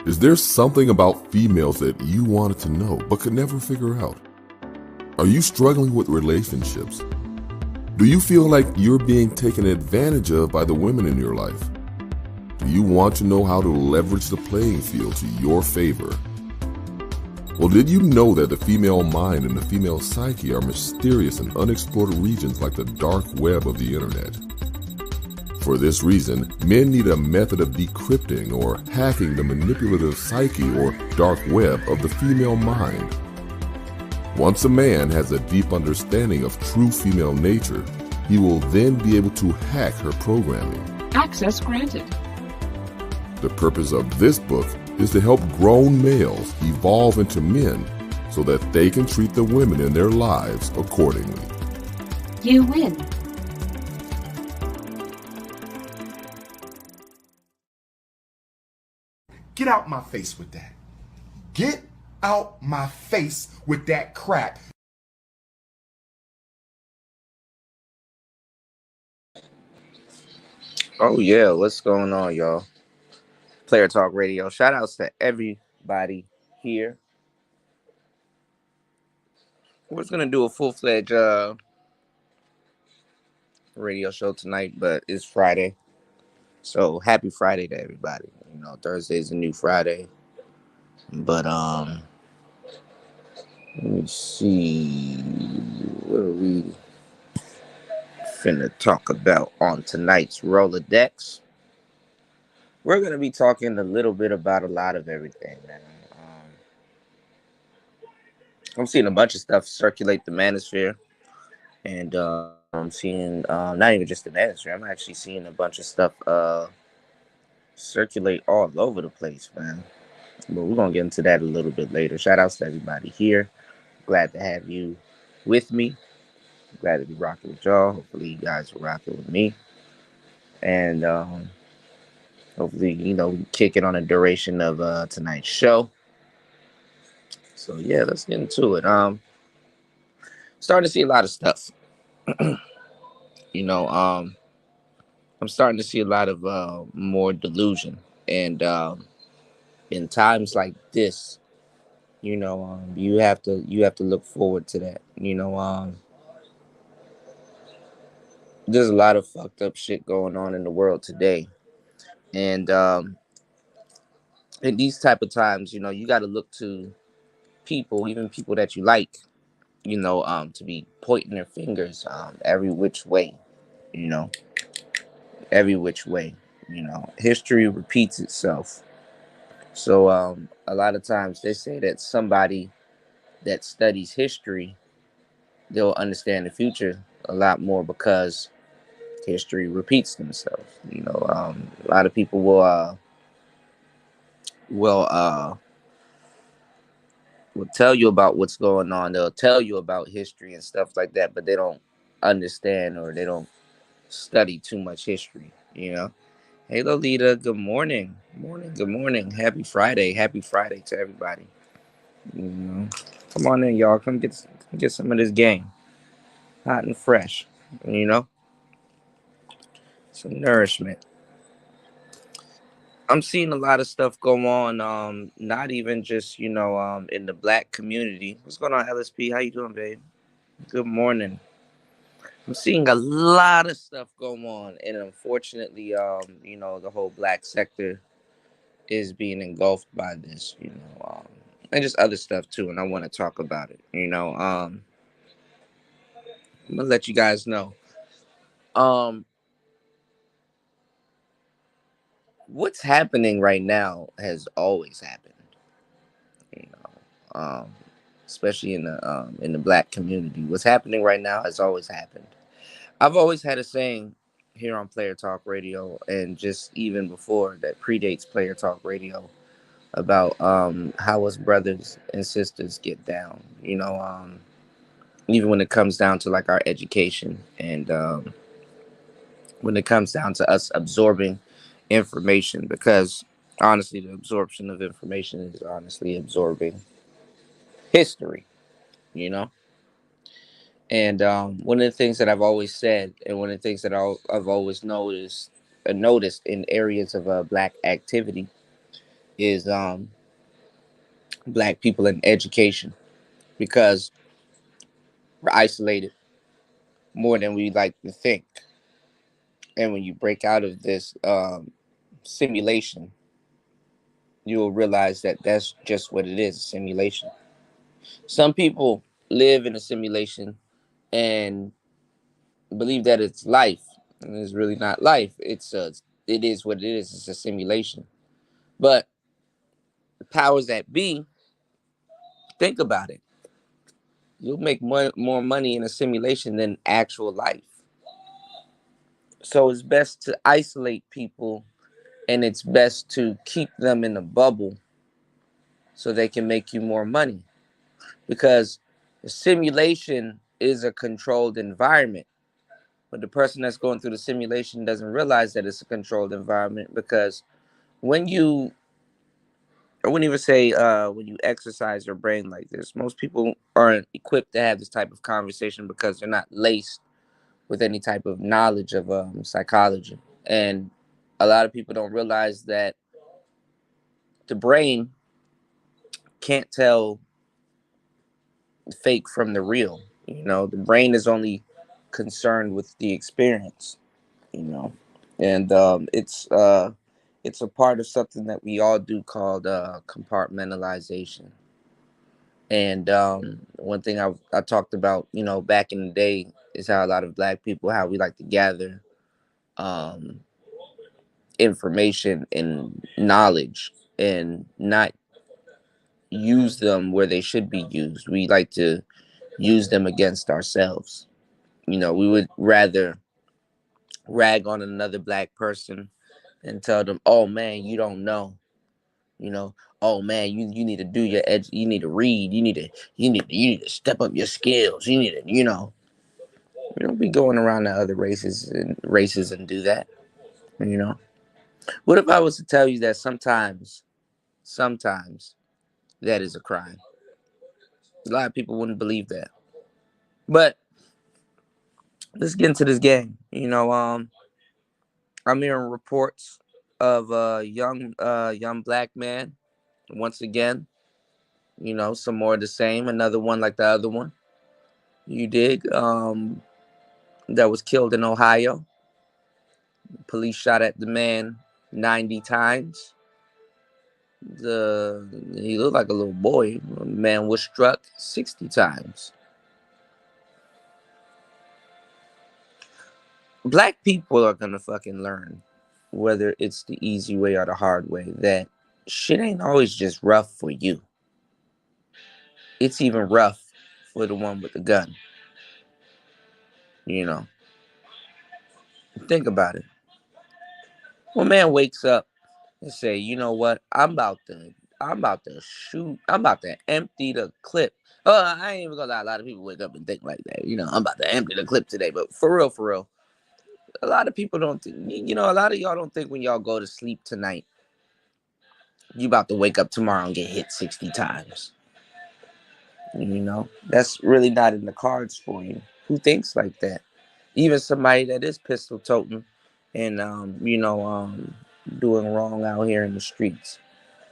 Is there something about females that you wanted to know but could never figure out? Are you struggling with relationships? Do you feel like you're being taken advantage of by the women in your life? Do you want to know how to leverage the playing field to your favor? Well, did you know that the female mind and the female psyche are mysterious and unexplored regions like the dark web of the internet? For this reason, men need a method of decrypting or hacking the manipulative psyche or dark web of the female mind. Once a man has a deep understanding of true female nature, he will then be able to hack her programming. Access granted. The purpose of this book is to help grown males evolve into men so that they can treat the women in their lives accordingly. You win. Get out my face with that. Get out my face with that crap. Oh yeah, what's going on, y'all? Player Talk Radio. Shout outs to everybody here. We're gonna do a full-fledged radio show tonight, but it's Friday. So happy Friday to everybody. You know, Thursday's a new Friday. But let me see what are we finna talk about on tonight's Rolodex. We're gonna be talking a little bit about a lot of everything, man. I'm seeing a bunch of stuff circulate the manosphere, and I'm seeing not even just the manosphere. I'm actually seeing a bunch of stuff circulate all over the place, man. But we're gonna get into that a little bit later. Shout outs to everybody here. Glad to have you with me. Glad to be rocking with y'all. Hopefully you guys are rocking with me. And hopefully, you know, we kick it on a duration of tonight's show. So yeah, let's get into it. Starting to see a lot of stuff. You know, I'm starting to see a lot of more delusion. And in times like this, you know, you have to look forward to that. You know, there's a lot of fucked up shit going on in the world today, and in these type of times, you know, you got to look to people, even people that you like, you know, to be pointing their fingers every which way, you know, every which way. You know, history repeats itself. So a lot of times they say that somebody that studies history, they'll understand the future a lot more because history repeats themselves. You know, a lot of people will tell you about what's going on. They'll tell you about history and stuff like that, but they don't understand or they don't study too much history. You know. Hey Lolita, good morning. Good morning. Happy Friday. Happy Friday to everybody. You know. Come on in, y'all. Come get some of this game. Hot and fresh. You know? Some nourishment. I'm seeing a lot of stuff go on, not even just, you know, in the black community. What's going on, LSP? How you doing, babe? Good morning. I'm seeing a lot of stuff go on, and unfortunately, you know, the whole black sector is being engulfed by this, you know, and just other stuff too. And I want to talk about it. You know, I'm gonna let you guys know. Um, what's happening right now has always happened. You know, especially in the black community. What's happening right now has always happened. I've always had a saying here on Player Talk Radio, and just even before that predates Player Talk Radio, about how us brothers and sisters get down. You know, even when it comes down to like our education, and when it comes down to us absorbing information, because honestly, the absorption of information is honestly absorbing history. You know. And one of the things that I've always said, and one of the things that I've always noticed in areas of black activity, is black people in education, because we're isolated more than we like to think. And when you break out of this simulation, you'll realize that that's just what it is, a simulation. Some people live in a simulation and believe that it's life, and it's really not life. It is what it is. It's a simulation. But the powers that be, think about it. You'll make more money in a simulation than actual life. So it's best to isolate people, and it's best to keep them in a bubble so they can make you more money. Because the simulation is a controlled environment. But the person that's going through the simulation doesn't realize that it's a controlled environment, because when you, I wouldn't even say when you exercise your brain like this, most people aren't equipped to have this type of conversation because they're not laced with any type of knowledge of psychology. And a lot of people don't realize that the brain can't tell fake from the real. The brain is only concerned with the experience. You know, and it's a part of something that we all do called compartmentalization. And one thing I talked about, back in the day, is how a lot of black people, how we like to gather um, information and knowledge and not use them where they should be used. We like to use them against ourselves. We would rather rag on another black person and tell them, "Oh man, you don't know." You know, "Oh man, you need to do your you need to read, you need to step up your skills. We don't be going around to other races and do that, you know. What if I was to tell you that sometimes that is a crime? A lot of people wouldn't believe that. But let's get into this game. I'm hearing reports of a young black man once again. Some more of the same, another one like the other one. You dig? That was killed in Ohio. Police shot at the man 90 times. He looked like a little boy. The man was struck 60 times. Black people are gonna fucking learn, whether it's the easy way or the hard way, that shit ain't always just rough for you. It's even rough for the one with the gun. You know, think about it. When man wakes up and say, "You know what? I'm about to shoot. I'm about to empty the clip." I ain't even gonna lie. A lot of people wake up and think like that. I'm about to empty the clip today. But for real, a lot of people don't think. A lot of y'all don't think when y'all go to sleep tonight, you about to wake up tomorrow and get hit 60 times. That's really not in the cards for you. Who thinks like that? Even somebody that is pistol toting and doing wrong out here in the streets,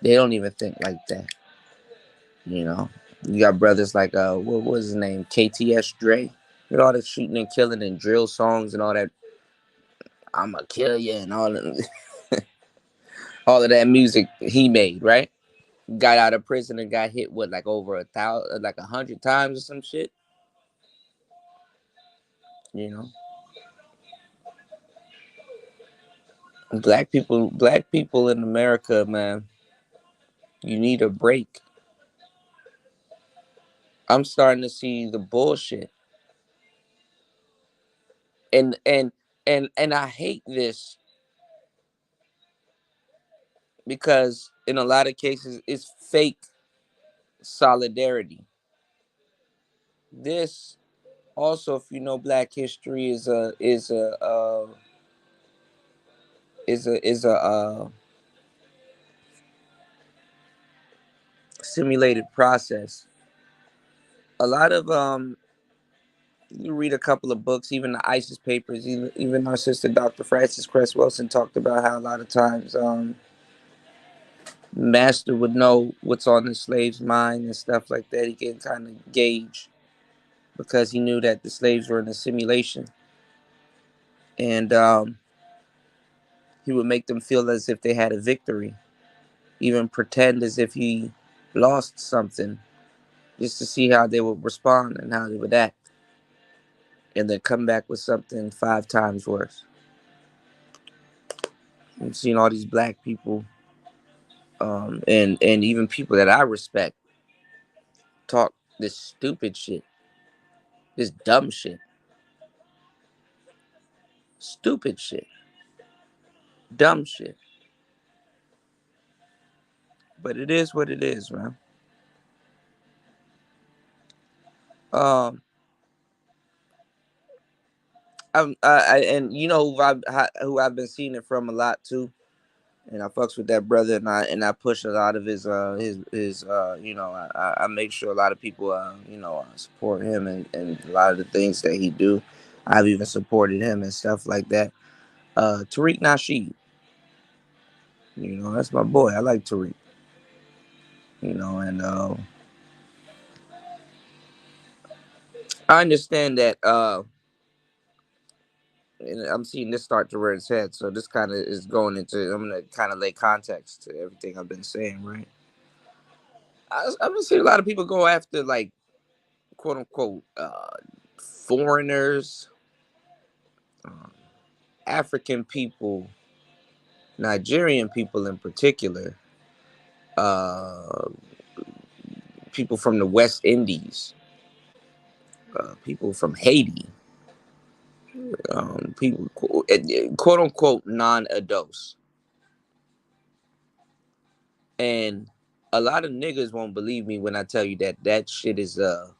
they don't even think like that. You got brothers like what was his name, KTS Dre, with all that shooting and killing and drill songs and all that. I'ma kill you and all that, all of that music he made, right? Got out of prison and got hit with like over 1,000, like 100 times or some shit. You know, black people in America, man, you need a break. I'm starting to see the bullshit, and I hate this because in a lot of cases it's fake solidarity. This also, if you know Black history, is a simulated process. A lot of you read a couple of books, even the ISIS papers, even our sister Dr. Frances Cress Wilson talked about how a lot of times Master would know what's on the slave's mind and stuff like that. He can kind of gauge because he knew that the slaves were in a simulation, and he would make them feel as if they had a victory, even pretend as if he lost something, just to see how they would respond and how they would act, and then come back with something 5 times worse. I've seen all these black people, and even people that I respect, talk this stupid shit, this dumb shit, stupid shit, dumb shit. But it is what it is, man. Um, and you know who I've been seeing it from a lot too, and I fucks with that brother, and I push a lot of his you know, I make sure a lot of people you know, support him and a lot of the things that he do. I've even supported him and stuff like that. Tariq Nasheed, you know, that's my boy. I like Tariq, you know, and I understand that. And I'm seeing this start to rear its head, so this kind of is going into. I'm gonna kind of lay context to everything I've been saying, right? I've been seeing a lot of people go after like quote unquote foreigners, um, African people, Nigerian people in particular, uh, people from the West Indies, people from Haiti, people quote unquote non-adults, and a lot of niggas won't believe me when I tell you that that shit is a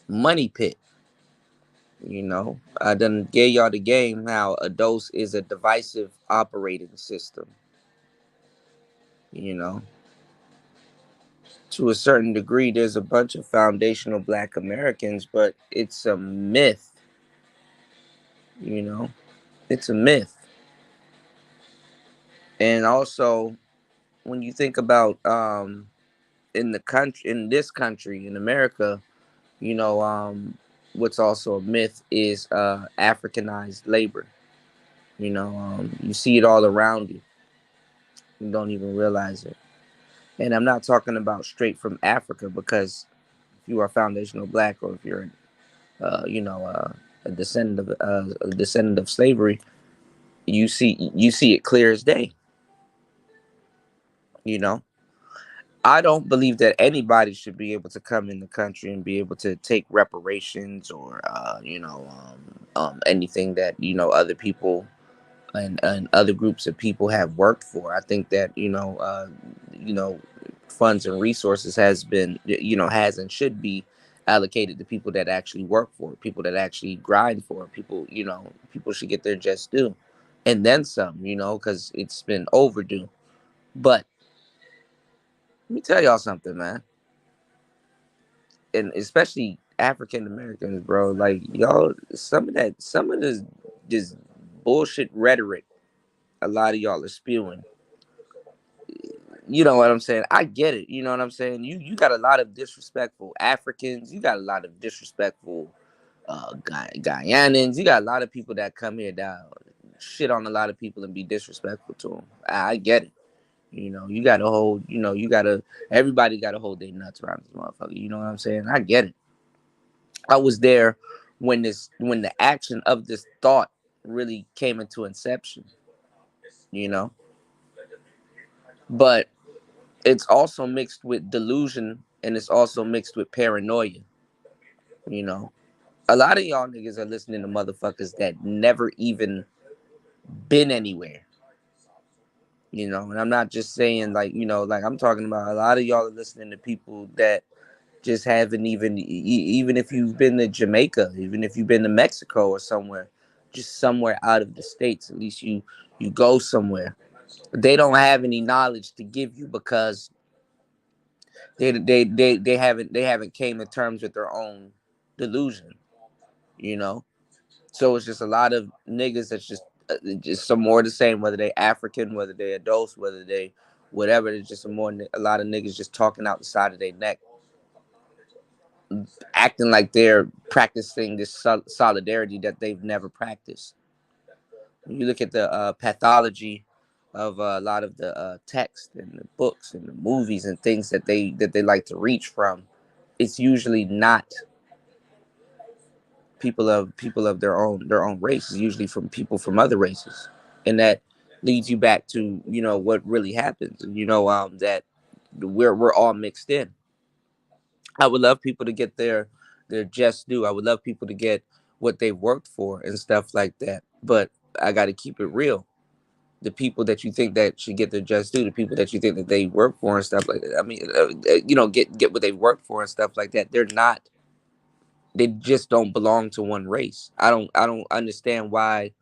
money pit. You know, I done gave y'all the game how a dose is a divisive operating system. You know, to a certain degree, there's a bunch of foundational black Americans, but it's a myth. You know, it's a myth. And also, when you think about in the country, in this country, in America, you know, what's also a myth is Africanized labor. You know, you see it all around you. You don't even realize it. And I'm not talking about straight from Africa because if you are foundational black or if you're, you know, a descendant of slavery, you see it clear as day. You know, I don't believe that anybody should be able to come in the country and be able to take reparations or, you know, anything that you know other people and other groups of people have worked for. I think that you know, funds and resources has been you know has and should be allocated to people that actually work for it, people that actually grind for it. People, you know, people should get their just due, and then some. You know, because it's been overdue. But let me tell y'all something, man, and especially African Americans, bro. Like y'all, some of this just bullshit rhetoric. A lot of y'all are spewing, you know what I'm saying? I get it. You know what I'm saying? You got a lot of disrespectful Africans. You got a lot of disrespectful Guyanans. You got a lot of people that come here that shit on a lot of people and be disrespectful to them. I get it. You know, you got to hold. You know, you got to. Everybody got to hold their nuts around this motherfucker. You know what I'm saying? I get it. I was there when the action of this thought really came into inception. You know, but it's also mixed with delusion and it's also mixed with paranoia. You know, a lot of y'all niggas are listening to motherfuckers that never even been anywhere. You know, and I'm not just saying like, you know, like I'm talking about a lot of y'all are listening to people that just haven't even, even if you've been to Jamaica, even if you've been to Mexico or somewhere, just somewhere out of the states, at least you go somewhere. They don't have any knowledge to give you because they haven't came to terms with their own delusion, you know. So it's just a lot of niggas that's just just some more of the same. Whether they African, whether they adults, whether they whatever. There's just a lot of niggas just talking out the side of their neck, acting like they're practicing this solidarity that they've never practiced. When you look at the pathology of a lot of the text and the books and the movies and things that they like to reach from, it's usually not people of their own race. It's usually from people from other races, and that leads you back to what really happens. That we're all mixed in. I would love people to get their just due. I would love people to get what they worked for and stuff like that. But I got to keep it real. The people that you think that should get their just due, the people that you think that they work for and stuff like that. I mean, get what they work for and stuff like that. They're not. They just don't belong to one race. I don't understand why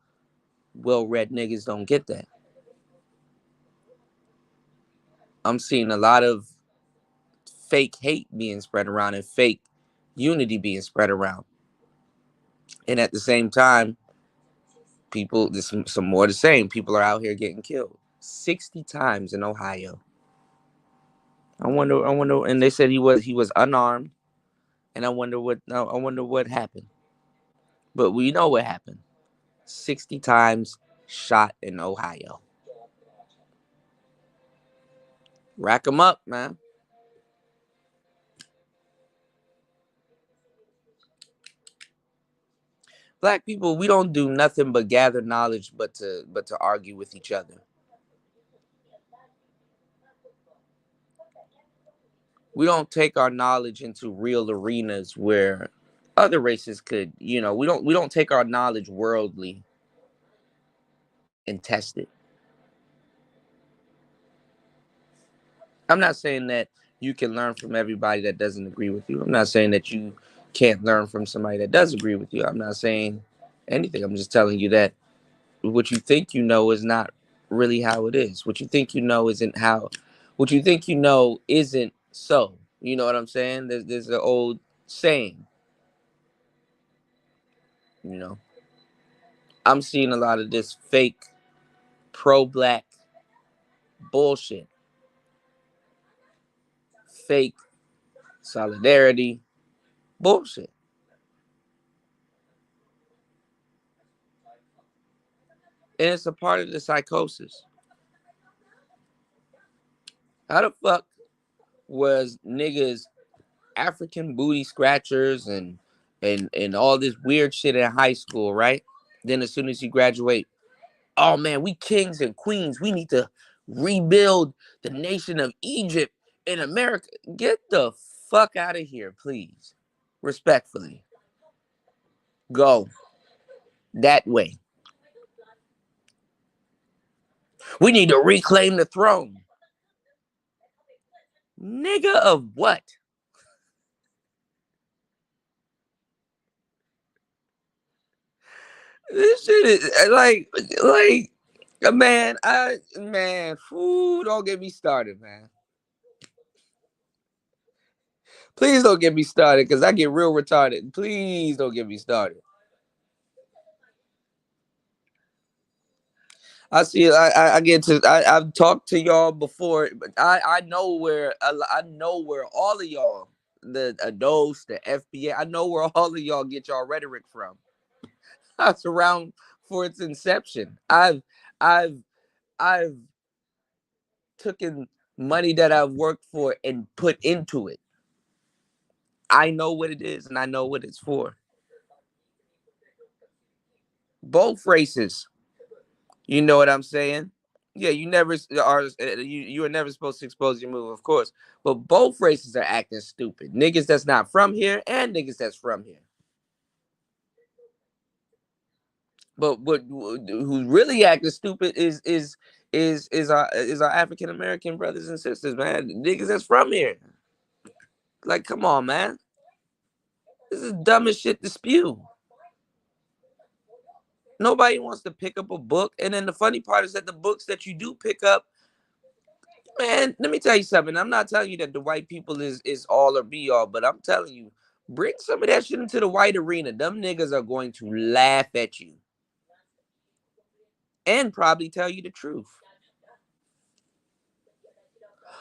well-read niggas don't get that. I'm seeing a lot of fake hate being spread around and fake unity being spread around. And at the same time, people, there's some more the same. People are out here getting killed 60 times in Ohio. I wonder, and they said he was unarmed, and I wonder what happened. But we know what happened. 60 times shot in Ohio. Rack them up, man. Black people, we don't do nothing but gather knowledge, but to argue with each other. We don't take our knowledge into real arenas where other races could, we don't take our knowledge worldly and test it. I'm not saying that you can learn from everybody that doesn't agree with you. I'm not saying that you can't learn from somebody that does agree with you. I'm not saying anything. I'm just telling you that what you think you know is not really how it is. What you think you know isn't how. What you think you know isn't so. You know what I'm saying? There's an old saying. I'm seeing a lot of this fake pro-black bullshit. Fake solidarity bullshit. And it's a part of the psychosis. How the fuck was niggas African booty scratchers and all this weird shit in high school, right? Then as soon as you graduate, oh man, we kings and queens. We need to rebuild the nation of Egypt in America. Get the fuck out of here, please. Respectfully. Go that way. We need to reclaim the throne. Nigga of what? This shit is like, man, fool, don't get me started, man. Please don't get me started, because I get real retarded. Please don't get me started. I see. I get to. I've talked to y'all before, but I know where all of y'all, the adults, the FBA, I know where all of y'all get y'all rhetoric from. That's around for its inception. I've taken money that I've worked for and put into it. I know what it is and I know what it's for. Both races. You know what I'm saying? Yeah, you never are. You are never supposed to expose your move, of course. But both races are acting stupid. Niggas that's not from here and niggas that's from here. But who's really acting stupid is our African American brothers and sisters, man. Niggas that's from here. Like, come on, man. This is dumb as shit to spew. Nobody wants to pick up a book. And then the funny part is that the books that you do pick up, man, let me tell you something. I'm not telling you that the white people is all or be all, but I'm telling you, bring some of that shit into the white arena. Them niggas are going to laugh at you. and probably tell you the truth.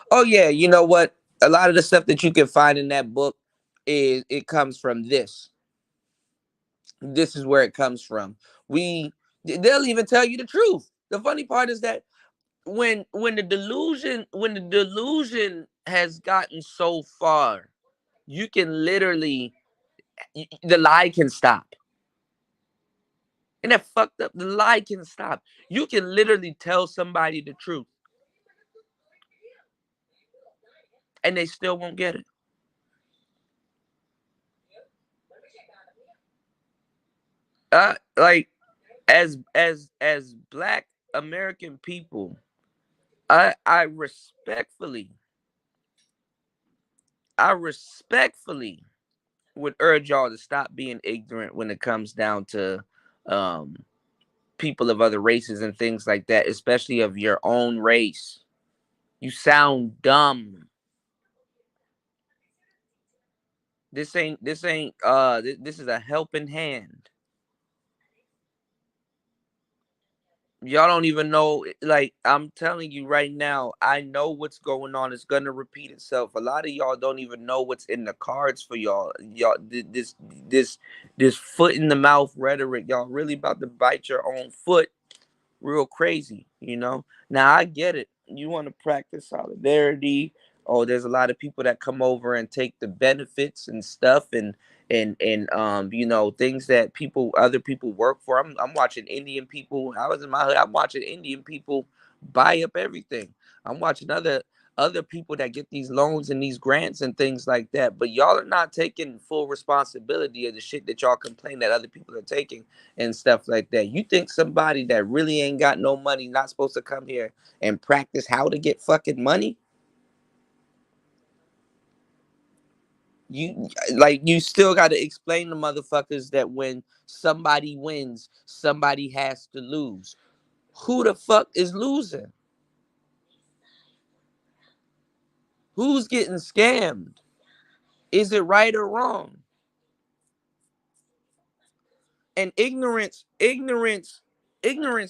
Oh yeah, you know what? A lot of the stuff that you can find in that book is it comes from this. This is where it comes from. They'll even tell you the truth. The funny part is that when the delusion has gotten so far, you can literally the lie can stop. And that fucked up. The lie can stop. You can literally tell somebody the truth and they still won't get it. Like as Black American people, I respectfully would urge y'all to stop being ignorant when it comes down to um people of other races and things like that, especially of your own race. You sound dumb. This is a helping hand. Y'all don't even know, like I'm telling you right now, I know what's going on. It's gonna repeat itself. A lot of y'all don't even know what's in the cards for y'all. This foot in the mouth rhetoric, y'all really about to bite your own foot real crazy, you know. Now I get it. You want to practice solidarity. Oh, there's a lot of people that come over and take the benefits and stuff and you know, things that other people work for. I'm watching Indian people. I was in my hood. I'm watching Indian people buy up everything. I'm watching other people that get these loans and these grants and things like that. But y'all are not taking full responsibility of the shit that y'all complain that other people are taking and stuff like that. You think somebody that really ain't got no money not supposed to come here and practice how to get fucking money? You still got to explain to motherfuckers that when somebody wins, somebody has to lose. Who the fuck is losing? Who's getting scammed? Is it right or wrong? And ignorance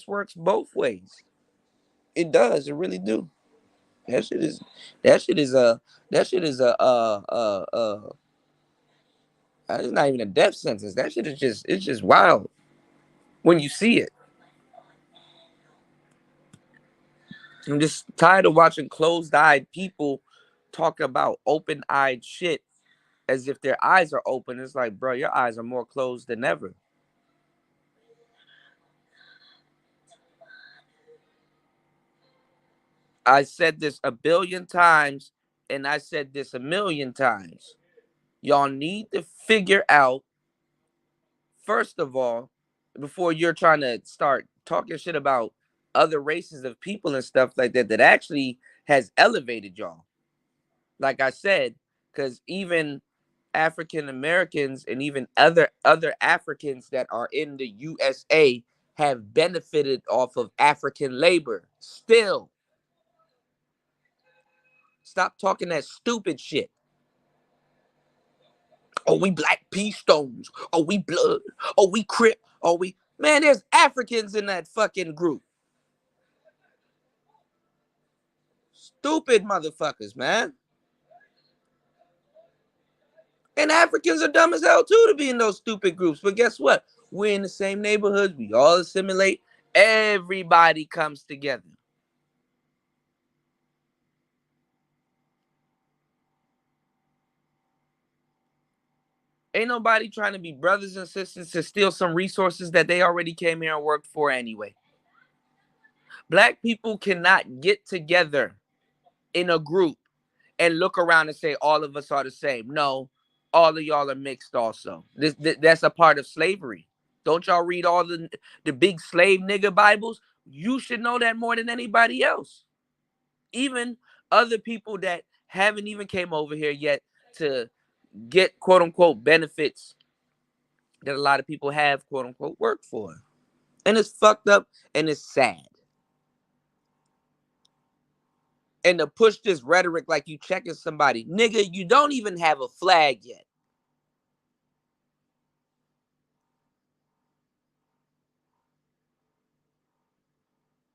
works both ways. It does. It really do. That shit is that shit is a that shit is it's not even a death sentence. That shit is just wild when you see it. I'm just tired of watching closed-eyed people talk about open-eyed shit as if their eyes are open. It's like, bro, your eyes are more closed than ever. I said this a billion times, and I said this a million times. Y'all need to figure out, first of all, before you're trying to start talking shit about other races of people and stuff like that, that actually has elevated y'all. Like I said, because even African Americans and even other Africans that are in the USA have benefited off of African labor. Still, stop talking that stupid shit. Oh, we black pea stones. Oh, we blood. Oh, we crip. Oh, we man. There's Africans in that fucking group. Stupid motherfuckers, man. And Africans are dumb as hell too to be in those stupid groups. But guess what? We're in the same neighborhoods. We all assimilate. Everybody comes together. Ain't nobody trying to be brothers and sisters to steal some resources that they already came here and worked for anyway. Black people cannot get together in a group and look around and say all of us are the same. No, all of y'all are mixed also. That's a part of slavery. Don't y'all read all the big slave nigga Bibles? You should know that more than anybody else. Even other people that haven't even came over here yet to get quote unquote benefits that a lot of people have quote unquote worked for. And it's fucked up and it's sad. And to push this rhetoric like you checking somebody, nigga, you don't even have a flag yet.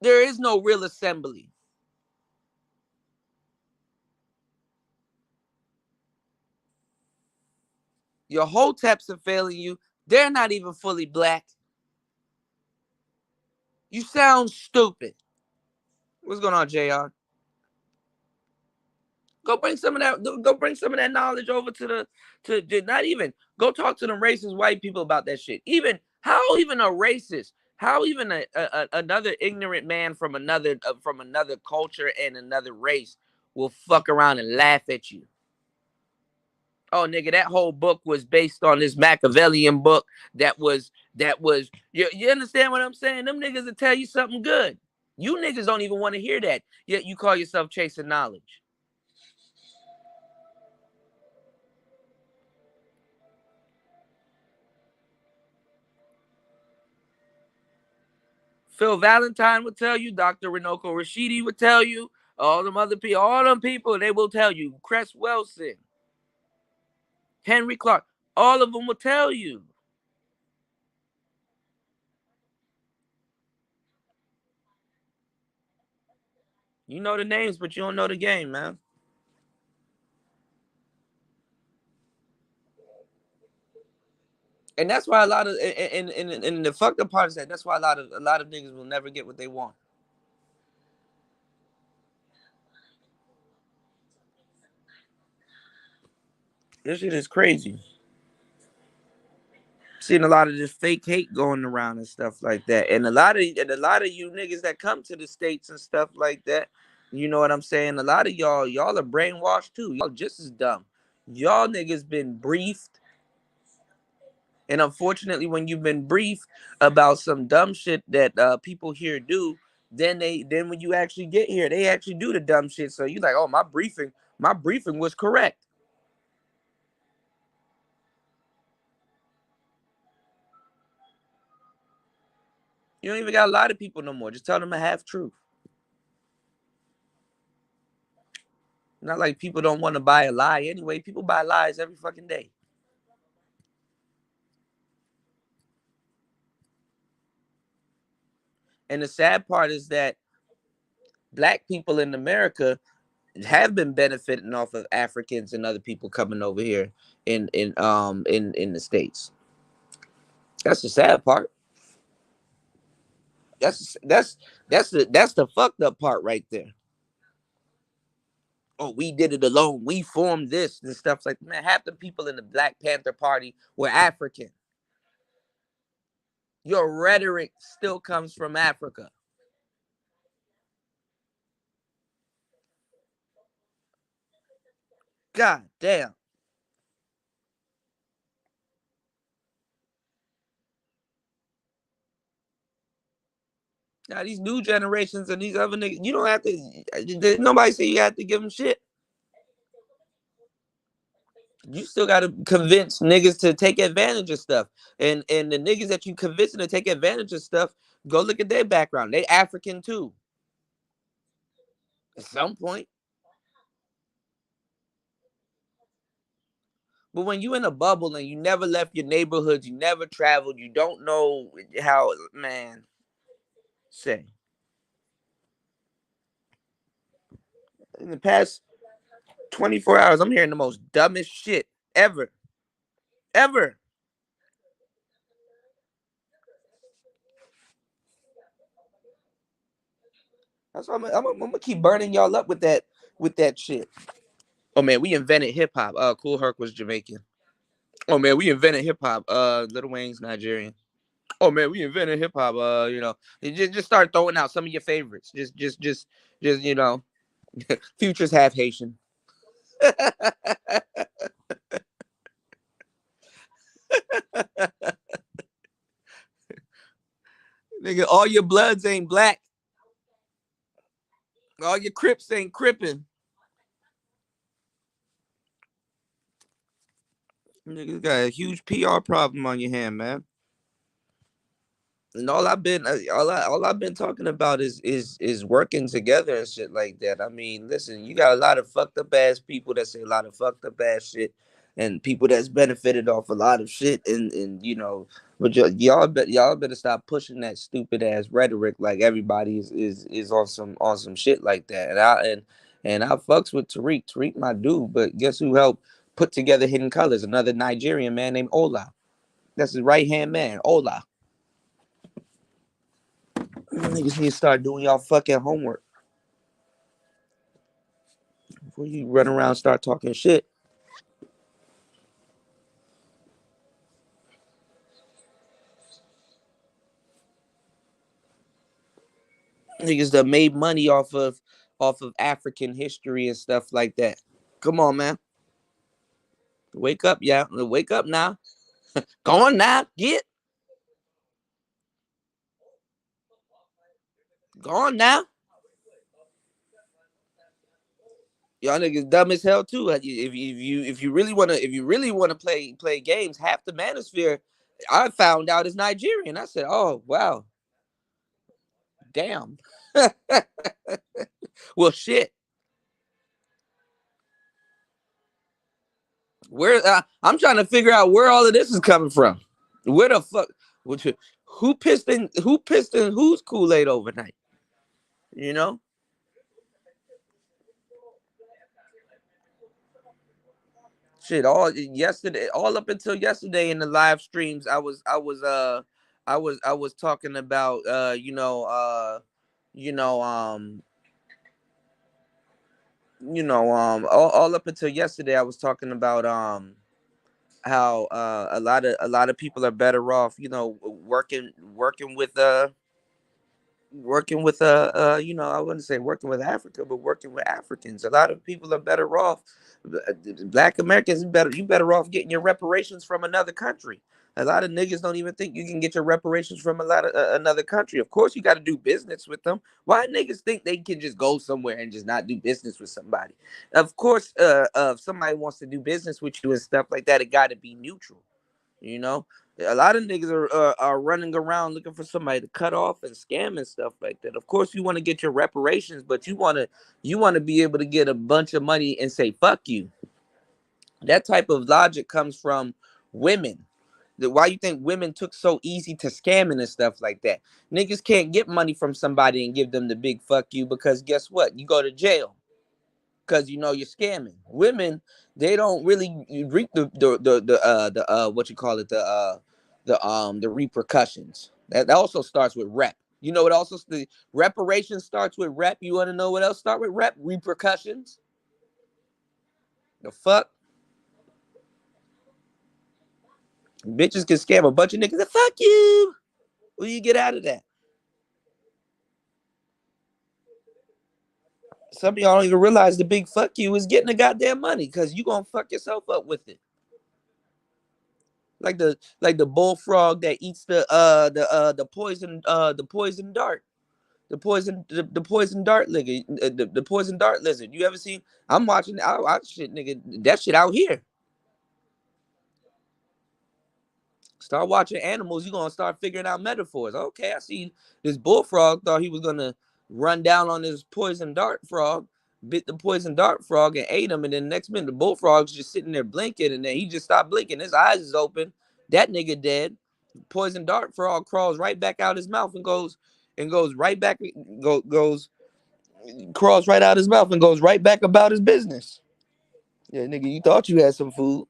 There is no real assembly. Your hoteps are failing you. They're not even fully black. You sound stupid. What's going on, JR? Go bring some of that. Go bring some of that knowledge over to not even go talk to them racist white people about that shit. Even how even a racist, how even another ignorant man from another culture and another race will fuck around and laugh at you. Oh nigga, that whole book was based on this Machiavellian book that was you understand what I'm saying? Them niggas will tell you something good. You niggas don't even want to hear that. Yet you call yourself chasing knowledge. Phil Valentine would tell you, Dr. Runoko Rashidi would tell you, all them people, they will tell you. Cress Wilson, Henry Clark, all of them will tell you. You know the names, but you don't know the game, man. And that's why a lot of and the fucked up part is that's why a lot of niggas will never get what they want. This shit is crazy. Seeing a lot of this fake hate going around and stuff like that, and a lot of you niggas that come to the States and stuff like that, you know what I'm saying? A lot of y'all are brainwashed too. Y'all just as dumb. Y'all niggas been briefed, and unfortunately, when you've been briefed about some dumb shit that people here do, then when you actually get here, they actually do the dumb shit. So you like, oh, my briefing was correct. You don't even got a lot of people no more. Just tell them a half truth. Not like people don't want to buy a lie anyway. People buy lies every fucking day. And the sad part is that black people in America have been benefiting off of Africans and other people coming over here in the States. That's the sad part. That's the fucked up part right there. Oh, we did it alone. We formed this and stuff like that. Man, half the people in the Black Panther Party were African. Your rhetoric still comes from Africa. God damn. Now these new generations and these other niggas, you don't have to. Nobody say you have to give them shit. You still got to convince niggas to take advantage of stuff, and the niggas that you convincing to take advantage of stuff, go look at their background. They African too. At some point. But when you in a bubble and you never left your neighborhood, you never traveled, you don't know how, man. Say. In the past 24 hours, I'm hearing the most dumbest shit ever. Ever. That's why I'm gonna keep burning y'all up with that shit. Oh man, we invented hip hop. Cool Herc was Jamaican. Oh man, we invented hip hop. Lil Wayne's Nigerian. Oh man, we invented hip hop. Just start throwing out some of your favorites. Just Future's half Haitian. Nigga, all your Bloods ain't black. All your Crips ain't crippin'. Niggas got a huge PR problem on your hand, man. And all I've been talking about is working together and shit like that. I mean, listen, you got a lot of fucked up ass people that say a lot of fucked up ass shit. and people that's benefited off a lot of shit, and but y'all better stop pushing that stupid ass rhetoric like everybody is on some shit like that. And I fucks with Tariq my dude, but guess who helped put together Hidden Colors? Another Nigerian man named Ola. That's his right hand man, Ola. Niggas need to start doing y'all fucking homework before you run around and start talking shit. Niggas that made money off of African history and stuff like that. Come on, man. Wake up, yeah. Wake up now. Go on now. Go on now. Y'all niggas dumb as hell too. If you really wanna play games, half the manosphere I found out is Nigerian. I said, oh wow, damn. Well, shit. Where I'm trying to figure out where all of this is coming from. Where the fuck? Who pissed in whose Kool-Aid overnight? You know? Shit, all up until yesterday in the live streams, I was talking about you know all up until yesterday I was talking about how a lot of people are better off, working with I wouldn't say working with Africa, but working with Africans. A lot of people are better off. Black Americans better. You better off getting your reparations from another country. A lot of niggas don't even think you can get your reparations from a lot of another country. Of course, you got to do business with them. Why niggas think they can just go somewhere and just not do business with somebody? Of course, if somebody wants to do business with you and stuff like that, it got to be neutral. You know, a lot of niggas are running around looking for somebody to cut off and scam and stuff like that. Of course, you want to get your reparations, but you want to be able to get a bunch of money and say fuck you. That type of logic comes from women. Why you think women took so easy to scamming and stuff like that? Niggas can't get money from somebody and give them the big fuck you, because guess what? You go to jail because you're scamming. Women, they don't really reap the what you call it, the repercussions. That also starts with rep. It also the reparations starts with rep. You want to know what else start with rep? Repercussions. The fuck? Bitches can scam a bunch of niggas and fuck you. What do you get out of that? Some of y'all don't even realize the big fuck you is getting the goddamn money, because you gonna fuck yourself up with it. Like the bullfrog that eats the poison dart. The poison dart lizard. The poison dart lizard. You ever seen? I'm watching. I shit, nigga. That shit out here. Start watching animals. You gonna start figuring out metaphors. Okay, I see this bullfrog thought he was gonna run down on this poison dart frog, bit the poison dart frog and ate him, and then next minute the bullfrog's just sitting there blinking, and then he just stopped blinking. His eyes is open. That nigga dead. Poison dart frog crawls right back out his mouth and goes right back, crawls right out his mouth and goes right back about his business. Yeah, nigga, you thought you had some food.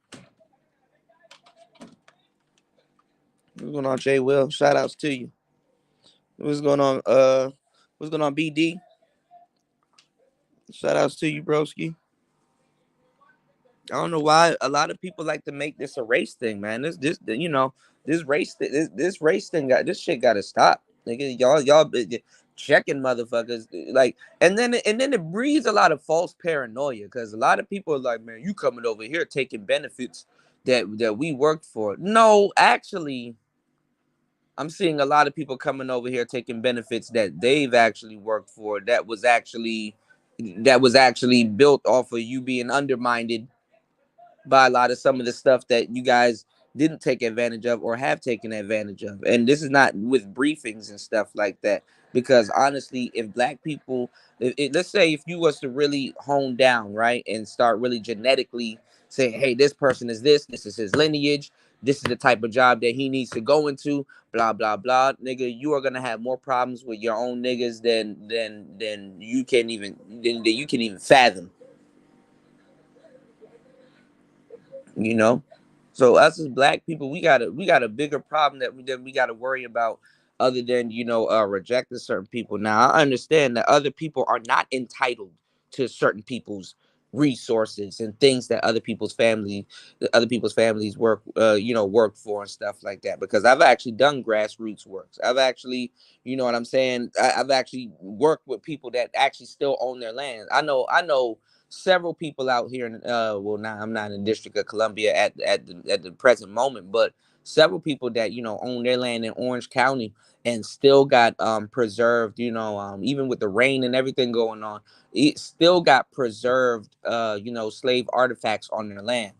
What's going on, Jay Will? Shout outs to you. What's going on? What's going on, BD? Shout outs to you, broski. I don't know why a lot of people like to make this a race thing, man. This race thing this shit got to stop. Nigga, y'all checking motherfuckers like, and then it breeds a lot of false paranoia, because a lot of people are like, man, you coming over here taking benefits that we worked for. No, actually, I'm seeing a lot of people coming over here taking benefits that they've actually worked for. That was actually built off of you being undermined by a lot of some of the stuff that you guys didn't take advantage of or have taken advantage of. And this is not with briefings and stuff like that. Because honestly, if black people, let's say if you was to really hone down, right, and start really genetically saying, hey, this person is this is his lineage, this is the type of job that he needs to go into, blah blah blah. Nigga, you are gonna have more problems with your own niggas than you can even fathom. You know, so us as black people, we got a bigger problem that we got to worry about, other than rejecting certain people. Now I understand that other people are not entitled to certain people's resources and things that other people's families work for and stuff like that, because I've actually done grassroots works. I've actually, you know what I'm saying, I've actually worked with people that actually still own their land. I know several people out here in well, now I'm not in the District of Columbia at the present moment, but several people that own their land in Orange County and still got preserved, even with the rain and everything going on, it still got preserved slave artifacts on their land.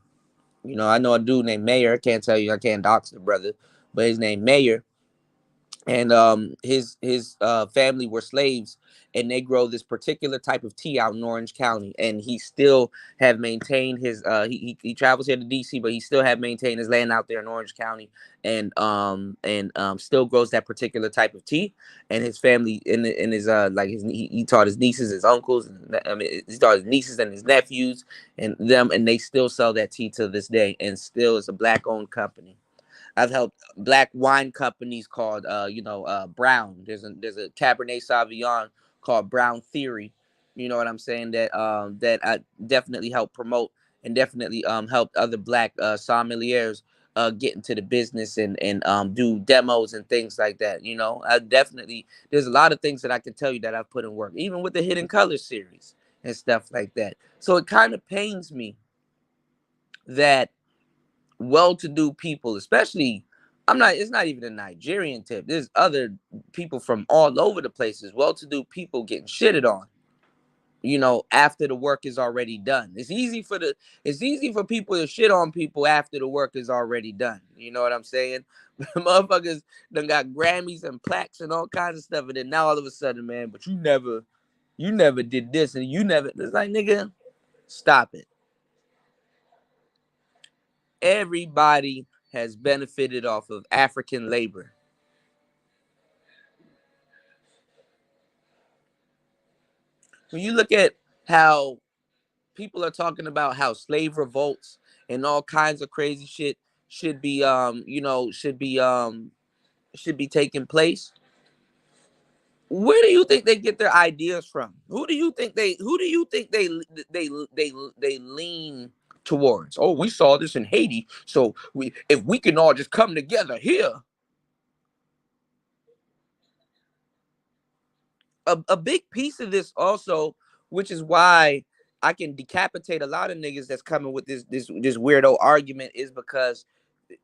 I know a dude named Mayor. I can't tell you, I can't dox the brother, but his name Mayor, and his family were slaves, and they grow this particular type of tea out in Orange County, and he still have maintained his he travels here to DC, but he still have maintained his land out there in Orange County, and still grows that particular type of tea. And his family in his like his he taught his nieces, his uncles, and I mean he taught his nieces and his nephews and they still sell that tea to this day, and still is a black owned company. I've helped black wine companies called Brown. There's a Cabernet Sauvignon called Brown Theory. You know what I'm saying? That I definitely helped promote, and definitely helped other black sommeliers get into the business and do demos and things like that. I definitely, there's a lot of things that I can tell you that I've put in work, even with the Hidden Colors series and stuff like that. So it kind of pains me that well-to-do people, especially, it's not even a Nigerian tip. There's other people from all over the places, well-to-do people getting shitted on, after the work is already done. It's easy for people to shit on people after the work is already done. You know what I'm saying? Motherfuckers done got Grammys and plaques and all kinds of stuff, and then now all of a sudden, man, but you never did this, and you never. It's like, nigga, stop it. Everybody has benefited off of African labor. When you look at how people are talking about how slave revolts and all kinds of crazy shit should be should be taking place, where do you think they get their ideas from? Who do you think they lean towards? Oh, we saw this in Haiti, so if we can all just come together here. A big piece of this also, which is why I can decapitate a lot of niggas that's coming with this weirdo argument, is because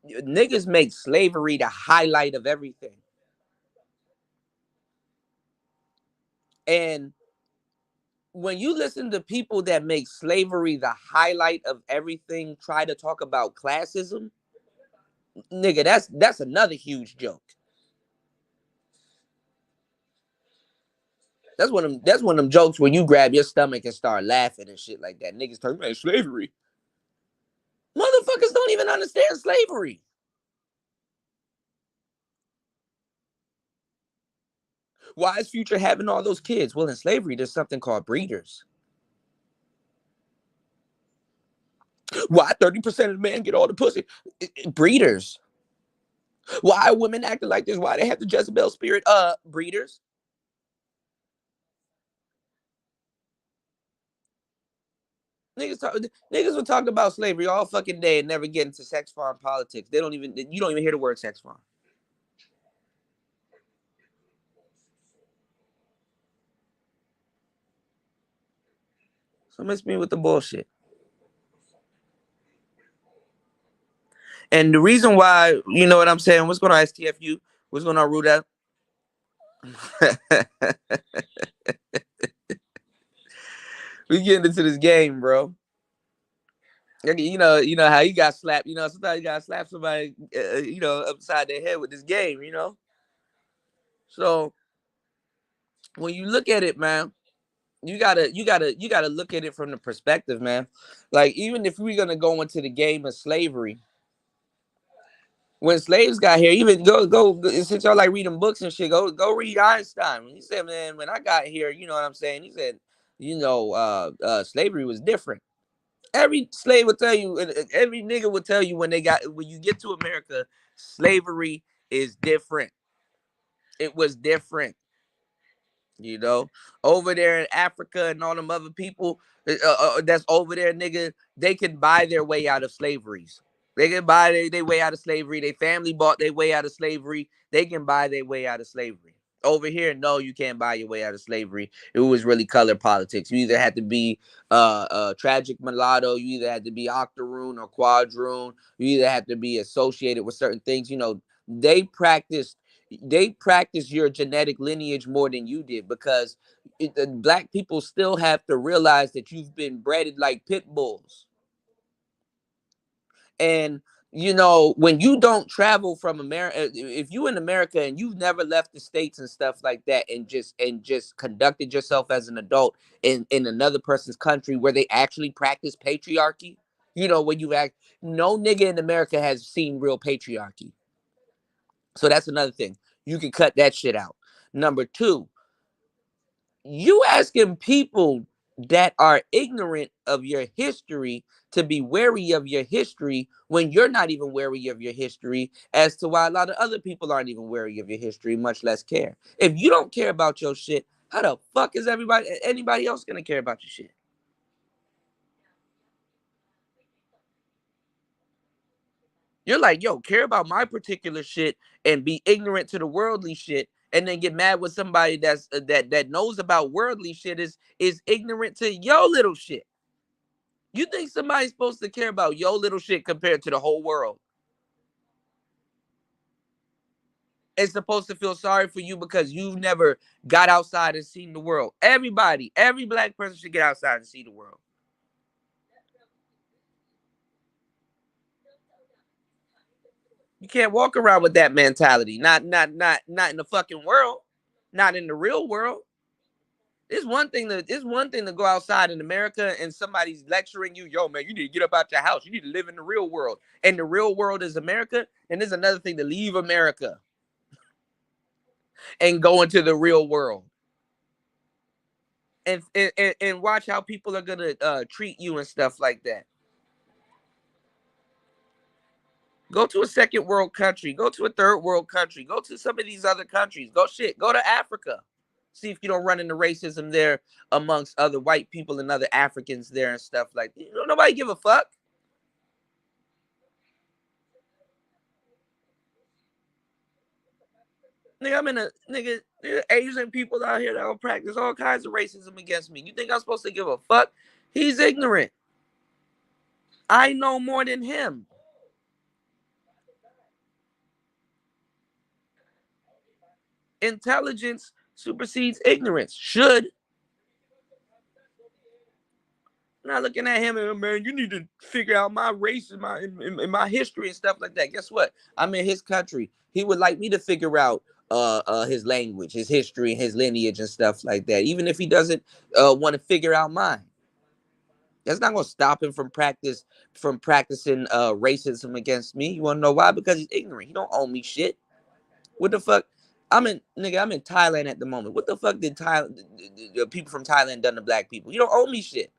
niggas make slavery the highlight of everything. And when you listen to people that make slavery the highlight of everything try to talk about classism, nigga, that's another huge joke. That's one of them jokes where you grab your stomach and start laughing and shit like that. Niggas talking about slavery. Motherfuckers don't even understand slavery. Why is Future having all those kids? Well, in slavery, there's something called breeders. Why 30% of the men get all the pussy? Breeders. Why are women acting like this? Why they have the Jezebel spirit? Breeders. Niggas will talk about slavery all fucking day and never get into sex farm politics. You don't even hear the word sex farm. So miss me with the bullshit. And the reason why, you know what I'm saying? What's going on, STFU? What's going on, Ruda? We getting into this game, bro. You know how you got slapped. Sometimes you got to slap somebody, upside their head with this game. So when you look at it, man, you gotta look at it from the perspective, man. Like, even if we're gonna go into the game of slavery, when slaves got here, even go since y'all like reading books and shit, go read Einstein. He said, man, when I got here, you know what I'm saying? He said, slavery was different. Every slave would tell you, and every nigga would tell you when you get to America, slavery is different. It was different. Over there in Africa and all them other people that's over there, nigga, they can buy their way out of slaveries. They can buy their way out of slavery. Their family bought their way out of slavery. They can buy their way out of slavery. Over here, no, you can't buy your way out of slavery. It was really color politics. You either had to be tragic mulatto, you either had to be octoroon or quadroon, you either had to be associated with certain things. They practiced your genetic lineage more than you did, because black people still have to realize that you've been bred like pit bulls. And when you don't travel from America, if you in America and you've never left the States and stuff like that, and just conducted yourself as an adult in another person's country where they actually practice patriarchy, when you act, no nigga in America has seen real patriarchy. So that's another thing. You can cut that shit out. Number two, you asking people that are ignorant of your history to be wary of your history when you're not even wary of your history, as to why a lot of other people aren't even wary of your history, much less care. If you don't care about your shit, how the fuck is anybody else gonna care about your shit? You're like, yo, care about my particular shit and be ignorant to the worldly shit, and then get mad with somebody that knows about worldly shit is ignorant to your little shit. You think somebody's supposed to care about your little shit compared to the whole world? It's supposed to feel sorry for you because you've never got outside and seen the world. Every black person should get outside and see the world. You can't walk around with that mentality. Not in the fucking world. Not in the real world. It's one thing to go outside in America and somebody's lecturing you, yo, man, you need to get up out your house. You need to live in the real world. And the real world is America. And there's another thing to leave America and go into the real world. And watch how people are gonna treat you and stuff like that. Go to a second world country. Go to a third world country. Go to some of these other countries. Go to Africa. See if you don't run into racism there amongst other white people and other Africans there and stuff like that. Nobody give a fuck. Nigga, there are Asian people out here that will practice all kinds of racism against me. You think I'm supposed to give a fuck? He's ignorant. I know more than him. Intelligence supersedes ignorance. Should. I'm not looking at him and, man, you need to figure out my race and my history and stuff like that. Guess what? I'm in his country. He would like me to figure out his language, his history, his lineage and stuff like that. Even if he doesn't want to figure out mine. That's not gonna stop him from practicing racism against me. You wanna know why? Because he's ignorant. He don't owe me shit. What the fuck? I'm in Thailand at the moment. What the fuck did the people from Thailand done to black people? You don't owe me shit.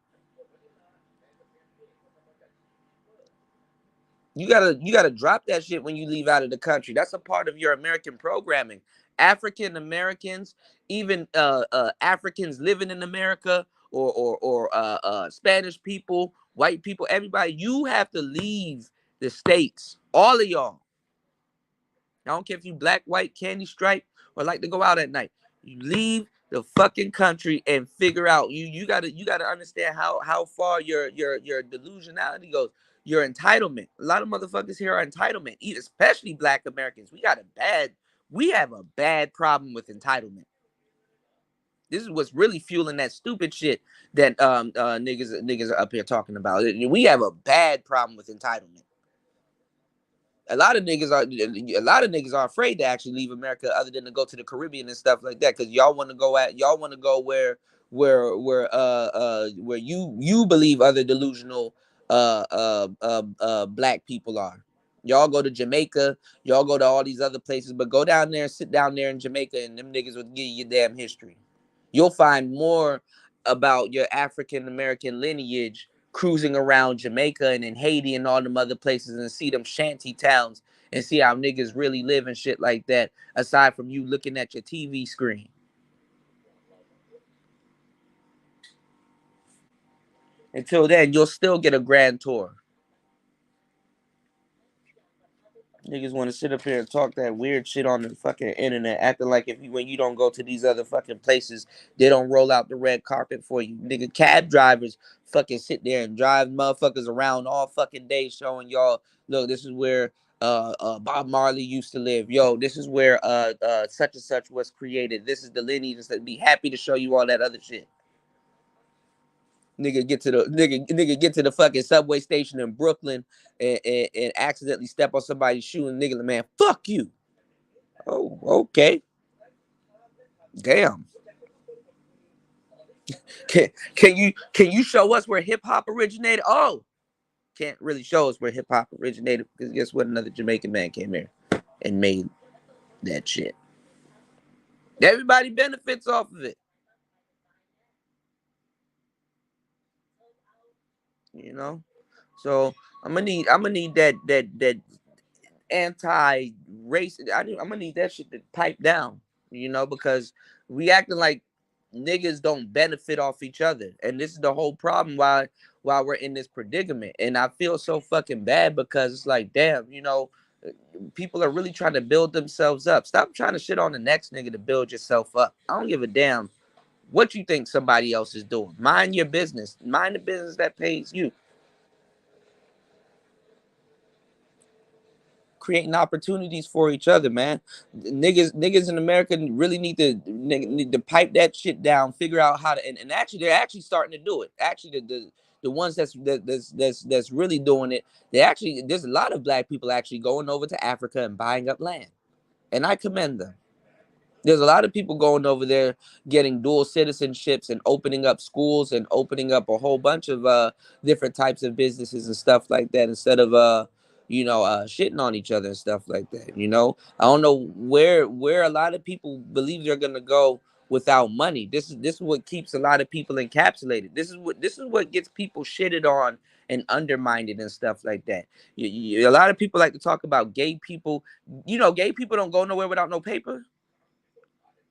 You gotta drop that shit when you leave out of the country. That's a part of your American programming. African Americans, even Africans living in America, or Spanish people, white people, everybody, you have to leave the States. All of y'all. I don't care if you black, white, candy stripe, or like to go out at night. You leave the fucking country and figure out. You gotta understand how far your delusionality goes. Your entitlement. A lot of motherfuckers here are entitlement, especially black Americans. We have a bad problem with entitlement. This is what's really fueling that stupid shit that niggas are up here talking about. We have a bad problem with entitlement. A lot of niggas are afraid to actually leave America, other than to go to the Caribbean and stuff like that, because y'all want to go where you believe other delusional black people are. Y'all go to Jamaica, y'all go to all these other places, but go down there and sit down there in Jamaica, and them niggas will give you your damn history. You'll find more about your African American lineage cruising around Jamaica and in Haiti and all them other places, and see them shanty towns and see how niggas really live and shit like that, aside from you looking at your TV screen. Until then, you'll still get a grand tour. Niggas want to sit up here and talk that weird shit on the fucking internet, acting like when you don't go to these other fucking places, they don't roll out the red carpet for you. Nigga, cab drivers fucking sit there and drive motherfuckers around all fucking day, showing y'all, look, this is where Bob Marley used to live. Yo, this is where such and such was created. This is the lineage. Be happy to show you all that other shit. Nigga get to the fucking subway station in Brooklyn and accidentally step on somebody's shoe, and nigga, man, fuck you. Oh, okay. Damn. Can you show us where hip hop originated? Oh, can't really show us where hip hop originated, because guess what? Another Jamaican man came here and made that shit. Everybody benefits off of it. You know, so I'm gonna need that anti-race. I'm gonna need that shit to pipe down. You know, because we acting like niggas don't benefit off each other, and this is the whole problem why we're in this predicament. And I feel so fucking bad, because it's like, damn, you know, people are really trying to build themselves up. Stop trying to shit on the next nigga to build yourself up. I don't give a damn what you think somebody else is doing. Mind your business. Mind the business that pays you. Creating opportunities for each other, man. Niggas in America really need to pipe that shit down, figure out how to, and actually they're actually starting to do it. Actually, the ones that's really doing it, there's a lot of black people actually going over to Africa and buying up land, and I commend them. There's a lot of people going over there getting dual citizenships and opening up schools and opening up a whole bunch of different types of businesses and stuff like that, instead of shitting on each other and stuff like that. You know, I don't know where a lot of people believe they're gonna go without money. This is what keeps a lot of people encapsulated. This is what gets people shitted on and undermined and stuff like that. A lot of people like to talk about gay people. You know, gay people don't go nowhere without no paper.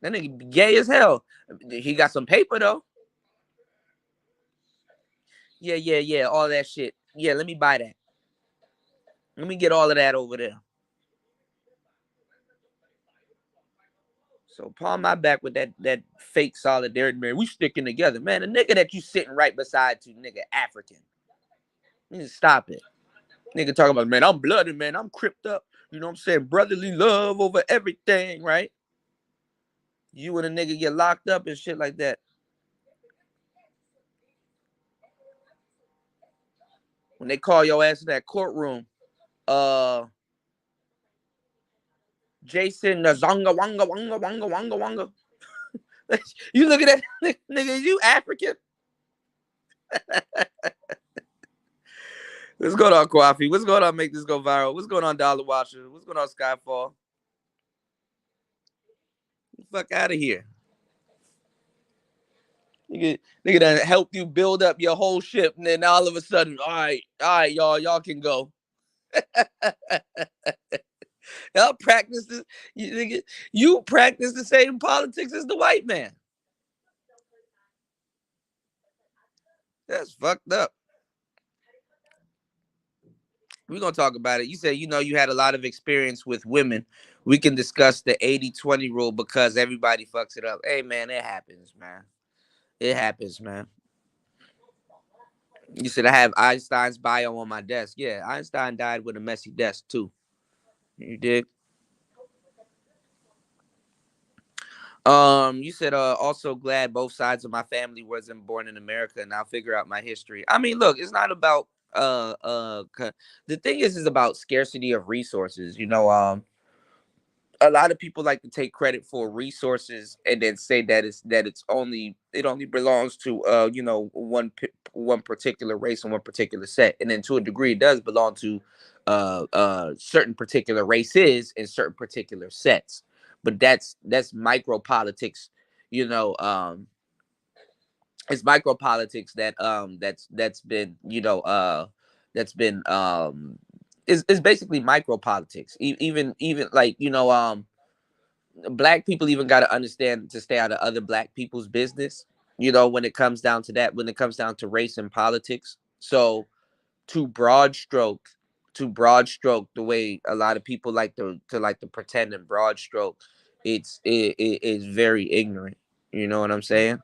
That nigga gay as hell. He got some paper though. Yeah. All that shit. Yeah, let me buy that. Let me get all of that over there. So palm my back with that fake solidarity, man. We sticking together, man. The nigga that you sitting right beside you, nigga, African. You need to stop it. Nigga talking about, man, I'm blooded, man. I'm cripped up. You know what I'm saying? Brotherly love over everything, right? You and a nigga get locked up and shit like that. When they call your ass in that courtroom, Jason Zonga Wanga Wanga Wanga Wanga Wanga. You look at that nigga, you African? What's going on, Coffee? What's going on? Make this go viral. What's going on, Dollar Watcher? What's going on, Skyfall? Get the fuck out of here. Nigga done help you build up your whole ship, and then all of a sudden, all right, y'all can go. Y'all practice this. You practice the same politics as the white man. That's fucked up. We're going to talk about it. You said, you had a lot of experience with women. We can discuss the 80-20 rule, because everybody fucks it up. Hey, man, it happens, man. It happens, man. You said I have Einstein's bio on my desk. Yeah, Einstein died with a messy desk, too. You dig? You said also glad both sides of my family wasn't born in America, and I'll figure out my history. I mean, look, it's not about the thing is about scarcity of resources. A lot of people like to take credit for resources and then say that it only belongs to one particular race and one particular set, and then to a degree it does belong to certain particular races and certain particular sets, but that's micro politics. you know um it's micro politics that's been that's been is basically micro politics. Even like black people even got to understand to stay out of other black people's business, when it comes down to that, when it comes down to race and politics. So to broad stroke the way a lot of people like to pretend and broad stroke, it is very ignorant. You know what I'm saying?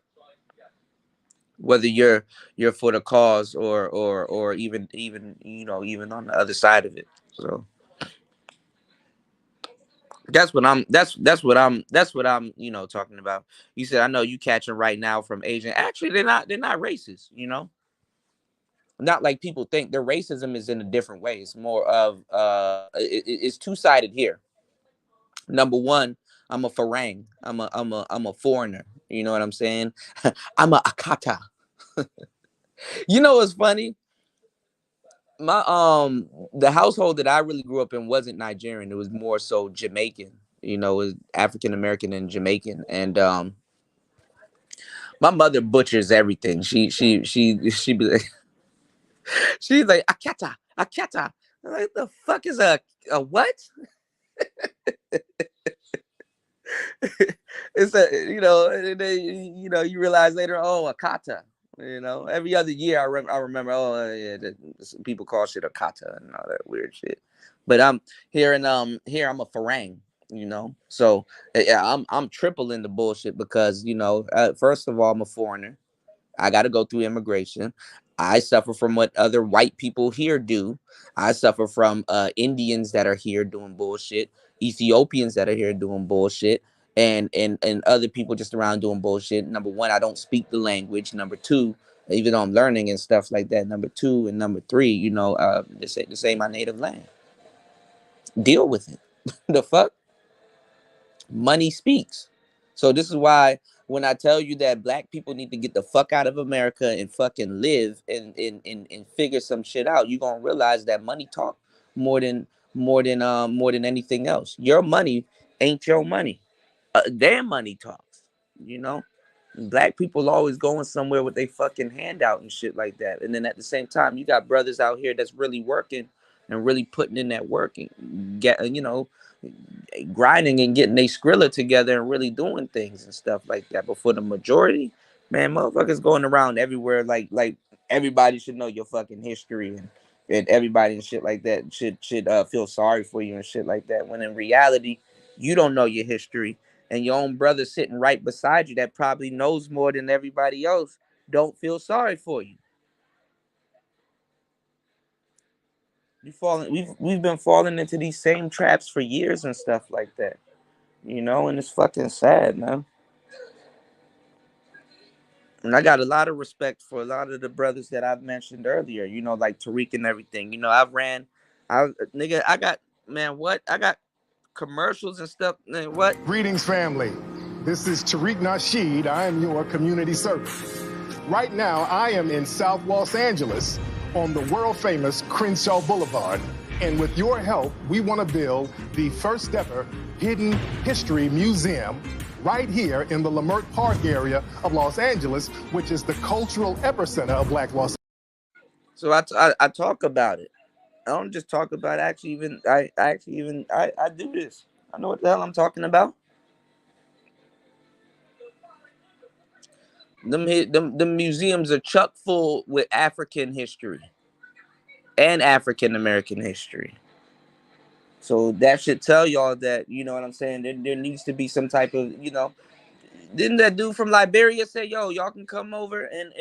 Whether you're for the cause or even on the other side of it. So that's what I'm talking about. You said, I know you catching right now from Asian. Actually, they're not racist. Not like people think. Their racism is in a different way. It's more of it's two-sided here. Number one, I'm a Farang. I'm a foreigner. You know what I'm saying? I'm a Akata. You know what's funny? My the household that I really grew up in wasn't Nigerian. It was more so Jamaican. It was African American and Jamaican. And my mother butchers everything. She be like, she's like, Akata, Akata. I'm like, the fuck is a what? It's and then, you realize later, oh, a kata. Every other year I remember, oh yeah, people call shit a kata and all that weird shit. But I'm here I'm a Farang. So yeah, I'm triple in the bullshit because first of all, I'm a foreigner. I got to go through immigration. I suffer from what other white people here do. I suffer from Indians that are here doing bullshit, Ethiopians that are here doing bullshit, and other people just around doing bullshit. Number one, I don't speak the language. Number two, even though I'm learning and stuff like that. Number two and number three, this ain't my native land. Deal with it. The fuck? Money speaks. So this is why when I tell you that black people need to get the fuck out of America and fucking live and figure some shit out, you're gonna realize that money talk more than more than anything else. Your money ain't your money. Their money talks. You know? Black people always going somewhere with a fucking handout and shit like that. And then at the same time, you got brothers out here that's really working and really putting in that work and grinding and getting they Skrilla together and really doing things and stuff like that. But for the majority, man, motherfuckers going around everywhere like everybody should know your fucking history and everybody and shit like that should feel sorry for you and shit like that. When in reality, you don't know your history, and your own brother sitting right beside you that probably knows more than everybody else don't feel sorry for you. We've been falling into these same traps for years and stuff like that. And it's fucking sad, man. And I got a lot of respect for a lot of the brothers that I've mentioned earlier, like Tariq and everything. I got, man, what? I got commercials and stuff. Man, what? Greetings, family. This is Tariq Nasheed. I am your community servant. Right now, I am in South Los Angeles on the world-famous Crenshaw Boulevard. And with your help, we want to build the first ever hidden history museum right here in the Leimert Park area of Los Angeles, which is the cultural epicenter of Black Los Angeles. So I talk about it. I don't just talk about it. I do this. I know what the hell I'm talking about. The museums are chock full with African history and African American history. So that should tell y'all that, you know what I'm saying, there needs to be some type of, didn't that dude from Liberia say, yo, y'all can come over and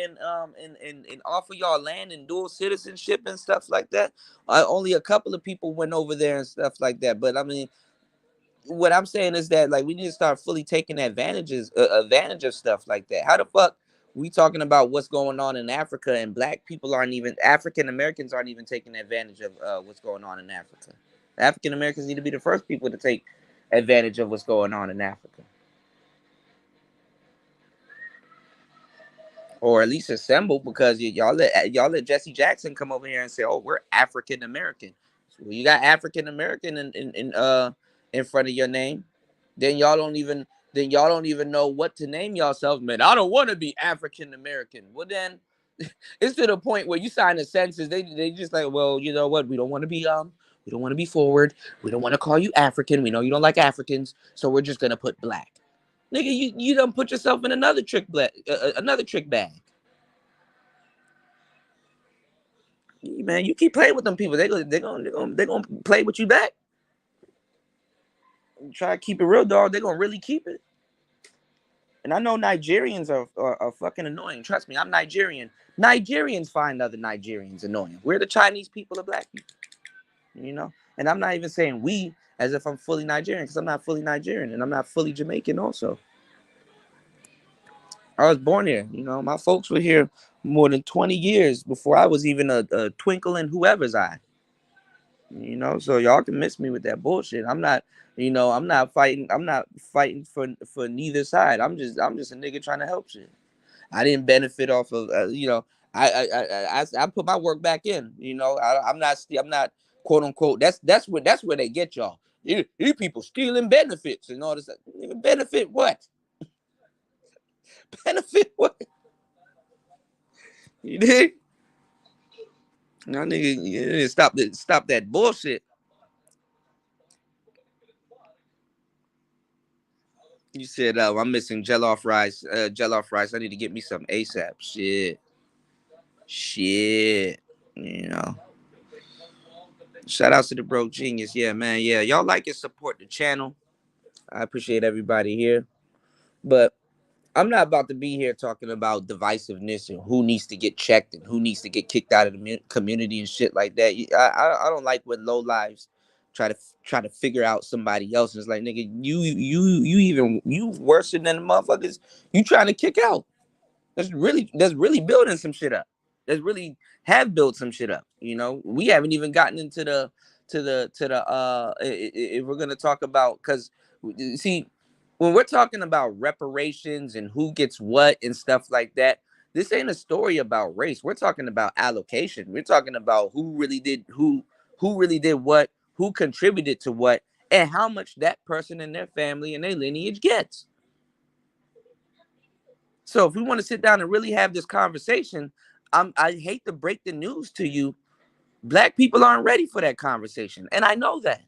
offer y'all land and dual citizenship and stuff like that? Only a couple of people went over there and stuff like that. But I mean, what I'm saying is that, like, we need to start fully taking advantage of stuff like that. How the fuck We talking about what's going on in Africa, and black people aren't even, African Americans aren't even taking advantage of what's going on in Africa. African Americans need to be the first people to take advantage of what's going on in Africa, or at least assemble, because y'all let Jesse Jackson come over here and say, "Oh, we're African American." So you got African American in front of your name, then y'all don't even know what to name yourselves. Man, I don't want to be African American. Well, then it's to the point where you sign the census, they just like, well, you know what? We don't want to be forward. We don't want to call you African. We know you don't like Africans, so we're just gonna put black. Nigga, you done put yourself in another trick bag. Man, you keep playing with them people, they're gonna play with you back. Try to keep it real, dog. They're gonna really keep it. And I know Nigerians are fucking annoying. Trust me, I'm Nigerian. Nigerians find other Nigerians annoying. We're the Chinese people of black people, you know. And I'm not even saying we as if I'm fully Nigerian, because I'm not fully Nigerian, and I'm not fully Jamaican also. I was born here, you know. My folks were here more than 20 years before I was even a twinkle in whoever's eye. You know, so y'all can miss me with that bullshit. I'm not, you know, I'm not fighting for neither side. I'm just a nigga trying to help shit. I didn't benefit off of you know, I put my work back in, you know. I'm not quote unquote, that's where they get y'all. You people stealing benefits and all this. Benefit what? Benefit what? You dig? Now, nigga, you stop that bullshit. You said, I'm missing jollof rice. Jollof rice. I need to get me some ASAP. Shit. You know. Shout out to the Broke Genius. Yeah, man. Yeah, y'all like and support the channel. I appreciate everybody here. But I'm not about to be here talking about divisiveness and who needs to get checked and who needs to get kicked out of the community and shit like that. I don't like when low lives try to figure out somebody else. And it's like, nigga, you worse than the motherfuckers you trying to kick out. That's really building some shit up. That's really have built some shit up. You know, we haven't even gotten into the if we're gonna talk about, because see, when we're talking about reparations and who gets what and stuff like that, this ain't a story about race. We're talking about allocation. We're talking about who really did what, who contributed to what, and how much that person and their family and their lineage gets. So if we want to sit down and really have this conversation, I hate to break the news to you, black people aren't ready for that conversation, and I know that.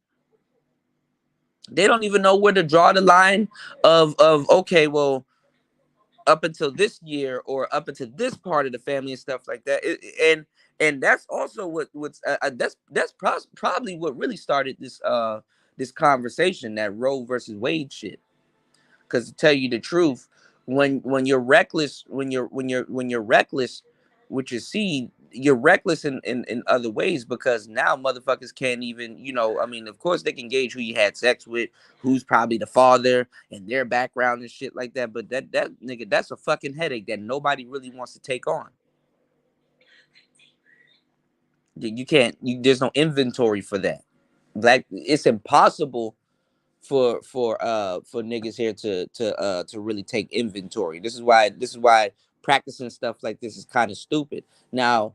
They don't even know where to draw the line of okay, well, up until this year or up until this part of the family and stuff like that. And that's also what's that's probably what really started this conversation, that Roe versus Wade shit. Because to tell you the truth, when you're reckless, when you're reckless with your seed, you're reckless in other ways, because now motherfuckers can't even, you know, I mean, of course they can gauge who you had sex with, who's probably the father and their background and shit like that. But that nigga, that's a fucking headache that nobody really wants to take on. You can't, there's no inventory for that. It's impossible for niggas here to really take inventory. This is why practicing stuff like this is kind of stupid. Now,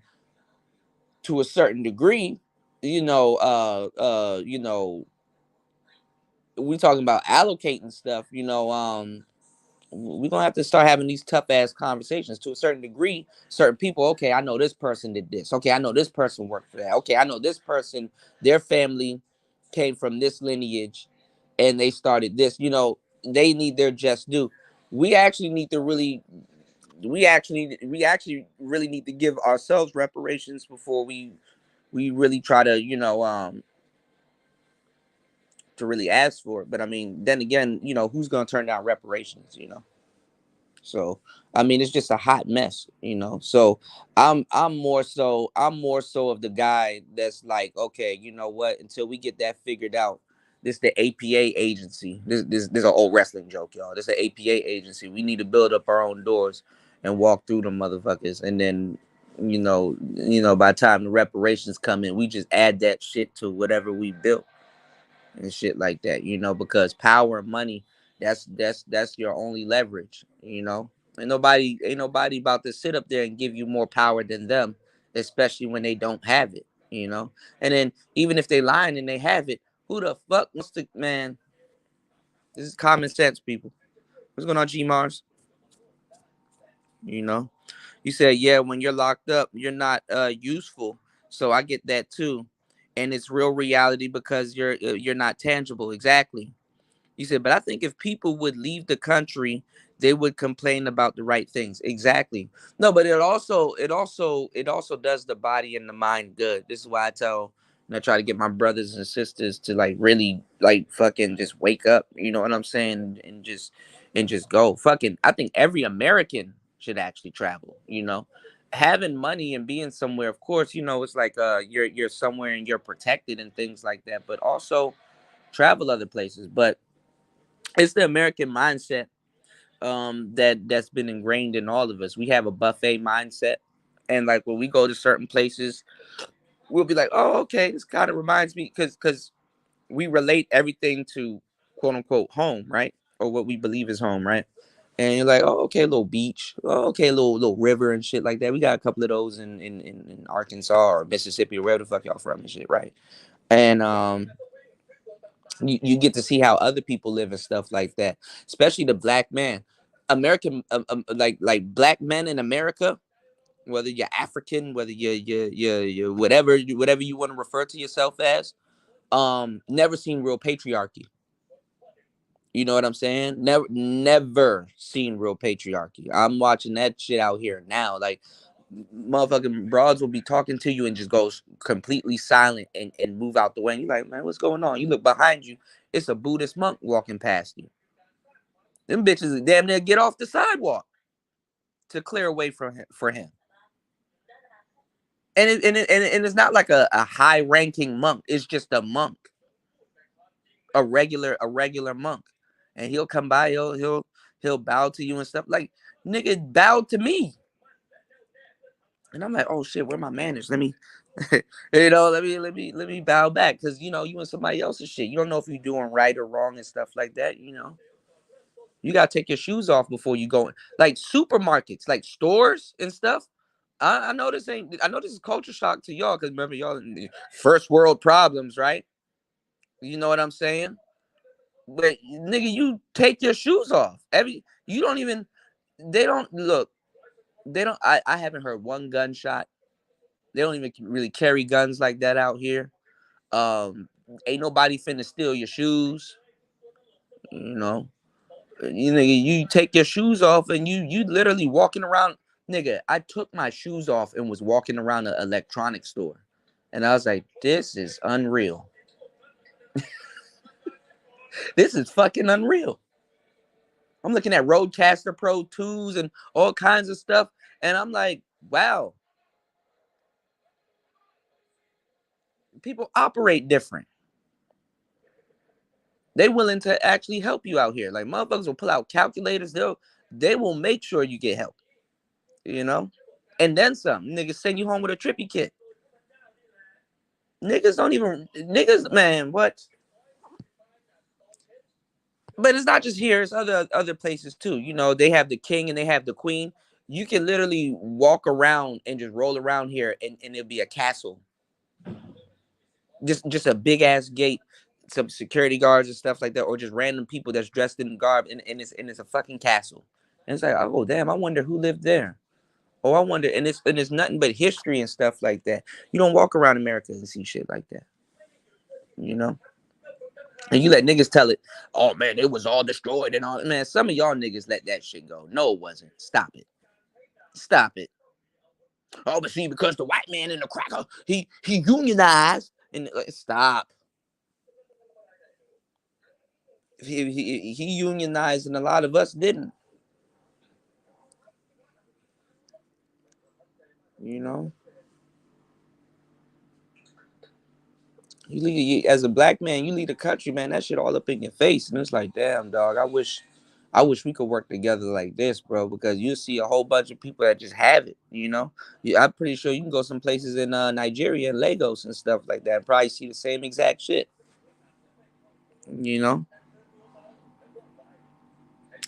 to a certain degree, you know, we're talking about allocating stuff, you know, we're gonna have to start having these tough ass conversations. To a certain degree, certain people, okay, I know this person did this. Okay, I know this person worked for that. Okay, I know this person, their family came from this lineage and they started this, you know, they need their just due. We actually need to really really need to give ourselves reparations before we really try to, you know, to really ask for it. But I mean, then again, you know, who's gonna turn down reparations, you know? So I mean, it's just a hot mess, you know. So I'm more so of the guy that's like, okay, you know what? Until we get that figured out, this the APA agency. This is an old wrestling joke, y'all. This is an APA agency. We need to build up our own doors and walk through them motherfuckers, and then by the time the reparations come in, we just add that shit to whatever we built and shit like that, because power and money, that's your only leverage. Ain't nobody about to sit up there and give you more power than them, especially when they don't have it. And then even if they lying and they have it, who the fuck wants to, man? This is common sense, people. What's going on, G Mars? You know, you said, yeah, when you're locked up, you're not useful. So I get that too, and it's real reality because you're not tangible. Exactly. You said, but I think if people would leave the country, they would complain about the right things. Exactly. No, but it also does the body and the mind good. This is why I try to get my brothers and sisters to like really like fucking just wake up. You know what I'm saying? And just go. Fucking, I think every American should actually travel. Having money and being somewhere, of course, it's like you're somewhere and you're protected and things like that. But also travel other places. But it's the American mindset that's been ingrained in all of us. We have a buffet mindset, and like when we go to certain places, we'll be like, "Oh, okay, this kind of reminds me," because we relate everything to quote unquote home, right, or what we believe is home, right? And you're like, "Oh, okay, a little beach, oh, okay, a little river and shit like that." We got a couple of those in Arkansas or Mississippi or wherever the fuck y'all from and shit, right? And you get to see how other people live and stuff like that, especially the black man. American, like black men in America, whether you're African, whether you're whatever you want to refer to yourself as, never seen real patriarchy. You know what I'm saying? Never seen real patriarchy. I'm watching that shit out here now. Like, motherfucking broads will be talking to you and just goes completely silent and move out the way. And you're like, man, what's going on? You look behind you, it's a Buddhist monk walking past you. Them bitches damn near get off the sidewalk to clear away for him. And it's not like a high ranking monk. It's just a monk, a regular monk, and he'll come by. He'll bow to you and stuff. Like, nigga bowed to me, and I'm like, oh shit, where my manners? Let me, let me bow back, because you in somebody else's shit. You don't know if you're doing right or wrong and stuff like that. You gotta take your shoes off before you go in. Like supermarkets, like stores and stuff. I know this ain't. I know this is culture shock to y'all, because remember, y'all in the first world problems, right? You know what I'm saying? But nigga, you take your shoes off. You don't even. They don't look. They don't. I haven't heard one gunshot. They don't even really carry guns like that out here. Ain't nobody finna steal your shoes. You know. You take your shoes off and you literally walking around. Nigga, I took my shoes off and was walking around an electronics store, and I was like, this is unreal. This is fucking unreal. I'm looking at Rodecaster Pro 2s and all kinds of stuff, and I'm like, wow, people operate different. They willing to actually help you out here. Like, motherfuckers will pull out calculators. They will make sure you get help. And then some. Niggas send you home with a trippy kit. Niggas, man, what? But it's not just here, it's other places too. They have the king and they have the queen. You can literally walk around and just roll around here, and it'll be a castle. Just a big ass gate, some security guards and stuff like that, or just random people that's dressed in garb, and it's a fucking castle. And it's like, oh damn, I wonder who lived there. Oh, I wonder, and it's nothing but history and stuff like that. You don't walk around America and see shit like that. And you let niggas tell it, oh man, it was all destroyed and all. Man, some of y'all niggas let that shit go. No, it wasn't. Stop it. Stop it. Oh, but see, because the white man in the cracker, he unionized. And stop. He unionized, and a lot of us didn't. As a black man, you lead the country, man. That shit all up in your face, and it's like, damn, dog. I wish I wish we could work together like this, bro, because you see a whole bunch of people that just have it, you know? I'm pretty sure you can go some places in Nigeria and Lagos and stuff like that and probably see the same exact shit, you know?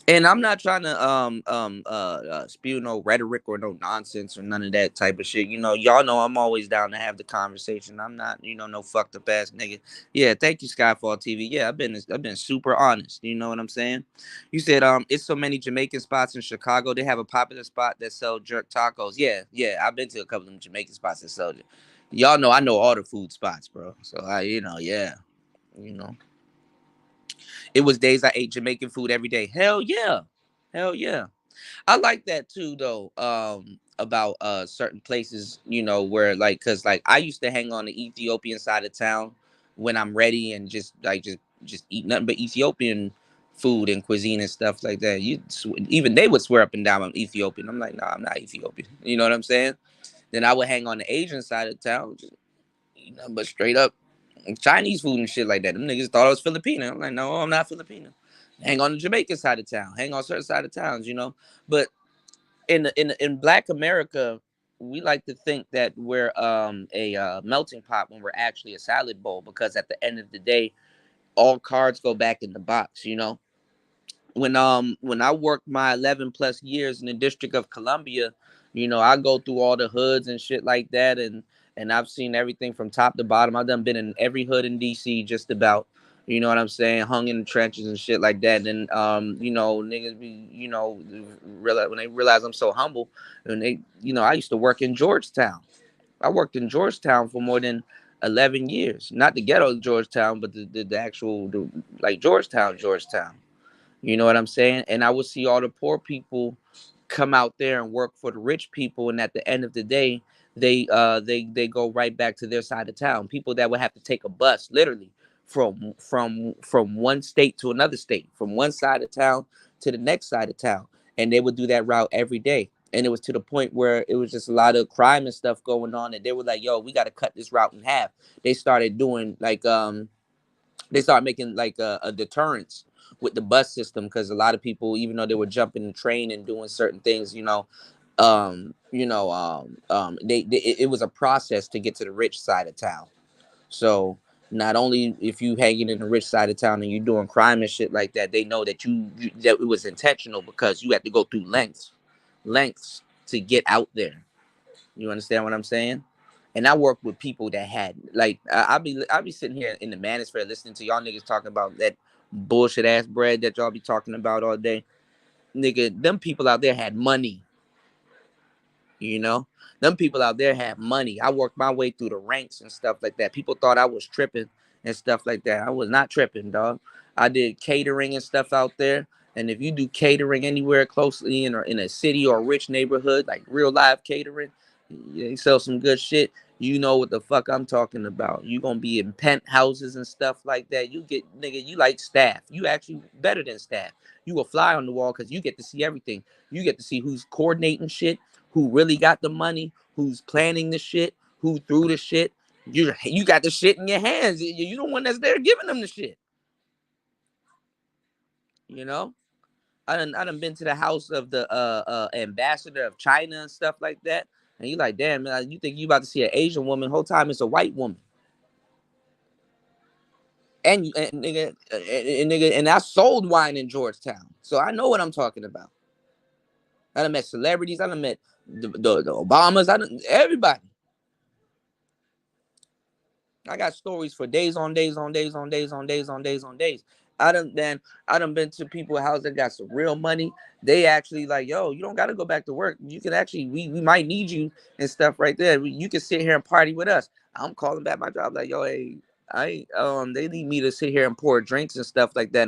And I'm not trying to spew no rhetoric or no nonsense or none of that type of shit. You know, y'all know I'm always down to have the conversation. I'm not, no fucked up ass nigga. Yeah, thank you, Skyfall TV. Yeah, I've been super honest. You know what I'm saying? You said it's so many Jamaican spots in Chicago. They have a popular spot that sell jerk tacos. Yeah, yeah. I've been to a couple of them Jamaican spots that sell it. Y'all know I know all the food spots, bro. So yeah, you know. It was days I ate Jamaican food every day. Hell yeah. Hell yeah. I like that too though. About certain places, where like cause like I used to hang on the Ethiopian side of town when I'm ready and just eat nothing but Ethiopian food and cuisine and stuff like that. Even they would swear up and down I'm Ethiopian. I'm like, nah, I'm not Ethiopian. You know what I'm saying? Then I would hang on the Asian side of town, just eat nothing but straight up Chinese food and shit like that. Them niggas thought I was Filipino. I'm like, no, I'm not Filipino. Hang on the Jamaican side of town. Hang on certain side of towns. But in Black America, we like to think that we're a melting pot when we're actually a salad bowl, because at the end of the day, all cards go back in the box. When I worked my 11 plus years in the District of Columbia, I go through all the hoods and shit like that, and I've seen everything from top to bottom. I've done been in every hood in DC just about. You know what I'm saying? Hung in the trenches and shit like that. And niggas be, realize when they realize I'm so humble, and I used to work in Georgetown. I worked in Georgetown for more than 11 years. Not the ghetto Georgetown, but the actual like Georgetown. You know what I'm saying? And I would see all the poor people come out there and work for the rich people, and at the end of the day, they go right back to their side of town. People that would have to take a bus, literally, from one state to another state, from one side of town to the next side of town, and they would do that route every day. And it was to the point where it was just a lot of crime and stuff going on, and they were like, "Yo, we got to cut this route in half." They started doing like they started making like a deterrence with the bus system, because a lot of people, even though they were jumping the train and doing certain things, it was a process to get to the rich side of town. So not only if you hanging in the rich side of town and you doing crime and shit like that, they know that that it was intentional, because you had to go through lengths to get out there. You understand what I'm saying? And I worked with people that had like I'll be sitting here in the manosphere listening to y'all niggas talking about that bullshit ass bread that y'all be talking about all day. Nigga, them people out there had money. Them people out there had money. I worked my way through the ranks and stuff like that. People thought I was tripping and stuff like that. I was not tripping, dog. I did catering and stuff out there. And if you do catering anywhere closely in a city or a rich neighborhood, like real live catering, you sell some good shit. You know what the fuck I'm talking about. You gonna be in penthouses and stuff like that. You get, nigga, you like staff. You actually better than staff. You a fly on the wall, because you get to see everything. You get to see who's coordinating shit, who really got the money, who's planning the shit, who threw the shit. You got the shit in your hands. You the one that's there giving them the shit. I done been to the house of the ambassador of China and stuff like that. And you like, damn, man, you think you about to see an Asian woman, whole time it's a white woman. And I sold wine in Georgetown, so I know what I'm talking about. I done met celebrities. I done met the Obamas. Everybody. I got stories for days on days on days on days on days on days on days. I done been to people's house that got some real money. They actually like, yo, you don't got to go back to work. You can actually, we might need you and stuff right there. You can sit here and party with us. I'm calling back my job like, yo, hey, they need me to sit here and pour drinks and stuff like that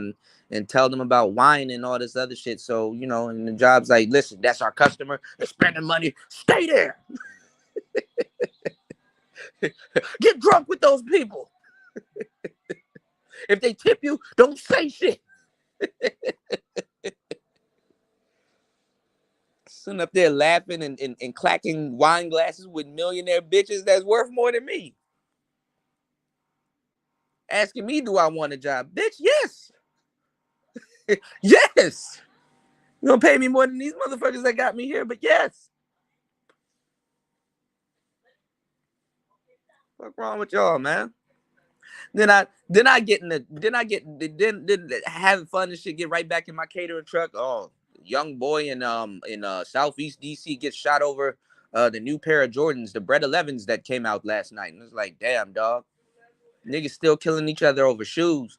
and tell them about wine and all this other shit. So, and the job's like, listen, that's our customer. They're spending money. Stay there. Get drunk with those people. If they tip you, don't say shit. Sitting up there laughing and clacking wine glasses with millionaire bitches that's worth more than me. Asking me, do I want a job? Bitch, yes. Yes. You gonna pay me more than these motherfuckers that got me here, but yes. What's wrong with y'all, man? Then I get having fun and shit, get right back in my catering truck. Oh, young boy in Southeast DC gets shot over the new pair of Jordans, the Bread 11s that came out last night. And it's like, damn, dog. Niggas still killing each other over shoes.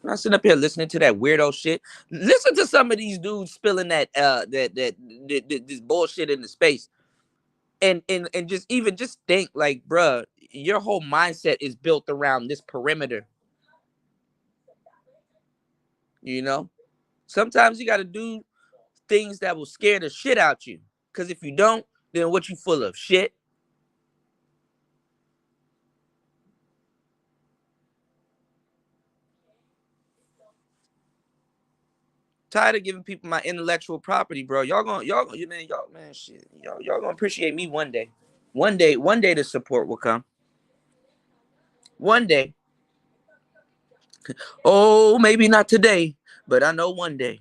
I'm sitting up here listening to that weirdo shit. Listen to some of these dudes spilling that this bullshit into space. And just think like, bruh, your whole mindset is built around this perimeter. You know? Sometimes you gotta do things that will scare the shit out you. Cause if you don't, then what you full of? Shit. Tired of giving people my intellectual property, bro. Y'all gonna appreciate me one day. One day the support will come. One day. Oh, maybe not today, but I know one day.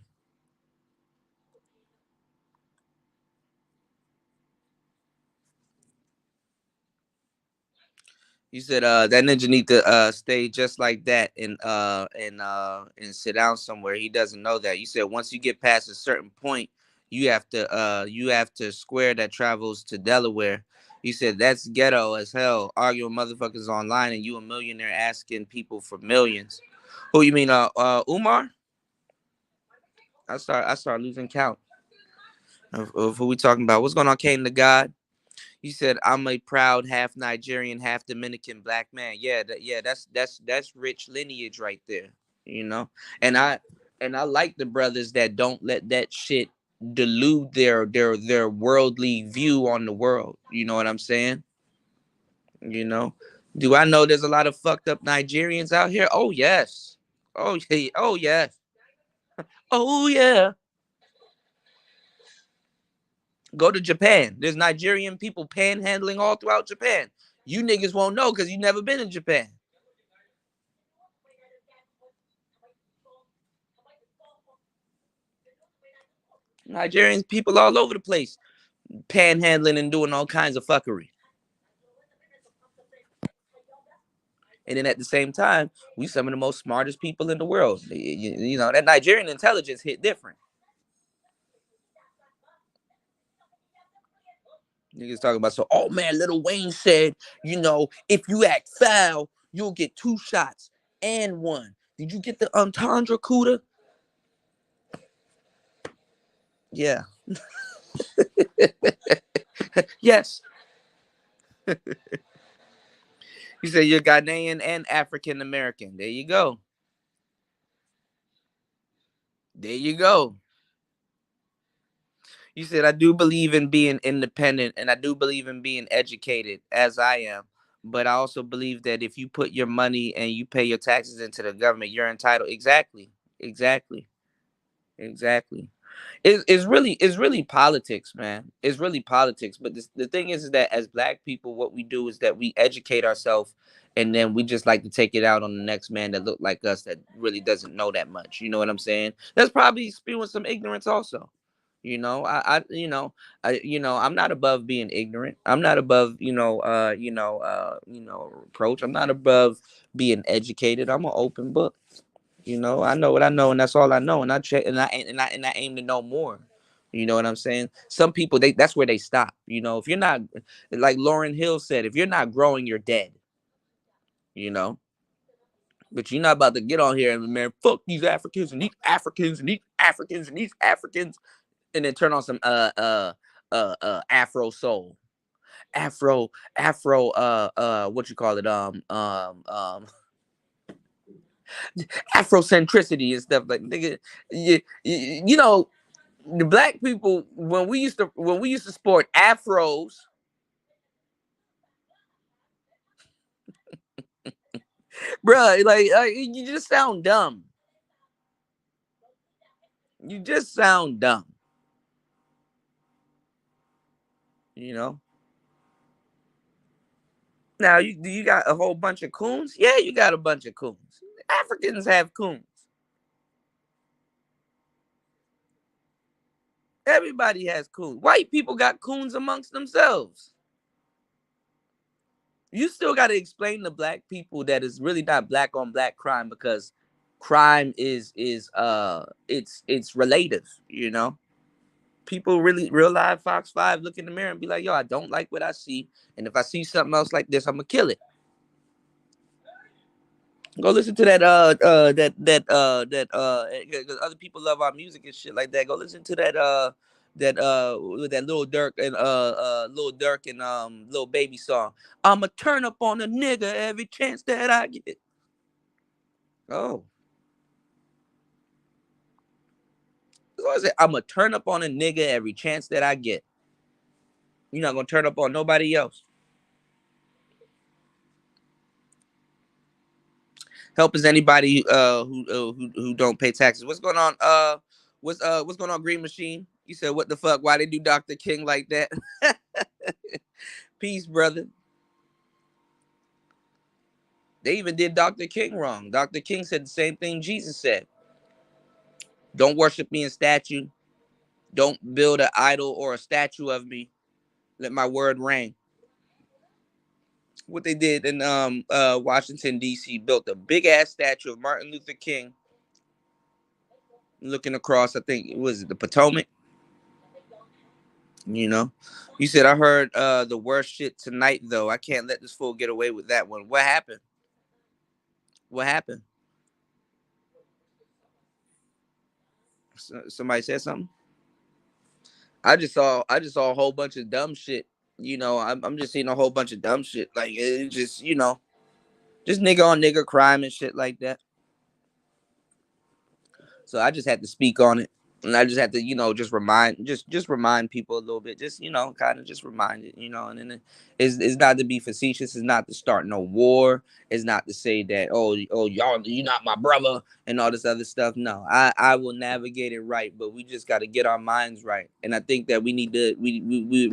You said that ninja need to stay just like that and sit down somewhere. He doesn't know that. You said once you get past a certain point, you have to square that travels to Delaware. You said that's ghetto as hell. Arguing motherfuckers online and you a millionaire asking people for millions. Who you mean Umar? I start losing count of who we talking about. What's going on, Kane the God? He said, "I'm a proud half Nigerian, half Dominican black man." Yeah, that's rich lineage right there, you know. And I like the brothers that don't let that shit delude their worldly view on the world. You know what I'm saying? You know. Do I know there's a lot of fucked up Nigerians out here? Oh yes. Oh yeah. Oh yes. Oh yeah. Go to Japan. There's Nigerian people panhandling all throughout Japan. You niggas won't know because you never been in Japan. Nigerian people all over the place, panhandling and doing all kinds of fuckery. And then at the same time, we some of the most smartest people in the world. You know, that Nigerian intelligence hit different. Niggas talking about, so, oh man, Lil Wayne said, you know, if you act foul, you'll get 2 shots and 1. Did you get the entendre, Cuda? Yeah. Yes. You say you're Ghanaian and African American. There you go. There you go. You said, I do believe in being independent and I do believe in being educated as I am. But I also believe that if you put your money and you pay your taxes into the government, you're entitled. Exactly. Exactly. Exactly. It's really politics, man. It's really politics. But the thing is that as black people, what we do is that we educate ourselves and then we just like to take it out on the next man that look like us that really doesn't know that much. You know what I'm saying? That's probably spewing some ignorance also. You know, I'm not above being ignorant. I'm not above, approach. I'm not above being educated. I'm an open book. You know, I know what I know, and that's all I know. And I check, and I aim to know more. You know what I'm saying? Some people, that's where they stop. You know, if you're not, like Lauryn Hill said, if you're not growing, you're dead. You know, but you're not about to get on here and, man, fuck these Africans and these Africans and these Africans and these Africans, and then turn on some Afro soul, Afro what you call it Afrocentricity and stuff like, nigga, you know, the black people when we used to sport afros, bro, like you just sound dumb. You just sound dumb. You know. Now you got a whole bunch of coons? Yeah, you got a bunch of coons. Africans have coons. Everybody has coons. White people got coons amongst themselves. You still got to explain to black people that it's really not black on black crime, because crime is it's relative, you know. People really, real live Fox 5 look in the mirror and be like, yo, I don't like what I see, and if I see something else like this, I'm gonna kill it. Go listen to that other people love our music and shit like that. Go listen to that with that Lil Durk and Lil Baby song. I'ma turn up on a nigga every chance that I get. Oh. What is it? I'ma turn up on a nigga every chance that I get. You're not gonna turn up on nobody else. Help is anybody who don't pay taxes. What's going on? What's going on, Green Machine? You said, what the fuck? Why they do Dr. King like that? Peace, brother. They even did Dr. King wrong. Dr. King said the same thing Jesus said. Don't worship me in statue. Don't build an idol or a statue of me. Let my word reign. What they did in Washington, D.C., built a big-ass statue of Martin Luther King looking across, I think it was the Potomac. You know, you said, I heard the worst shit tonight, though. I can't let this fool get away with that one. What happened? What happened? Somebody said something? I just saw a whole bunch of dumb shit. You know, I'm just seeing a whole bunch of dumb shit. Like, it just, you know, just nigga on nigga crime and shit like that. So I just had to speak on it. And I just had to, you know, just remind people a little bit, just, you know, kind of just remind it, you know, and then it's not to be facetious. It's not to start no war. It's not to say that, oh, y'all, you're not my brother and all this other stuff. No, I will navigate it right, but we just got to get our minds right. And I think that we need to,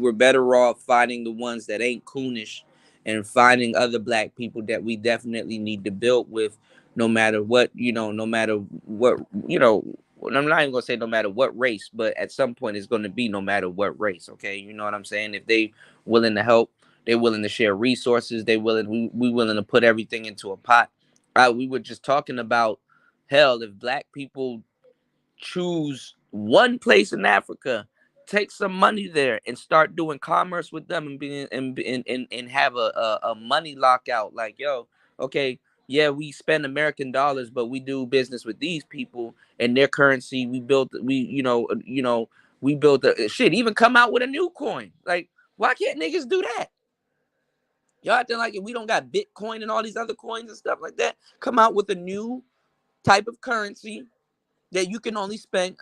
we're better off finding the ones that ain't coonish and finding other black people that we definitely need to build with, no matter what, you know, no matter what, you know. I'm not even gonna say no matter what race, but at some point it's gonna be no matter what race. Okay, you know what I'm saying? If they willing to help, they're willing to share resources. We willing to put everything into a pot. We were just talking about, hell, if black people choose one place in Africa, take some money there and start doing commerce with them and have a money lockout. Like, yo, okay, yeah, we spend American dollars, but we do business with these people and their currency. We built a shit. Even come out with a new coin. Like, why can't niggas do that? Y'all acting like we don't got Bitcoin and all these other coins and stuff like that. Come out with a new type of currency that you can only spend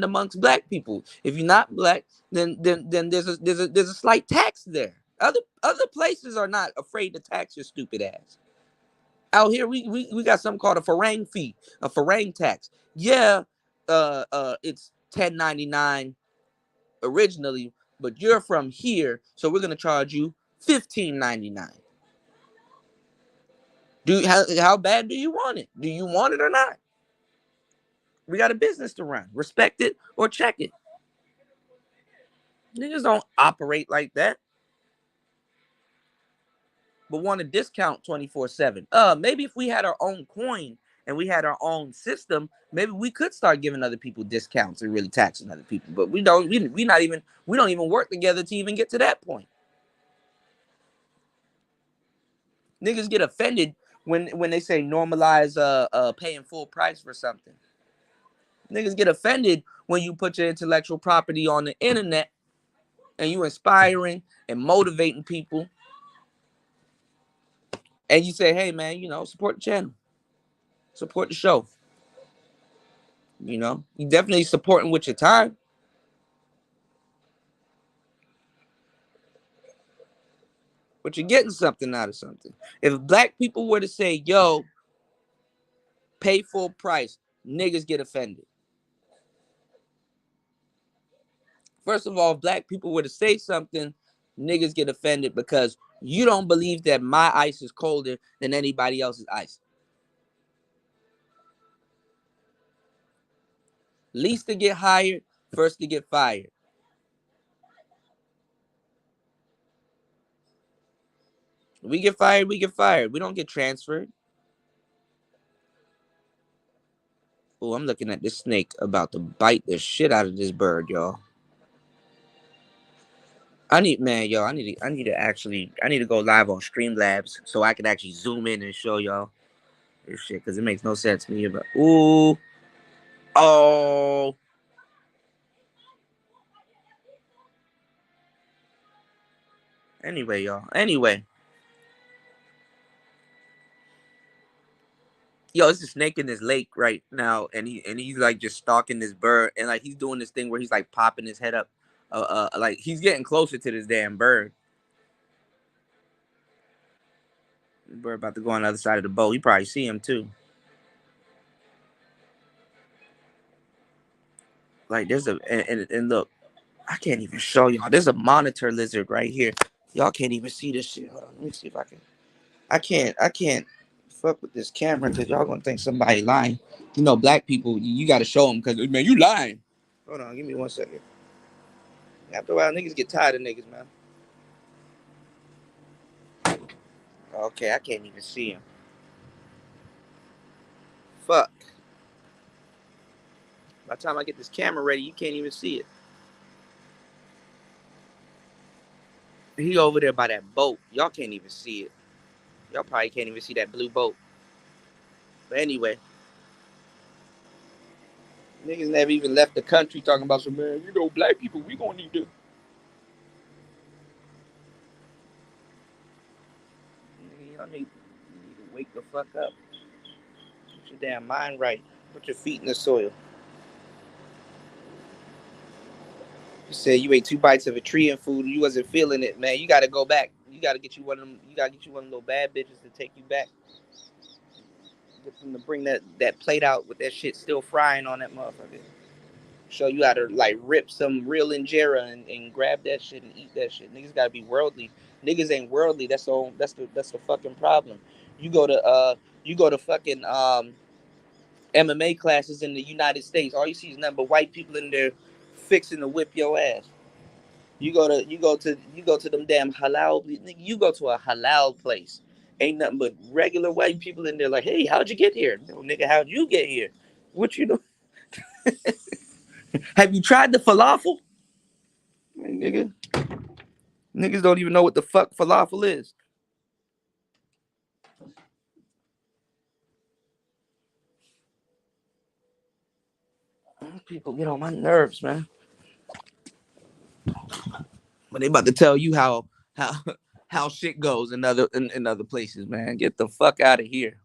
amongst black people. If you're not black, then there's a slight tax there. Other places are not afraid to tax your stupid ass. Out here, we got something called a farang fee, a farang tax. Yeah, it's $10.99 originally, but you're from here, so we're gonna charge you $15.99. How bad do you want it? Do you want it or not? We got a business to run. Respect it or check it. Niggas don't operate like that. But want to discount 24/7. Maybe if we had our own coin and we had our own system, maybe we could start giving other people discounts and really taxing other people. But we don't. We don't even work together to even get to that point. Niggas get offended when they say normalize paying full price for something. Niggas get offended when you put your intellectual property on the internet and you inspiring and motivating people. And you say, hey, man, you know, support the channel. Support the show. You know, you definitely supporting with your time. But you're getting something out of something. If black people were to say, yo, pay full price, niggas get offended. First of all, if black people were to say something, niggas get offended because you don't believe that my ice is colder than anybody else's ice. Least to get hired, first to get fired. We get fired, we get fired. We don't get transferred. Oh, I'm looking at this snake about to bite the shit out of this bird, y'all. I need I need to go live on Streamlabs so I can actually zoom in and show y'all this shit because it makes no sense to me. But ooh, oh, anyway, y'all. Anyway, yo, it's a snake in this lake right now, and he's like just stalking this bird, and like he's doing this thing where he's like popping his head up, like he's getting closer to this damn bird. The bird about to go on the other side of the boat. You probably see him too. Like there's and look, I can't even show y'all. There's a monitor lizard right here. Y'all can't even see this shit. Hold on, let me see if I can. I can't fuck with this camera because y'all gonna think somebody lying. You know, black people, you gotta show them because man, you lying. Hold on, give me 1 second. After a while, niggas get tired of niggas, man. Okay, I can't even see him. Fuck. By the time I get this camera ready, you can't even see it. He over there by that boat. Y'all can't even see it. Y'all probably can't even see that blue boat. But anyway, niggas never even left the country talking about some man. You know, black people, we gonna need to. Y'all need to wake the fuck up. Get your damn mind right. Put your feet in the soil. You said you ate 2 bites of a tree and food and you wasn't feeling it, man. You gotta go back. You gotta get you one of them. You gotta get you one of those bad bitches to take you back. Get them to bring that plate out with that shit still frying on that motherfucker. Show you how to like rip some real injera and grab that shit and eat that shit. Niggas gotta be worldly. Niggas ain't worldly. That's the fucking problem. You go to fucking MMA classes in the United States. All you see is nothing but white people in there fixing to whip your ass. You go to them damn halal. You go to a halal place. Ain't nothing but regular white people in there. Like, hey, how'd you get here? No, nigga, how'd you get here? What you know? Have you tried the falafel? Hey, nigga, niggas don't even know what the fuck falafel is. People get on my nerves, man. But they about to tell you how shit goes in other places, man. Get the fuck out of here.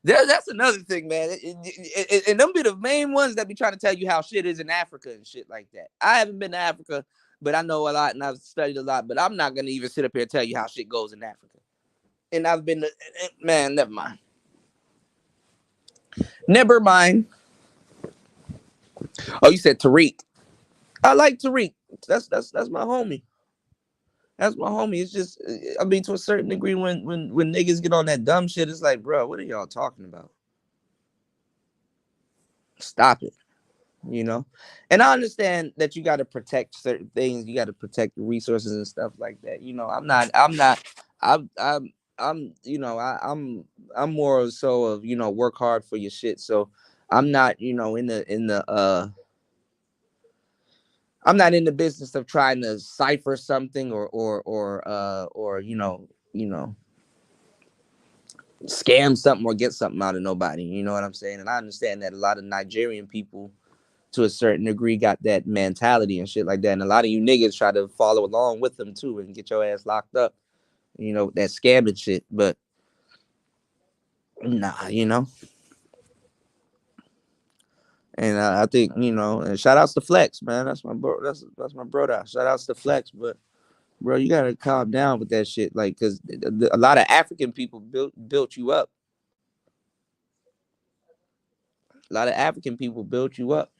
That's another thing, man. And them be the main ones that be trying to tell you how shit is in Africa and shit like that. I haven't been to Africa, but I know a lot and I've studied a lot. But I'm not gonna even sit up here and tell you how shit goes in Africa. And I've been to, man. Never mind. Never mind. Oh, you said Tariq. I like Tariq. That's my homie. That's my homie. It's just, I mean, to a certain degree, when niggas get on that dumb shit, it's like, bro, what are y'all talking about? Stop it, you know. And I understand that you got to protect certain things. You got to protect the resources and stuff like that. You know, you know, I'm more so of, you know, work hard for your shit. So I'm not, you know, I'm not in the business of trying to cipher something or you know scam something or get something out of nobody. You know what I'm saying? And I understand that a lot of Nigerian people, to a certain degree, got that mentality and shit like that. And a lot of you niggas try to follow along with them too and get your ass locked up. You know, that scamming shit. But nah, you know. And I think, you know, and shout outs to Flex, man. That's my bro. That's my brother. Shout outs to Flex, but bro, you gotta calm down with that shit, like, cause a lot of African people built you up. A lot of African people built you up.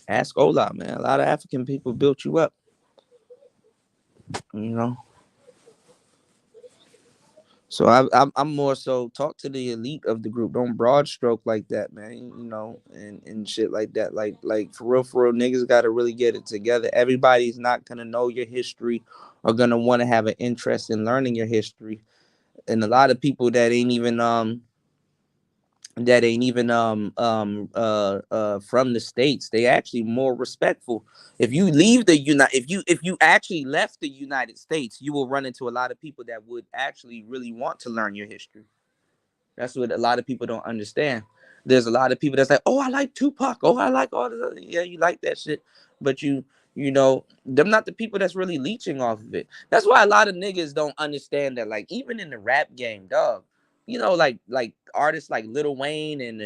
Ask Ola, man. A lot of African people built you up. You know. So I'm more so talk to the elite of the group. Don't broad stroke like that, man. You know, and shit like that. Like for real, niggas got to really get it together. Everybody's not gonna know your history or gonna want to have an interest in learning your history. And a lot of people that ain't even from the states, they actually more respectful. If you leave the United, if you actually left the United States, you will run into a lot of people that would actually really want to learn your history. That's what a lot of people don't understand. There's a lot of people that's like, oh, I like Tupac. Oh, I like all this. Yeah, you like that shit, but you know, them not the people that's really leeching off of it. That's why a lot of niggas don't understand that. Like even in the rap game, dog. You know, like artists like Lil Wayne and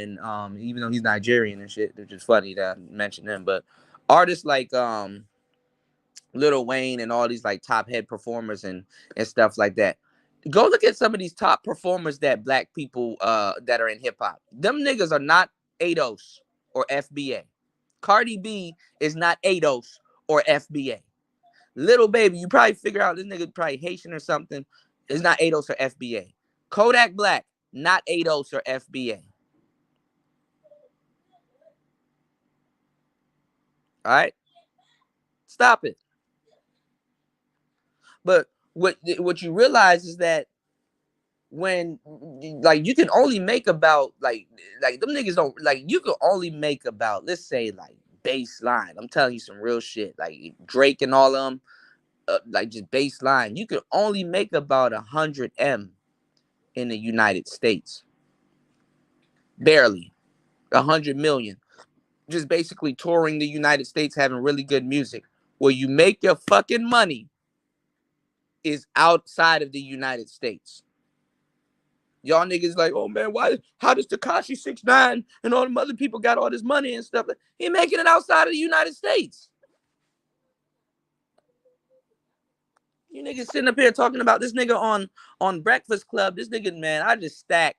even though he's Nigerian and shit, which is funny that I mentioned him, but artists like Lil Wayne and all these like top head performers and stuff like that. Go look at some of these top performers that black people that are in hip hop. Them niggas are not ADOS or FBA. Cardi B is not ADOS or FBA. Little Baby, you probably figure out this nigga probably Haitian or something. Is not ADOS or FBA. Kodak Black, not ADOS or FBA. All right, stop it. But what you realize is that when like you can only make about like them niggas don't like you can only make about, let's say, like baseline. I'm telling you some real shit. Like Drake and all of them, like just baseline. You can only make about 100 M in the United States. Barely 100 million. Just basically touring the United States, having really good music. Where you make your fucking money is outside of the United States. Y'all niggas like, oh man, why? How does Tekashi 6ix9ine and all them other people got all this money and stuff? He making it outside of the United States. You niggas sitting up here talking about this nigga on Breakfast Club. This nigga, man, I just stacked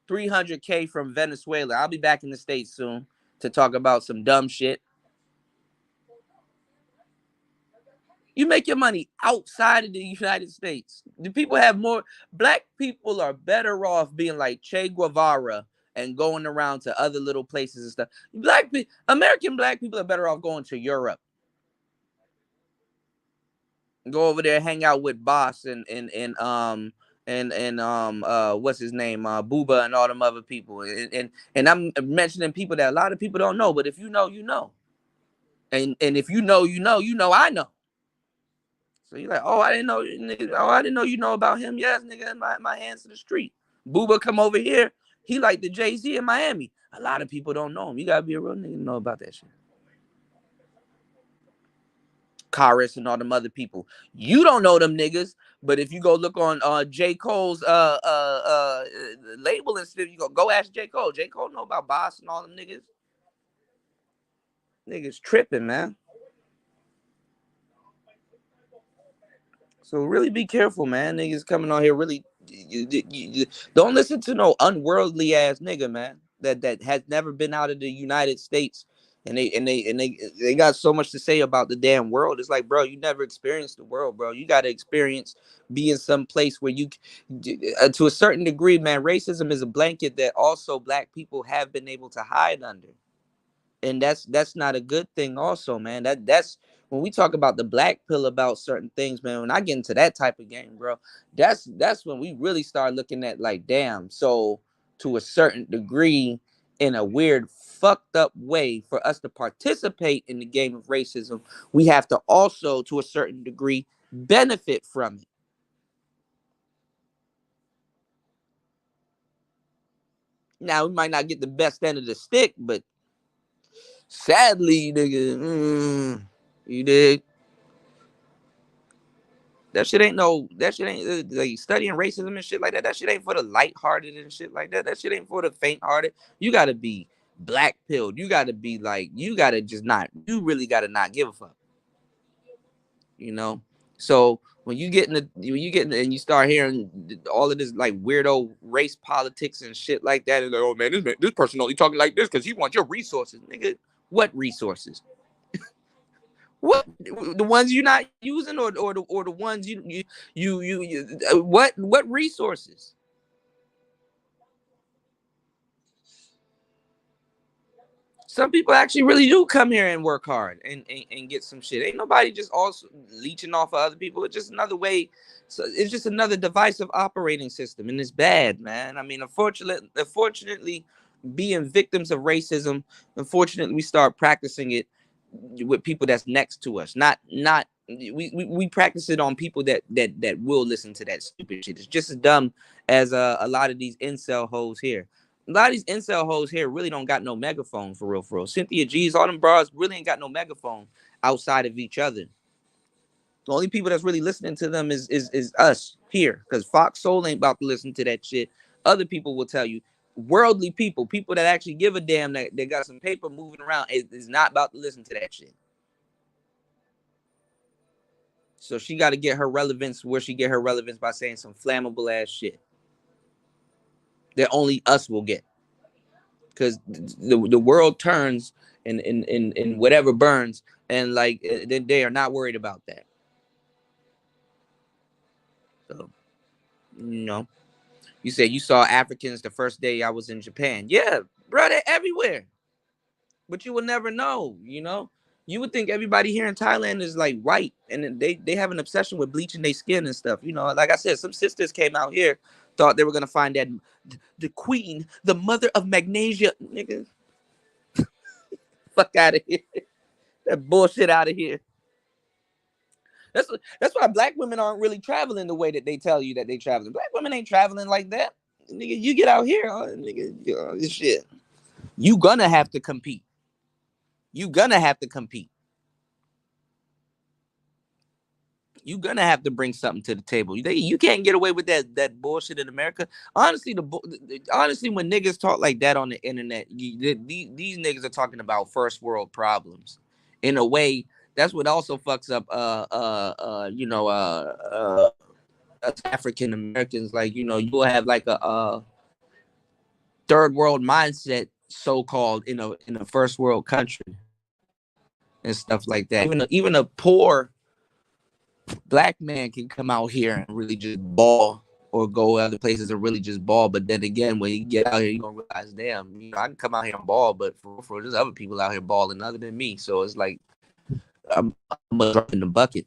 300K from Venezuela. I'll be back in the States soon to talk about some dumb shit. You make your money outside of the United States. Do people have more? Black people are better off being like Che Guevara and going around to other little places and stuff. American black people are better off going to Europe. Go over there, hang out with Boss and what's his name, Booba and all them other people. And I'm mentioning people that a lot of people don't know, but if you know, you know. And if you know, you know, I know. So you're like, oh, I didn't know, nigga. Oh, I didn't know you know about him. Yes, nigga, my hands to the street. Booba come over here. He like the Jay-Z in Miami. A lot of people don't know him. You gotta be a real nigga to know about that shit. Karis and all them other people. You don't know them niggas, but if you go look on J. Cole's label and stuff, you go ask J. Cole. J. Cole know about Boss and all them niggas. Niggas tripping, man. So really be careful, man. Niggas coming on here really you don't listen to no unworldly ass nigga, man. That has never been out of the United States. And they got so much to say about the damn world. It's like, bro, you never experienced the world, bro. You got to experience being some place where you, to a certain degree, man, racism is a blanket that also black people have been able to hide under. And that's not a good thing also, man. That's when we talk about the black pill about certain things, man. When I get into that type of game, bro, that's when we really start looking at like, damn, so to a certain degree, in a weird fucked up way, for us to participate in the game of racism, we have to also to a certain degree benefit from it. Now we might not get the best end of the stick, but sadly, nigga, you dig? That shit ain't like studying racism and shit like that. That shit ain't for the lighthearted and shit like that. That shit ain't for the faint-hearted. You gotta be black pilled. You gotta be like, you gotta just not, you really gotta not give a fuck. You know? So when you get and you start hearing all of this like weirdo race politics and shit like that, and like, oh man, this person only talking like this because he wants your resources. Nigga, what resources? What, the ones you're not using, or the ones what resources? Some people actually really do come here and work hard and get some shit. Ain't nobody just also leeching off of other people. It's just another way. So it's just another divisive operating system, and it's bad, man. I mean, unfortunately, being victims of racism, unfortunately, we start practicing it with people that's next to us. Not we practice it on people that will listen to that stupid shit. It's just as dumb as a lot of these incel hoes here. A lot of these incel hoes here really don't got no megaphone for real, for real. Cynthia G's, all them bras really ain't got no megaphone outside of each other. The only people that's really listening to them is us here, because Fox Soul ain't about to listen to that shit. Other people will tell you, worldly people that actually give a damn, that they got some paper moving around, is not about to listen to that shit. So she got to get her relevance where she get her relevance, by saying some flammable ass shit that only us will get, because the world turns in whatever burns, and like they are not worried about that. So, you know, you said you saw Africans the first day I was in Japan. Yeah, bro, they're everywhere, but you will never know. You know, you would think everybody here in Thailand is like white, and they have an obsession with bleaching their skin and stuff. You know, like I said, some sisters came out here, thought they were gonna find that the queen, the mother of magnesia, nigga. Fuck out of here. That bullshit out of here. That's why black women aren't really traveling the way that they tell you that they traveling. Black women ain't traveling like that. Nigga, you get out here, nigga, this shit. You gonna have to compete. You gonna have to compete. You gonna have to bring something to the table. You can't get away with that bullshit in America. Honestly, honestly, when niggas talk like that on the internet, these niggas are talking about first world problems. In a way, that's what also fucks up us African Americans. Like, you know, you'll have like a third world mindset, so called, in a first world country and stuff like that. Even a poor black man can come out here and really just ball, or go other places and really just ball. But then again, when you get out here, you're gonna realize, damn, you know, I can come out here and ball, but for there's other people out here balling other than me. So it's like I'm dropping the bucket.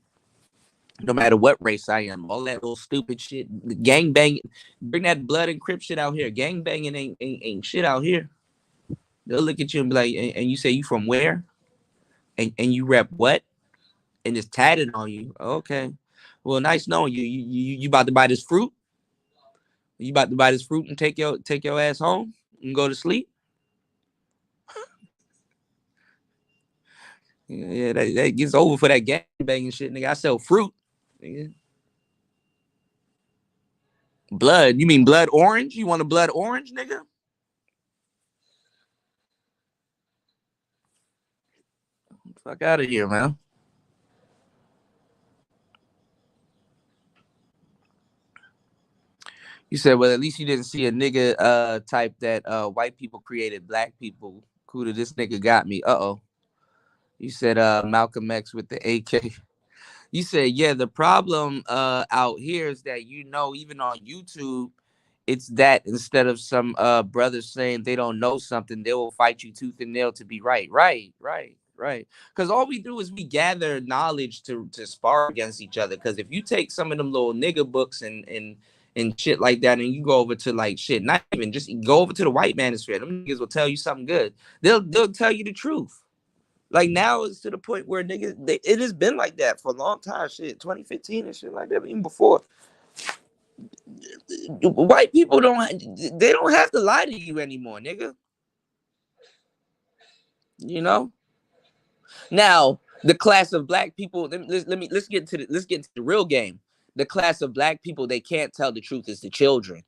No matter what race I am, all that little stupid shit, gang banging, bring that blood and crip shit out here. Gang banging ain't shit out here. They'll look at you and be like, and you say you from where? And you rep what? And it's tatted on you. Okay. Well, nice knowing you. You about to buy this fruit? You about to buy this fruit and take your ass home and go to sleep? Yeah, that gets over for that gang banging shit, nigga. I sell fruit, nigga. Blood? You mean blood orange? You want a blood orange, nigga? Fuck out of here, man. You said, well, at least you didn't see a nigga type that white people created black people. Kuda, this nigga got me. Uh-oh. You said Malcolm X with the AK. You said, yeah, the problem out here is that, you know, even on YouTube, it's that instead of some brothers saying they don't know something, they will fight you tooth and nail to be right. Right. Because all we do is we gather knowledge to spar against each other. Because if you take some of them little nigga books and shit like that, and you go over to like shit, not even just go over to the white manosphere, them niggas will tell you something good. They'll tell you the truth. Like now it's to the point where niggas, it has been like that for a long time. Shit, 2015 and shit like that, even before. White people don't have to lie to you anymore, nigga. You know. Now the class of black people. Let's get into the real game. The class of black people, they can't tell the truth is the children.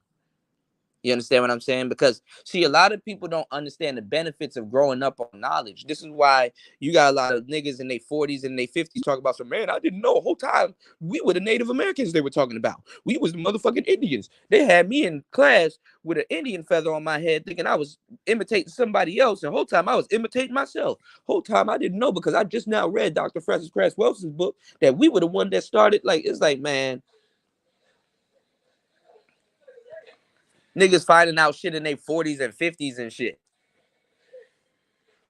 You understand what I'm saying? Because see, a lot of people don't understand the benefits of growing up on knowledge. This is why you got a lot of niggas in their 40s and their 50s talk about some, man, I didn't know the whole time we were the Native Americans they were talking about. We was the motherfucking Indians. They had me in class with an Indian feather on my head thinking I was imitating somebody else. And the whole time I was imitating myself. Whole time I didn't know because I just now read Dr. Francis Cress Welson's book that we were the one that started. Like, it's like, man, niggas finding out shit in their 40s and 50s and shit.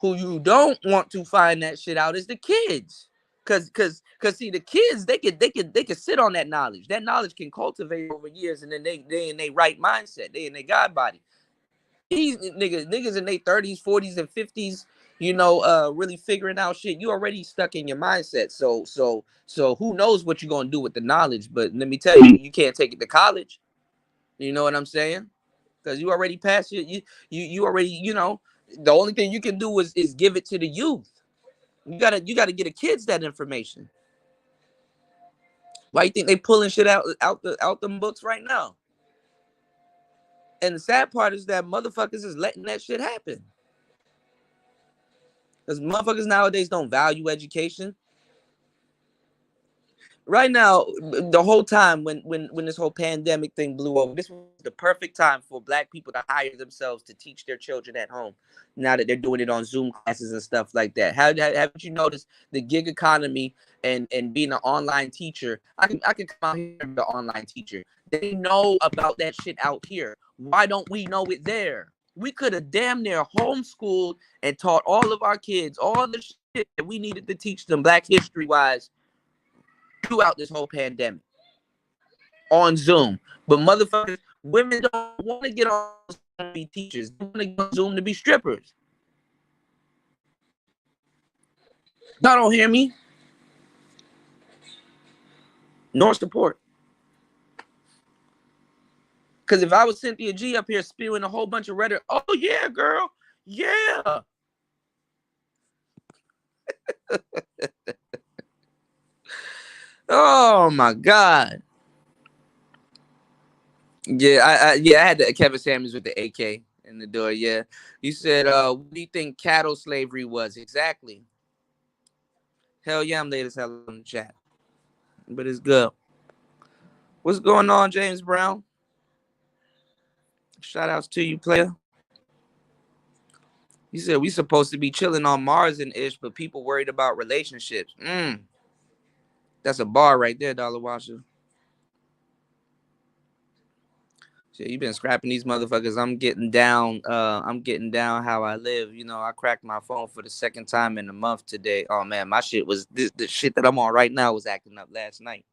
Who you don't want to find that shit out is the kids. Cause see, the kids, they can sit on that knowledge. That knowledge can cultivate over years, and then they in their right mindset. They in their God body. These niggas in their 30s, 40s, and 50s, really figuring out shit. You already stuck in your mindset. So who knows what you're gonna do with the knowledge? But let me tell you, you can't take it to college. You know what I'm saying? Because you already passed it. You already, the only thing you can do is give it to the youth. You gotta get the kids that information. Why you think they pulling shit out them books right now? And the sad part is that motherfuckers is letting that shit happen. Because motherfuckers nowadays don't value education. Right now, the whole time when this whole pandemic thing blew over, this was the perfect time for Black people to hire themselves to teach their children at home. Now that they're doing it on Zoom classes and stuff like that, haven't you noticed the gig economy and being an online teacher? I can come out here and be an online teacher. They know about that shit out here. Why don't we know it there? We could have damn near homeschooled and taught all of our kids all the shit that we needed to teach them Black history wise throughout this whole pandemic on Zoom. But motherfuckers, women don't want to get on Zoom to be teachers. They want to get on Zoom to be strippers. Y'all don't hear me? Nor support. Because if I was Cynthia G up here spewing a whole bunch of rhetoric, oh yeah, girl, yeah. Oh my God. Yeah, I had Kevin Samuels with the AK in the door. Yeah. You said, what do you think cattle slavery was? Exactly. Hell yeah, I'm late as hell in the chat. But it's good. What's going on, James Brown? Shout outs to you, player. He said we supposed to be chilling on Mars and ish, but people worried about relationships. That's a bar right there, Dollar Washer. Shit, you been scrapping these motherfuckers. I'm getting down how I live. I cracked my phone for the second time in a month today. Oh man, my shit was the shit that I'm on right now was acting up last night.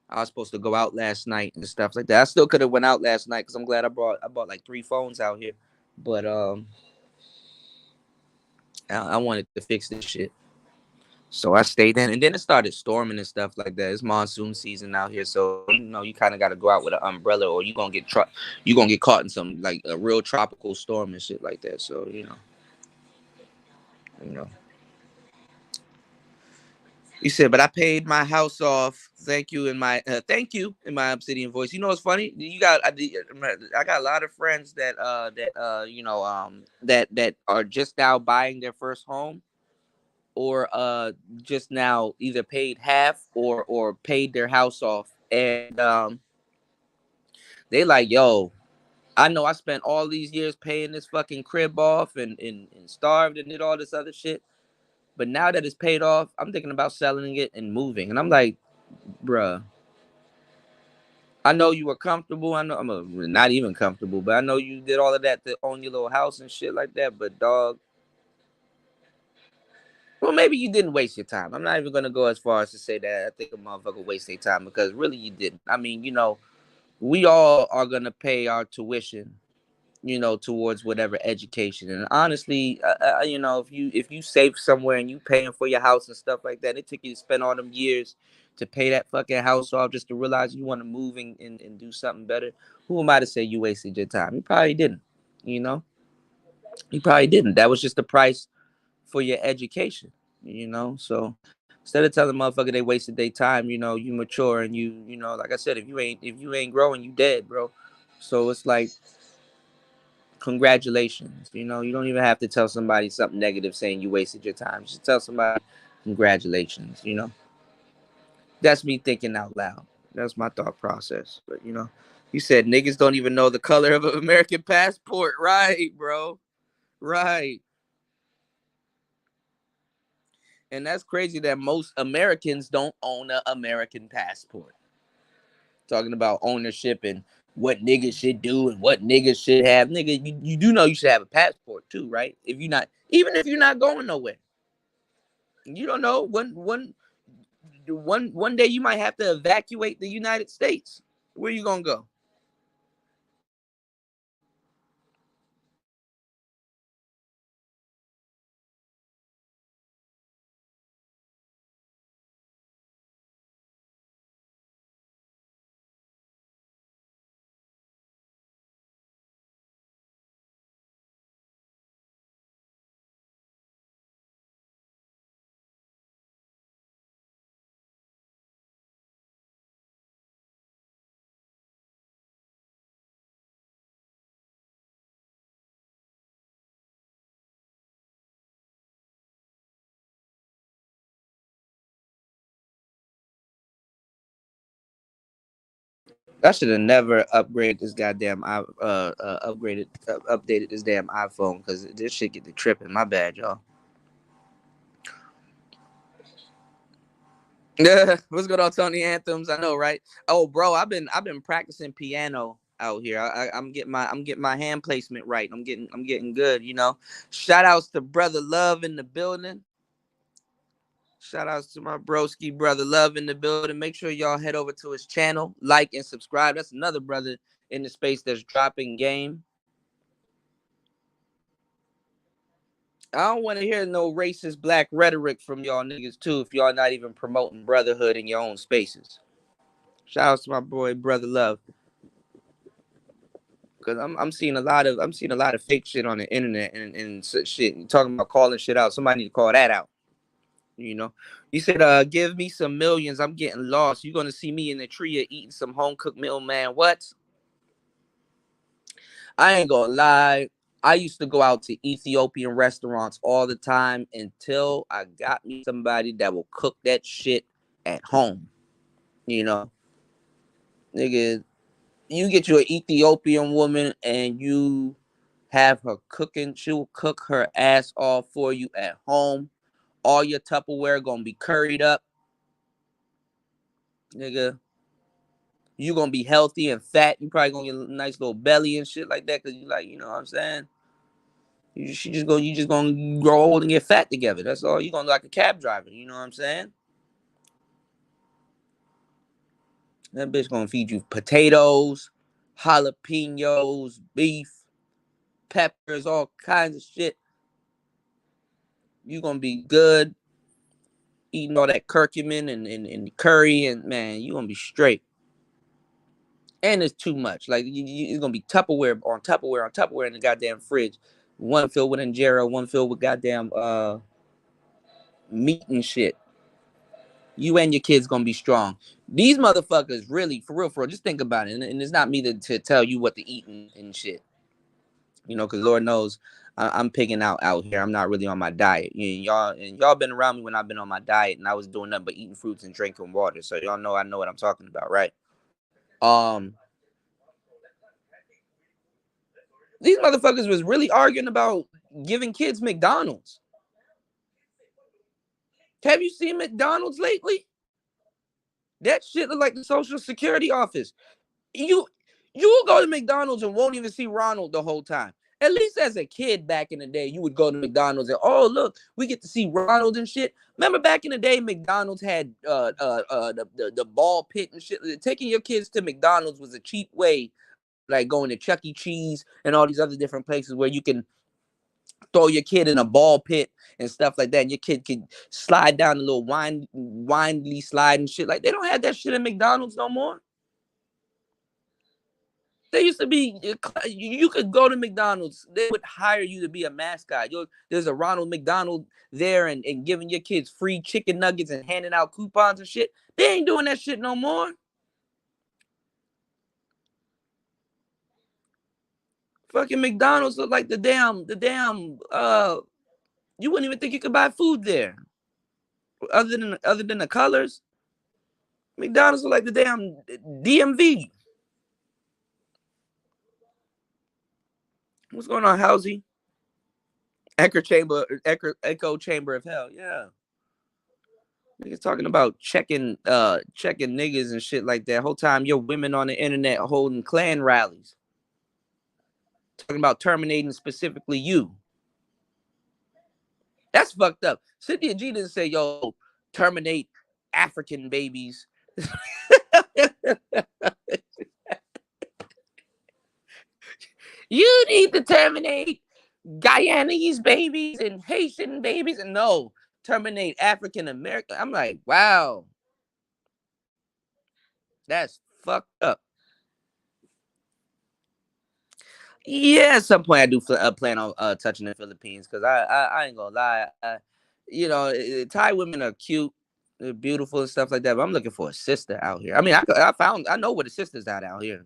I was supposed to go out last night and stuff like that. I still could have went out last night because I'm glad I bought like 3 phones out here. But I wanted to fix this shit. So I stayed in, and then it started storming and stuff like that. It's monsoon season out here, so you kind of got to go out with an umbrella, or you gonna get caught in some like a real tropical storm and shit like that. So He said, but I paid my house off. Thank you in my Obsidian voice. You know what's funny? I got a lot of friends that are just now buying their first home, or just now either paid half or paid their house off, and they like, yo, I know I spent all these years paying this fucking crib off and starved and did all this other shit. But now that it's paid off, I'm thinking about selling it and moving. And I'm like, bruh, I know you were comfortable. I know I'm not even comfortable, but I know you did all of that to own your little house and shit like that. But dog, well, maybe you didn't waste your time. I'm not even going to go as far as to say that I think a motherfucker waste their time, because really you didn't. I mean, we all are going to pay our tuition, towards whatever education. And honestly, if you save somewhere and you paying for your house and stuff like that, it took you to spend all them years to pay that fucking house off just to realize you want to move and do something better. Who am I to say you wasted your time? You probably didn't, You probably didn't. That was just the price for your education, So Instead of telling motherfucker they wasted their time, you know, you mature and you know, like I said, if you ain't growing, you dead, bro. So it's like, congratulations. You know, you don't even have to tell somebody something negative saying you wasted your time. Just tell somebody congratulations, you know. That's me thinking out loud. That's my thought process. But you know, you said niggas don't even know the color of an American passport. Right, bro. Right. And that's crazy that most Americans don't own an American passport. Talking about ownership and what niggas should do and what niggas should have. Nigga, you do know you should have a passport too, right? If you're not, even if you're not going nowhere. You don't know one day you might have to evacuate the United States. Where you gonna go? I should have never upgraded this goddamn updated this damn iPhone because this shit get to tripping. My bad, y'all. Yeah, what's good on Tony Anthems? I know, right? Oh, bro, I've been practicing piano out here. I'm getting my hand placement right. I'm getting good. You know, shout outs to Brother Love in the building. Shout outs to my broski brother Love in the building. Make sure y'all head over to his channel, like and subscribe. That's another brother in the space that's dropping game. I don't want to hear no racist black rhetoric from y'all niggas too if y'all not even promoting brotherhood in your own spaces. Shout outs to my boy Brother Love. Cause I'm seeing a lot of fake shit on the internet and shit talking about calling shit out. Somebody need to call that out. You know, you said, give me some millions. I'm getting lost. You're going to see me in the tree eating some home cooked meal, man. What? I ain't going to lie. I used to go out to Ethiopian restaurants all the time until I got me somebody that will cook that shit at home. You know, nigga, you get you an Ethiopian woman and you have her cooking. She'll cook her ass off for you at home. All your Tupperware going to be curried up. Nigga, you gonna be healthy and fat. You probably gonna get a nice little belly and shit like that because you like, you know what I'm saying? You just gonna grow old and get fat together. That's all. You gonna look like a cab driver. You know what I'm saying? That bitch gonna feed you potatoes, jalapenos, beef, peppers, all kinds of shit. You gonna be good eating all that curcumin and curry and man, you gonna be straight. And it's too much. Like it's gonna be Tupperware on Tupperware on Tupperware in the goddamn fridge. One filled with injera, one filled with goddamn meat and shit. You and your kids gonna be strong. These motherfuckers really, for real, just think about it. And it's not me to tell you what to eat and shit. You know, because Lord knows I'm picking out here. I'm not really on my diet. Y'all been around me when I've been on my diet and I was doing nothing but eating fruits and drinking water. So y'all know I know what I'm talking about, right? These motherfuckers was really arguing about giving kids McDonald's. Have you seen McDonald's lately? That shit look like the Social Security office. You will go to McDonald's and won't even see Ronald the whole time. At least as a kid back in the day, you would go to McDonald's and look, we get to see Ronald and shit. Remember back in the day, McDonald's had the ball pit and shit. Taking your kids to McDonald's was a cheap way, like going to Chuck E. Cheese and all these other different places where you can throw your kid in a ball pit and stuff like that. And your kid can slide down a little windly slide and shit. Like they don't have that shit at McDonald's no more. They used to be, you could go to McDonald's. They would hire you to be a mascot. There's a Ronald McDonald there and giving your kids free chicken nuggets and handing out coupons and shit. They ain't doing that shit no more. Fucking McDonald's look like the damn, you wouldn't even think you could buy food there. Other than the colors. McDonald's look like the damn DMV. What's going on, Housey? Echo chamber of hell. Yeah. Niggas talking about checking niggas and shit like that. Whole time your women on the internet holding Klan rallies. Talking about terminating specifically you. That's fucked up. Cynthia G didn't say, yo, terminate African babies. You need to terminate Guyanese babies and Haitian babies. And no, terminate African American. I'm like, wow. That's fucked up. Yeah, at some point I do plan on touching the Philippines because I ain't gonna lie. Thai women are cute, they're beautiful and stuff like that. But I'm looking for a sister out here. I mean, I know where the sisters out here.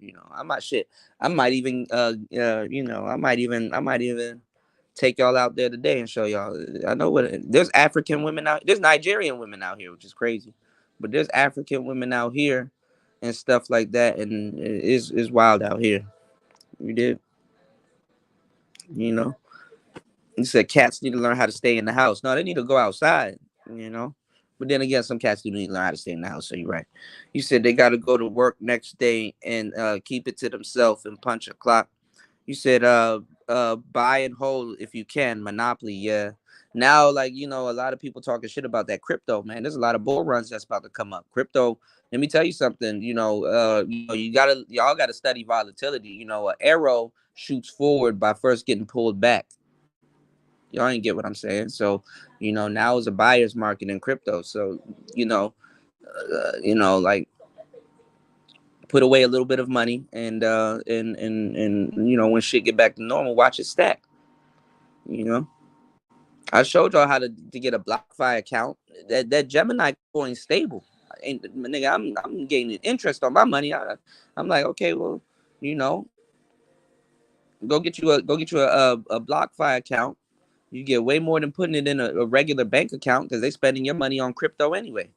I might even take y'all out there today and show y'all. I know there's African women out. There's Nigerian women out here, which is crazy, but there's African women out here and stuff like that, and it's wild out here. You did. You said cats need to learn how to stay in the house. No, they need to go outside, But then again, some cats do need to learn how to stay in the house, so you're right. You said they got to go to work next day and keep it to themselves and punch a clock. You said buy and hold if you can. Monopoly, yeah. Now, a lot of people talking shit about that crypto, man. There's a lot of bull runs that's about to come up. Crypto, let me tell you something. Y'all gotta study volatility. An arrow shoots forward by first getting pulled back. Y'all ain't get what I'm saying. So, now is a buyer's market in crypto. So, put away a little bit of money and when shit get back to normal, watch it stack. I showed y'all how to get a BlockFi account. That Gemini coin stable. Nigga, I'm gaining interest on my money. I'm like, okay, well, go get you a BlockFi account. You get way more than putting it in a regular bank account because they're spending your money on crypto anyway.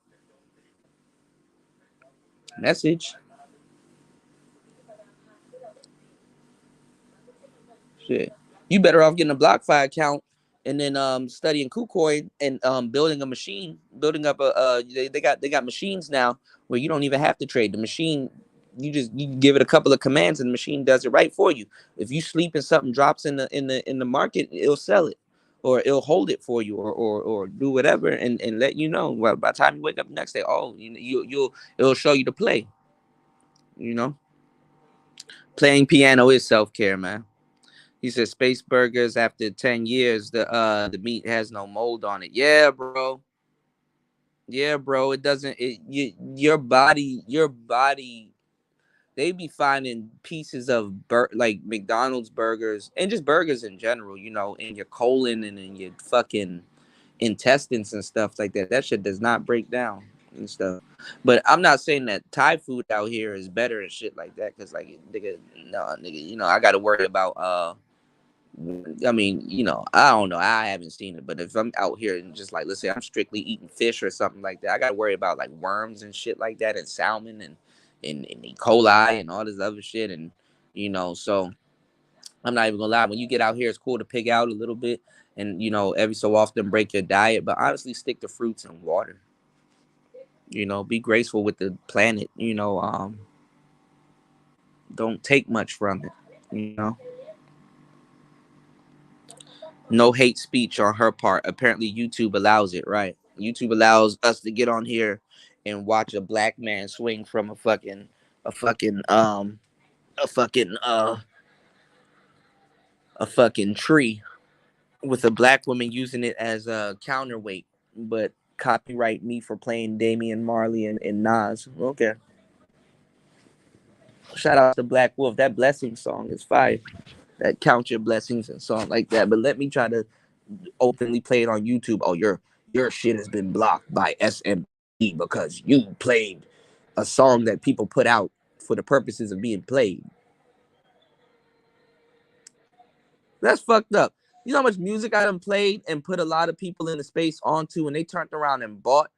Message. Shit. You better off getting a BlockFi account and then studying KuCoin and building a machine, building up they got machines now where you don't even have to trade. The machine, you give it a couple of commands and the machine does it right for you. If you sleep and something drops in the market, it'll sell it. Or it'll hold it for you, or do whatever, and let you know. Well, by the time you wake up the next day, it'll show you the play. Playing piano is self-care, man. He said space burgers after 10 years, the meat has no mold on it. Yeah, bro. It doesn't. Your body. They be finding pieces of like McDonald's burgers and just burgers in general, in your colon and in your fucking intestines and stuff like that. That shit does not break down and stuff. But I'm not saying that Thai food out here is better and shit like that, because nigga, I got to worry about I don't know. I haven't seen it, but if I'm out here and just let's say I'm strictly eating fish or something like that, I got to worry about worms and shit like that, and salmon and E. coli and all this other shit, and so I'm not even gonna lie. When you get out here, it's cool to pig out a little bit, and every so often break your diet, but honestly, stick to fruits and water. Be graceful with the planet. Don't take much from it. No hate speech on her part. Apparently, YouTube allows it, right? YouTube allows us to get on here and watch a black man swing from a fucking tree with a black woman using it as a counterweight, but copyright me for playing Damian Marley and Nas. Okay. Shout out to Black Wolf. That blessing song is fire. That count your blessings and song like that. But let me try to openly play it on YouTube. Oh, your shit has been blocked by SMP because you played a song that people put out for the purposes of being played. That's fucked up. You know how much music I done played and put a lot of people in the space onto, and they turned around and bought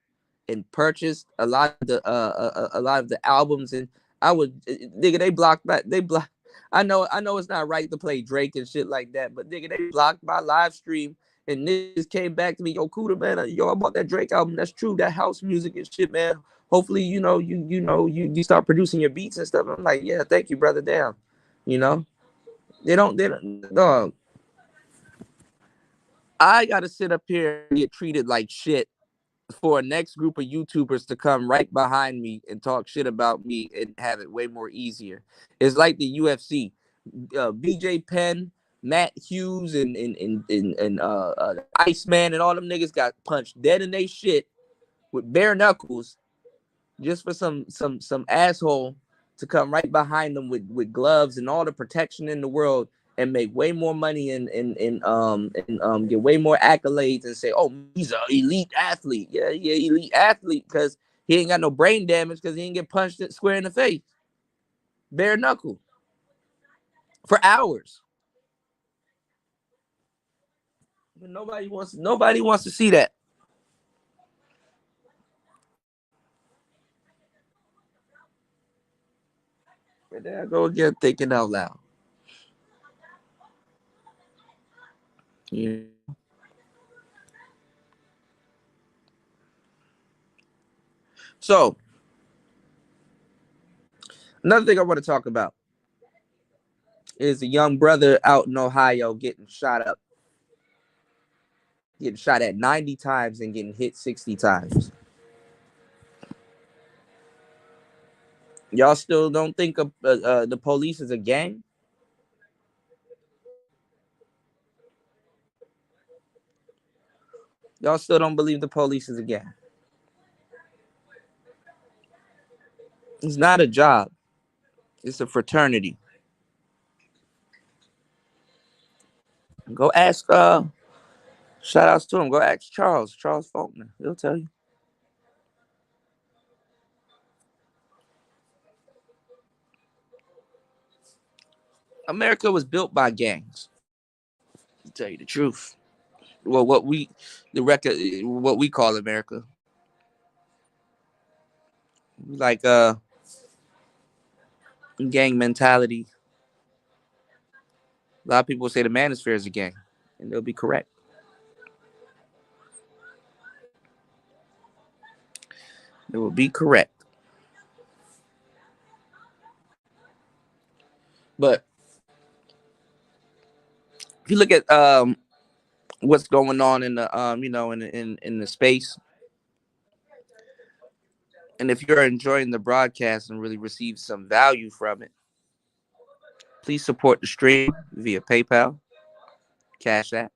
and purchased a lot of the albums, and I would nigga they blocked that they blocked. I know it's not right to play Drake and shit like that, but nigga they blocked my live stream and niggas came back to me, yo Kuda man, yo I bought that Drake album. That's true, that house music and shit, man. Hopefully you start producing your beats and stuff. I'm like, yeah, thank you, brother. Damn, they don't dog. I gotta sit up here and get treated like shit for a next group of YouTubers to come right behind me and talk shit about me and have it way more easier. It's like the UFC. BJ Penn, Matt Hughes, and Iceman and all them niggas got punched dead in they shit with bare knuckles just for some asshole to come right behind them with gloves and all the protection in the world and make way more money and get way more accolades and say, oh, he's an elite athlete. Yeah, elite athlete because he ain't got no brain damage because he didn't get punched square in the face. Bare knuckle. For hours. But nobody wants to see that. But there I go again thinking out loud. Yeah. So, another thing I want to talk about is a young brother out in Ohio getting shot at 90 times and getting hit 60 times. Y'all still don't think of the police as a gang? Y'all still don't believe the police is a gang? It's not a job. It's a fraternity. Go ask, shout outs to him. Go ask Charles Faulkner. He'll tell you. America was built by gangs. To tell you the truth. Well, what we call America. Like gang mentality. A lot of people say the Manosphere is a gang, and they'll be correct. They will be correct. But if you look at what's going on in the in the space, and if you're enjoying the broadcast and really receive some value from it, please support the stream via PayPal, Cash App.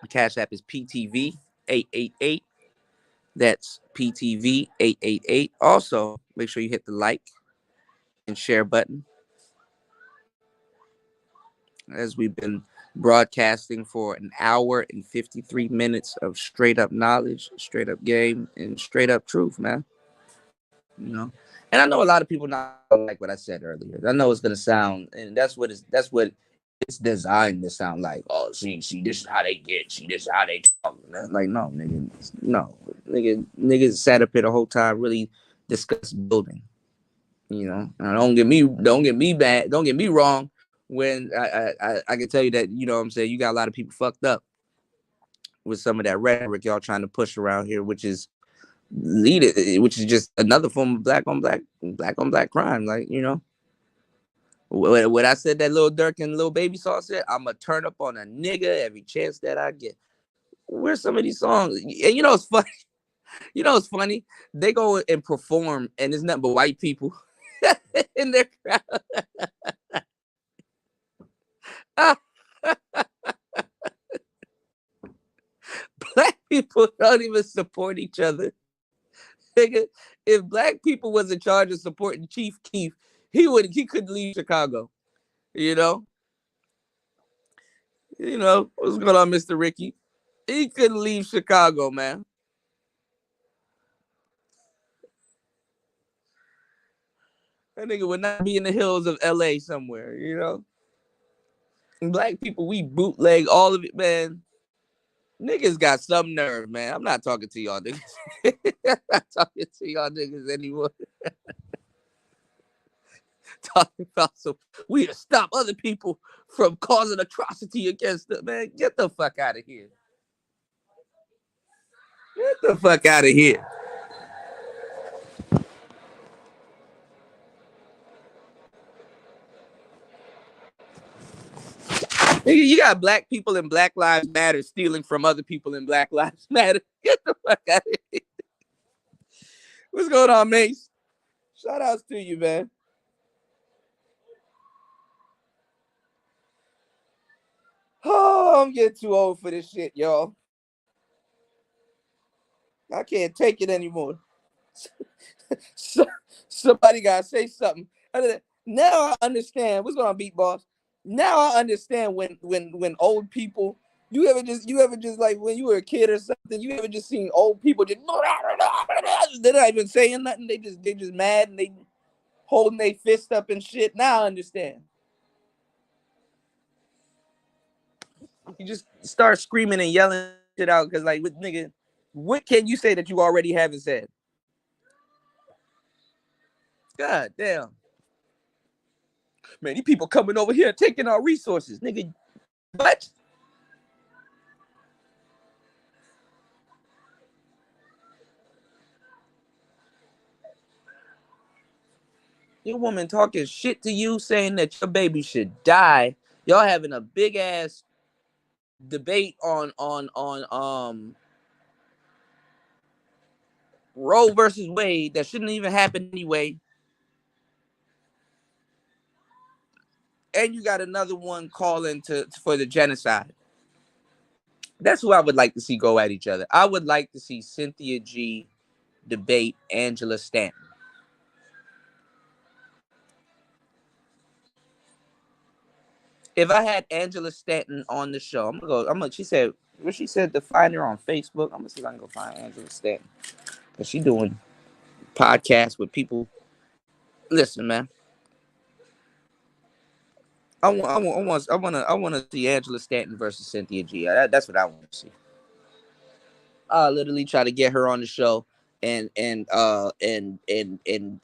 The Cash App is PTV888. That's PTV888. Also, make sure you hit the like and share button, as we've been broadcasting for an hour and 53 minutes of straight up knowledge, straight up game, and straight up truth, man. And I know a lot of people not like what I said earlier. I know it's gonna sound, and that's what it's designed to sound like. Oh, see, this is how they get. See, this is how they talk. Like, no, niggas sat up here the whole time, really discussed building. Now, don't get me bad. Don't get me wrong. When I can tell you that, what I'm saying, you got a lot of people fucked up with some of that rhetoric y'all trying to push around here, which is just another form of black on black crime. Like, what I said that Lil Durk and Lil Baby Saw said, I'm gonna turn up on a nigga every chance that I get. Where's some of these songs? And it's funny. It's funny. They go and perform, and it's nothing but white people in their crowd. Black people don't even support each other. Nigga, if black people was in charge of supporting Chief Keef, he couldn't leave Chicago. You know? What's going on, Mr. Ricky? He couldn't leave Chicago, man. That nigga would not be in the hills of LA somewhere, And black people, we bootleg all of it, man. Niggas got some nerve, man. I'm not talking to y'all niggas. I'm not talking to y'all niggas anymore. Talking about we to stop other people from causing atrocity against them, man. Get the fuck out of here. Get the fuck out of here. You got black people in Black Lives Matter stealing from other people in Black Lives Matter. Get the fuck out of here. What's going on, Mace? Shout outs to you, man. Oh, I'm getting too old for this shit, y'all. I can't take it anymore. Somebody gotta say something. Now I understand. What's going on, Beat Boss? Now I understand when old people, you ever just like when you were a kid or something, you ever just seen old people just they're not even saying nothing, they just mad and they holding their fist up and shit. Now I understand. You just start screaming and yelling shit out because like nigga, what can you say that you already haven't said? God damn. Man, these people coming over here taking our resources. Nigga, what? Your woman talking shit to you, saying that your baby should die. Y'all having a big ass debate on Roe versus Wade that shouldn't even happen anyway. And you got another one calling for the genocide. That's who I would like to see go at each other. I would like to see Cynthia G debate Angela Stanton. If I had Angela Stanton on the show, she said to find her on Facebook. I'm gonna see if I can go find Angela Stanton. Cause she doing podcasts with people. Listen, man. I want to see Angela Stanton versus Cynthia G. That's what I want to see. I literally try to get her on the show and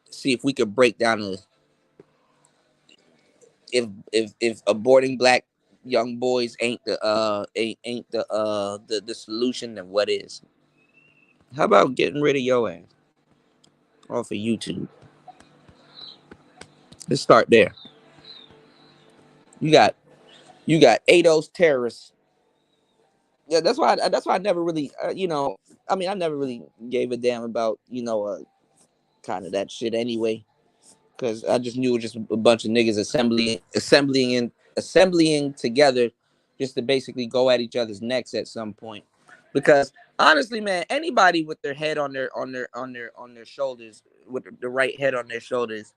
see if we could break down if aborting black young boys ain't the solution, then what is? How about getting rid of your ass off of YouTube? Let's start there. You got ADOS terrorists. Yeah, that's why I never really, I never really gave a damn about, kind of that shit anyway, because I just knew it was just a bunch of niggas assembling together just to basically go at each other's necks at some point. Because honestly, man, anybody with their head on their shoulders, with the right head on their shoulders,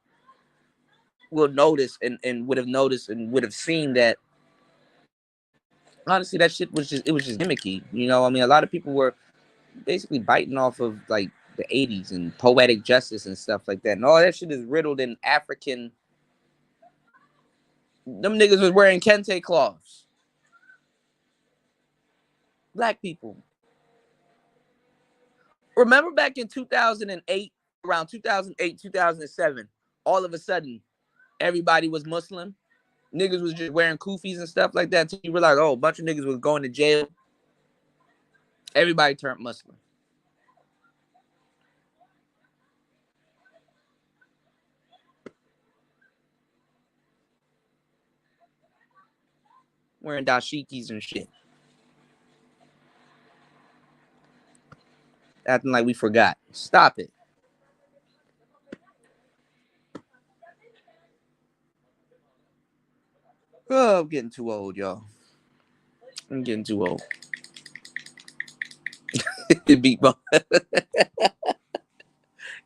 will notice and would have noticed and would have seen that. Honestly, that shit was just gimmicky. A lot of people were basically biting off of like the 80s and poetic justice and stuff like that. And all that shit is riddled in African. Them niggas was wearing kente cloths. Black people. Remember back in 2008, around 2008, 2007, all of a sudden, everybody was Muslim. Niggas was just wearing kufis and stuff like that until you realize, a bunch of niggas was going to jail. Everybody turned Muslim. Wearing dashikis and shit. Acting like we forgot. Stop it. Oh, I'm getting too old, y'all. I'm getting too old. Beat ball.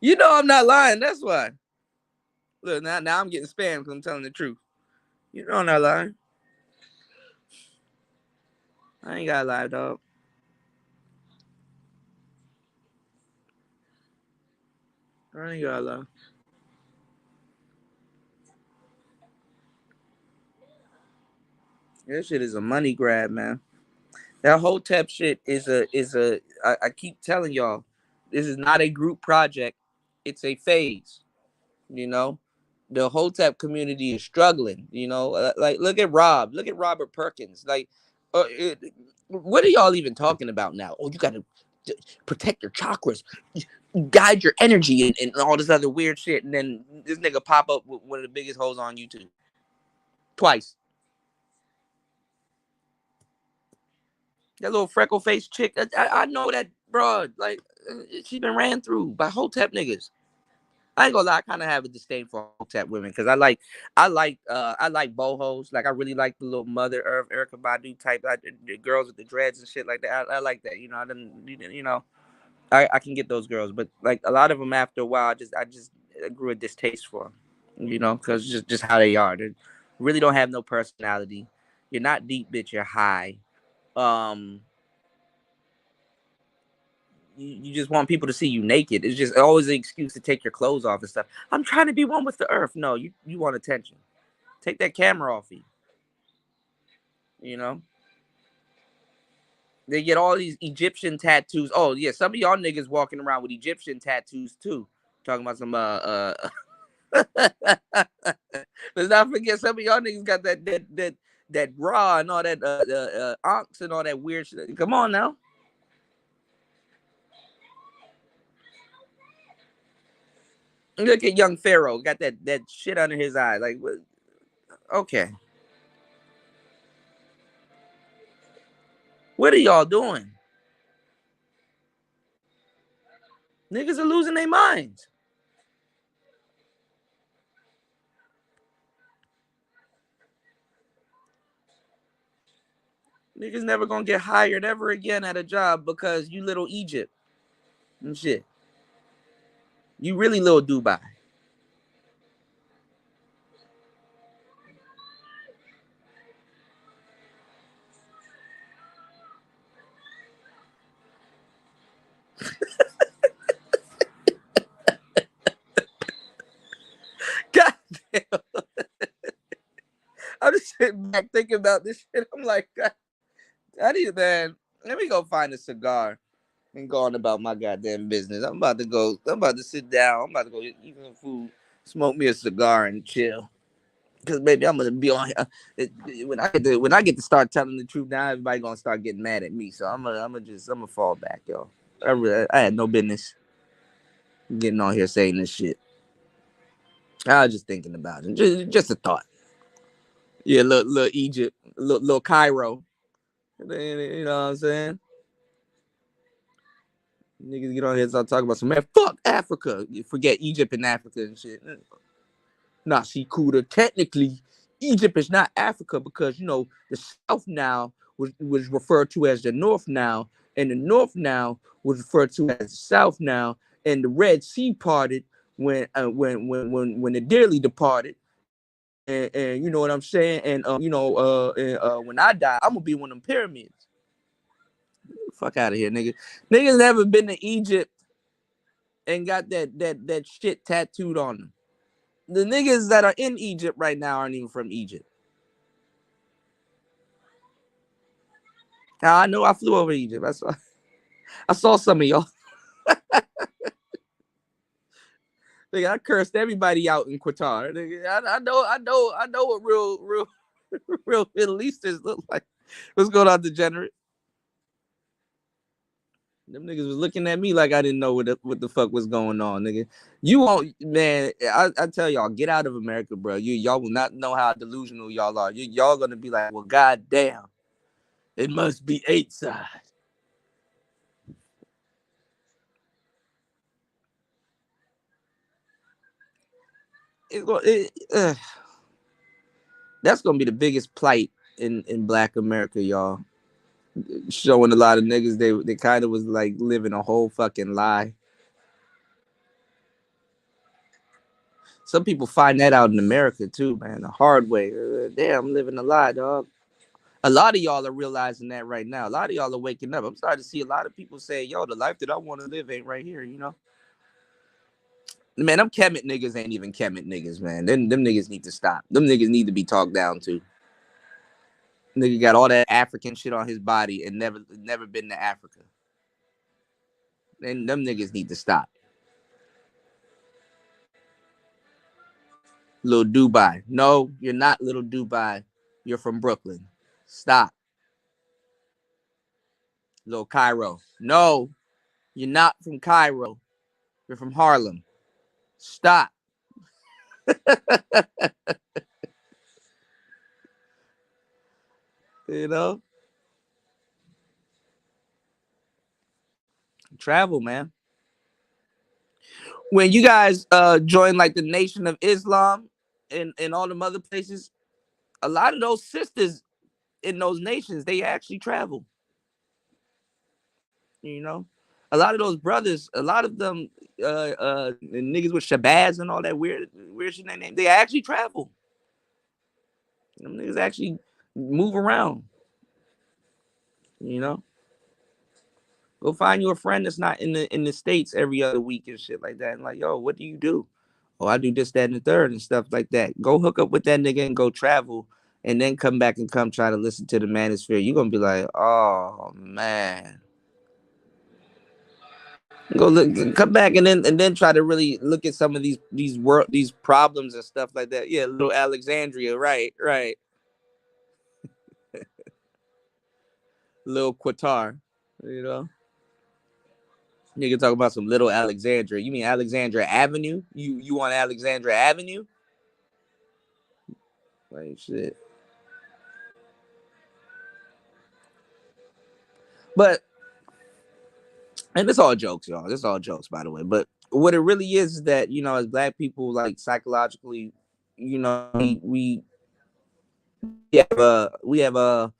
You know I'm not lying. That's why. Look, now I'm getting spammed because I'm telling the truth. You know I'm not lying. I ain't got to lie, dog. I ain't got to lie. That shit is a money grab, man. That Hotep shit is I keep telling y'all, this is not a group project. It's a phase. You know, the Hotep community is struggling. You know, like look at Rob, look at Robert Perkins. Like, what are y'all even talking about now? Oh, you got to protect your chakras, guide your energy, and all this other weird shit. And then this nigga pop up with one of the biggest hoes on YouTube twice. That little freckle faced chick, I know that broad. Like, she been ran through by Hotep niggas. I ain't gonna lie, I kind of have a disdain for Hotep women because I like bohos. Like, I really like the little Mother Earth, Erykah Badu type, the girls with the dreads and shit like that. I like that. You know, I can get those girls, but like a lot of them after a while, I just grew a distaste for them. You know, because just how they are. They really don't have no personality. You're not deep, bitch. You're high. You just want people to see you naked. It's just always an excuse to take your clothes off and stuff. I'm trying to be one with the earth. No, you want attention. Take that camera off you. You know? They get all these Egyptian tattoos. Oh, yeah, some of y'all niggas walking around with Egyptian tattoos too. Talking about some let's not forget some of y'all niggas got that raw and all that onks and all that weird shit. Come on now. Look at young Pharaoh, got that shit under his eye. Like, okay, what are y'all doing? Niggas are losing their minds. Niggas never gonna get hired ever again at a job because you little Egypt and shit. You really little Dubai. God damn. I'm just sitting back thinking about this shit. I'm like, God, man, let me go find a cigar and go on about my goddamn business. I'm about to sit down. I'm about to go eat some food, smoke me a cigar, and chill. Cause baby, I'm gonna be on here. When I get to start telling the truth, now everybody gonna start getting mad at me. So I'm gonna fall back, yo. I had no business getting on here saying this shit. I was just thinking about it. Just a thought. Yeah, little Egypt, little Cairo. You know what I'm saying? Niggas get on here and start talking about some man. Fuck Africa. You forget Egypt and Africa and shit. Nah, see, Kuda. Technically, Egypt is not Africa because the South now was referred to as the North now, and the North now was referred to as the South now, and the Red Sea parted when the dearly departed, and you know what I'm saying, and when I die, I'm gonna be one of them pyramids. Fuck out of here, nigga. Niggas never been to Egypt and got that shit tattooed on them. The niggas that are in Egypt right now aren't even from Egypt. Now I know I flew over Egypt. I saw some of y'all. Nigga, I cursed everybody out in Qatar. Nigga, I know what real Middle Easters look like. What's going on, degenerate? Them niggas was looking at me like I didn't know what the fuck was going on, nigga. You won't, man. I tell y'all, get out of America, bro. Y'all will not know how delusional y'all are. Y'all gonna be like, well, goddamn, it must be 8 side. That's gonna be the biggest plight in Black America, y'all. Showing a lot of niggas they kind of was like living a whole fucking lie. Some people find that out in America too, man, the hard way. Damn, I'm living a lie, dog. A lot of y'all are realizing that right now. A lot of y'all are waking up. I'm starting to see a lot of people say, yo, the life that I want to live ain't right here, you know? Man, them Kemet niggas ain't even Kemet niggas, man. Them niggas need to stop. Them niggas need to be talked down to. Nigga got all that African shit on his body and never been to Africa. And them niggas need to stop. Little Dubai. No, you're not Little Dubai. You're from Brooklyn. Stop. Little Cairo. No, you're not from Cairo. You're from Harlem. Stop. You know? Travel, man. When you guys join like the Nation of Islam and all them other places, a lot of those sisters in those nations, they actually travel. You know? A lot of those brothers, a lot of them niggas with Shabazz and all that weird shit name, they actually travel. Them niggas actually move around. You know? Go find you a friend that's not in the States every other week and shit like that. And like, yo, what do you do? Oh, I do this, that, and the third and stuff like that. Go hook up with that nigga and go travel and then come back and come try to listen to the Manosphere. You're gonna be like, oh man. Go look, come back and then try to really look at some of these problems and stuff like that. Yeah, little Alexandria, right. Little Qatar, you know. Nigga talk about some little Alexandria. You mean Alexandria Avenue? You on Alexandria Avenue? Like shit. But and it's all jokes, y'all. It's all jokes, by the way. But what it really is that, you know, as black people, like psychologically, you know, we have a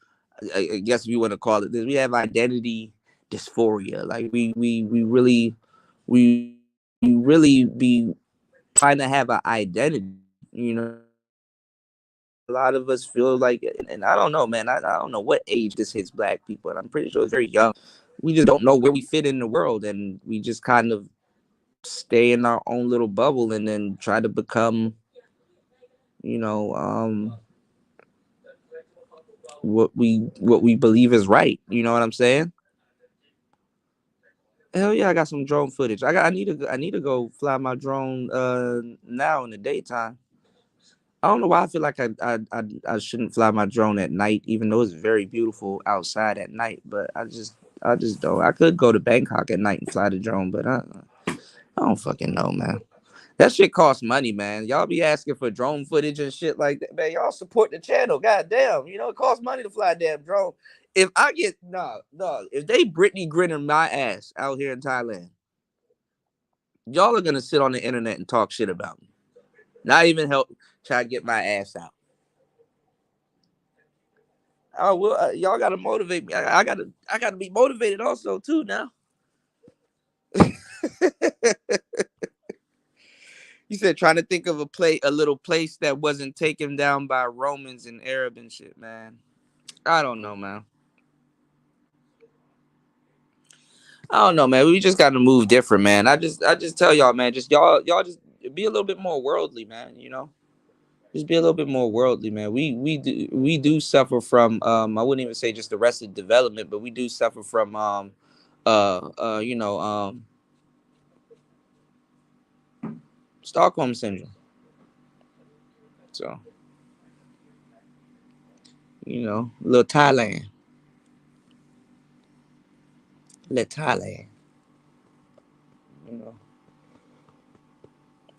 I guess if you want to call it this, we have identity dysphoria. Like we really be trying to have an identity, you know. A lot of us feel like, and I don't know, man. I don't know what age this hits black people, and I'm pretty sure it's very young. We just don't know where we fit in the world, and we just kind of stay in our own little bubble, and then try to become, you know, what we believe is right. You know what I'm saying? Hell yeah, I got some drone footage. I need to go fly my drone now in the daytime. I don't know why I feel like I shouldn't fly my drone at night, even though it's very beautiful outside at night. But I just don't. I could go to Bangkok at night and fly the drone, but I don't fucking know, man. That shit costs money, man. Y'all be asking for drone footage and shit like that, man. Y'all support the channel, goddamn. You know it costs money to fly a damn drone. If I get if they Britney Griner my ass out here in Thailand, y'all are gonna sit on the internet and talk shit about me. Not even help try to get my ass out. Oh well, y'all gotta motivate me. I gotta be motivated also too now. You said trying to think of a little place that wasn't taken down by Romans and Arab and shit, man. I don't know, man. I don't know, man. We just gotta move different, man. I just tell y'all, man. Just y'all just be a little bit more worldly, man. You know, just be a little bit more worldly, man. We do suffer from I wouldn't even say just arrested development, but we do suffer from you know Stockholm syndrome. So you know, little Thailand. Little Thailand. You know.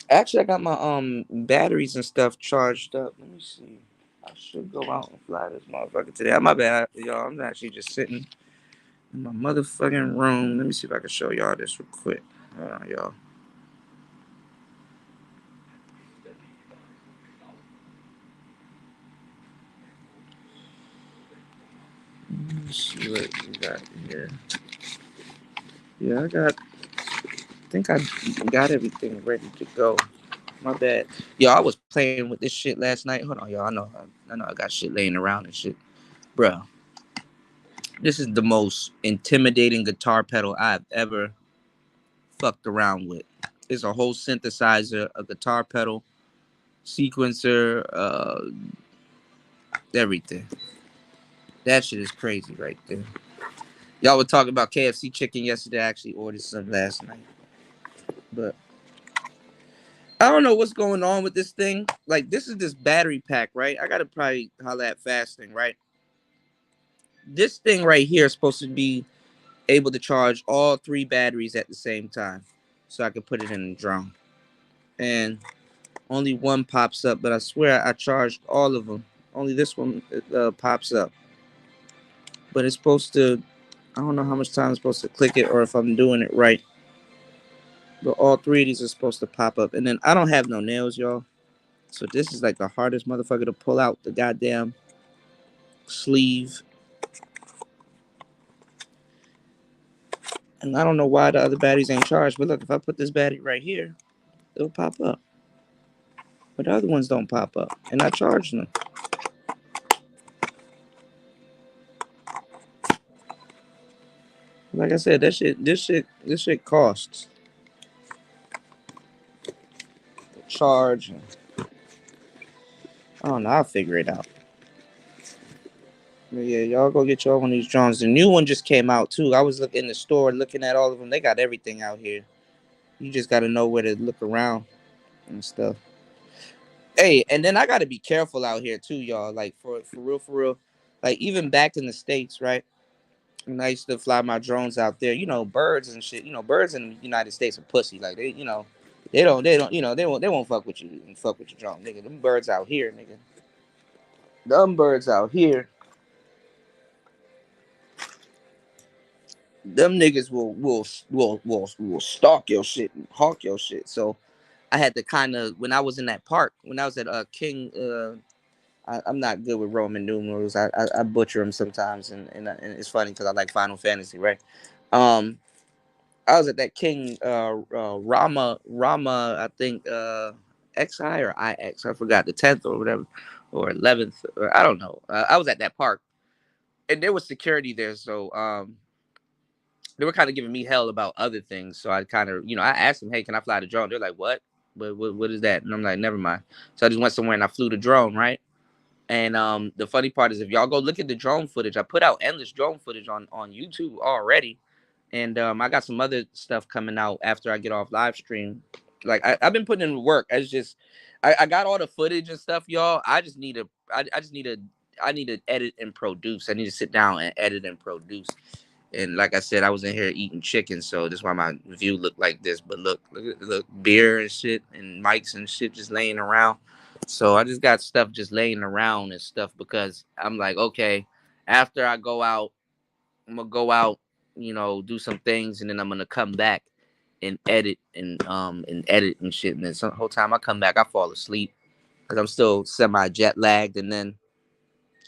Actually, I got my batteries and stuff charged up. Let me see. I should go out and fly this motherfucker today. My bad, y'all. I'm actually just sitting in my motherfucking room. Let me see if I can show y'all this real quick. Hold on, y'all. Let me see what we got here. Yeah, I think I got everything ready to go. My bad. Yo, I was playing with this shit last night. Hold on, y'all. I know I got shit laying around and shit. Bro, this is the most intimidating guitar pedal I've ever fucked around with. It's a whole synthesizer, a guitar pedal, sequencer, everything. That shit is crazy right there. Y'all were talking about KFC chicken yesterday. I actually ordered some last night. But I don't know what's going on with this thing. Like, this is this battery pack, right? I gotta probably holler at Fasting, right? This thing right here is supposed to be able to charge all 3 batteries at the same time. So I can put it in the drone. And only one pops up, but I swear I charged all of them. Only this one pops up. But it's supposed to, I don't know how much time I'm supposed to click it or if I'm doing it right. But all 3 of these are supposed to pop up. And then I don't have no nails, y'all. So this is like the hardest motherfucker to pull out the goddamn sleeve. And I don't know why the other batteries ain't charged. But look, if I put this battery right here, it'll pop up. But the other ones don't pop up. And I charge them. Like I said, this shit costs. Charge. I don't know. I'll figure it out. But yeah, y'all go get y'all one of these drones. The new one just came out too. I was in the store looking at all of them. They got everything out here. You just got to know where to look around and stuff. Hey, and then I got to be careful out here too, y'all. Like for real. Like even back in the States, right? When I used to fly my drones out there, birds and shit. Birds in the United States are pussy. Like they don't, they won't fuck with you and fuck with your drone, nigga. Them birds out here, nigga. Them birds out here. Them niggas will stalk your shit and hawk your shit. So I had to kind of, when I was in that park, when I was at King, I'm not good with Roman numerals. I butcher them sometimes, and it's funny because I like Final Fantasy, right? I was at that King Rama, I think XI or IX, I forgot, the 10th or whatever, or 11th, or I don't know. I was at that park, and there was security there, so they were kind of giving me hell about other things. So I kind of, I asked them, hey, can I fly the drone? They're like, what? What is that? And I'm like, never mind. So I just went somewhere and I flew the drone, right? And the funny part is, if y'all go look at the drone footage, I put out endless drone footage on YouTube already. And I got some other stuff coming out after I get off live stream. Like I've been putting in work. I got all the footage and stuff, y'all. I need to edit and produce. I need to sit down and edit and produce. And like I said, I was in here eating chicken, so that's why my view looked like this. But look, beer and shit and mics and shit just laying around. So I just got stuff just laying around and stuff because I'm like, okay, after I go out, I'm gonna go out, do some things, and then I'm gonna come back and edit and edit and shit. And then the whole time I come back, I fall asleep because I'm still semi jet lagged. And then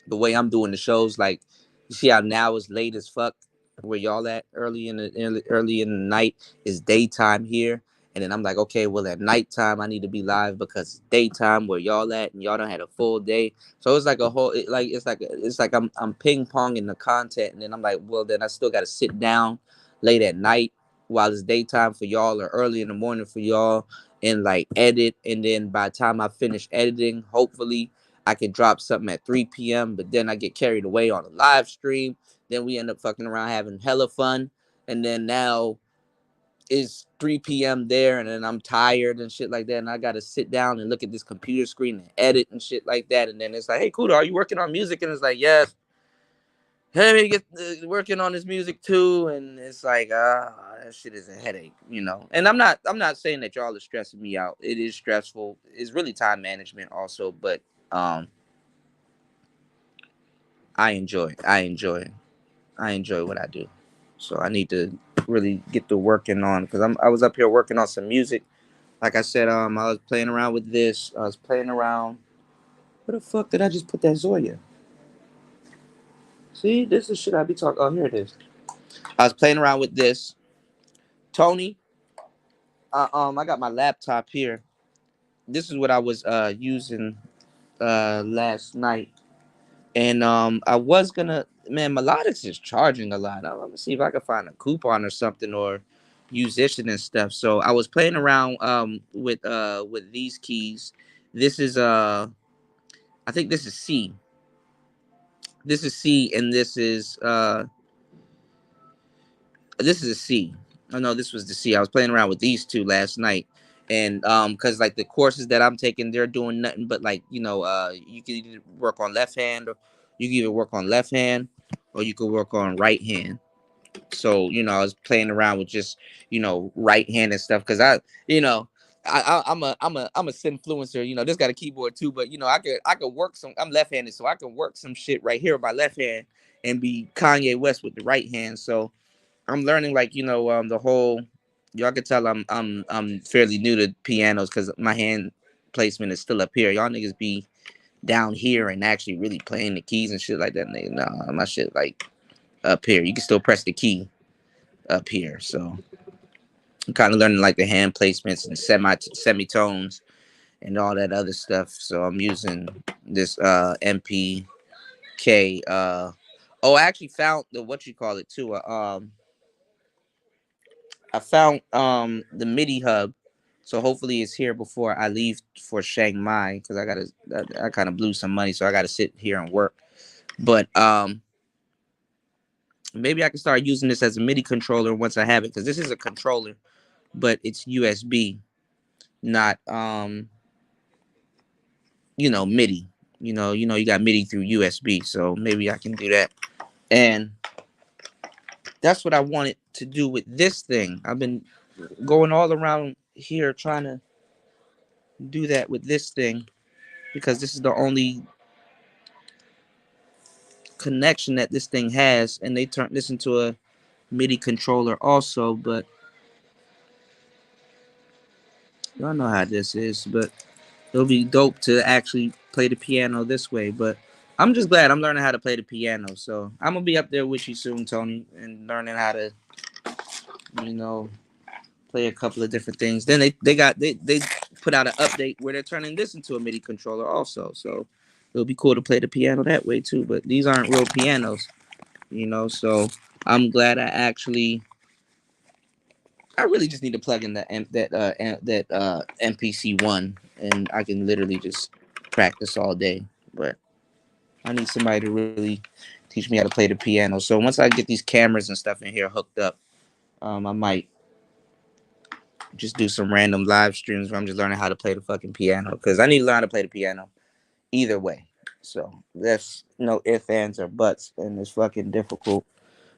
the way I'm doing the shows, like you see how now it's late as fuck. Where y'all at early in the night is daytime here, and then I'm like, okay, well at nighttime I need to be live because it's daytime where y'all at, and y'all don't had a full day. So it's like a whole, it's like I'm ping ponging the content, and then I'm like, well then I still got to sit down late at night while it's daytime for y'all or early in the morning for y'all and like edit, and then by the time I finish editing, hopefully I can drop something at 3 p.m. But then I get carried away on a live stream. Then we end up fucking around having hella fun. And then now it's 3 p.m. there, and then I'm tired and shit like that. And I got to sit down and look at this computer screen and edit and shit like that. And then it's like, hey, Kuda, are you working on music? And it's like, yes. Hey, get working on this music too. And it's like, that shit is a headache, And I'm not saying that y'all are stressing me out. It is stressful. It's really time management also, but I enjoy what I do. So I need to really get to working on, because I was up here working on some music. Like I said, I was playing around with this. I was playing around. Where the fuck did I just put that Zoya? See, this is shit I be talking. Oh, here it is. I was playing around with this. Tony, I got my laptop here, this is what I was using last night. And I was gonna, man, Melodics is charging a lot. I'm gonna see if I can find a coupon or something, or musician and stuff. So I was playing around with these keys. This is I think this is C. This is C, and this is a C. Oh no, this was the C. I was playing around with these two last night. And because like the courses that I'm taking, they're doing nothing but like, you can either work on left hand, or you can either work on left hand, or you could work on right hand. So, I was playing around with just, right hand and stuff, because you know I'm a synfluencer. Just got a keyboard too, but I could work some. I'm left-handed, so I can work some shit right here with my left hand and be Kanye West with the right hand. So I'm learning, like, the whole. Y'all can tell I'm fairly new to pianos because my hand placement is still up here. Y'all niggas be down here and actually really playing the keys and shit like that. Nigga, nah, my shit like up here. You can still press the key up here. So I'm kind of learning like the hand placements and semitones and all that other stuff. So I'm using this MPK. Oh, I actually found the what you call it too. I found the MIDI hub, so hopefully it's here before I leave for Chiang Mai, because I kind of blew some money, so I gotta sit here and work. But maybe I can start using this as a MIDI controller once I have it, because this is a controller, but it's USB, not MIDI. You got MIDI through USB, so maybe I can do that. And that's what I wanted to do with this thing. I've been going all around here trying to do that with this thing, because this is the only connection that this thing has, and they turned this into a MIDI controller also. But y'all know how this is. But it'll be dope to actually play the piano this way. But I'm just glad I'm learning how to play the piano. So I'm gonna be up there with you soon, Tony, and learning how to, play a couple of different things. Then they put out an update where they're turning this into a MIDI controller also. So it'll be cool to play the piano that way too. But these aren't real pianos, So I'm glad I really just need to plug in that MPC one, and I can literally just practice all day. But I need somebody to really teach me how to play the piano. So once I get these cameras and stuff in here hooked up, I might just do some random live streams where I'm just learning how to play the fucking piano, because I need to learn how to play the piano either way. So there's no ifs, ands, or buts, and it's fucking difficult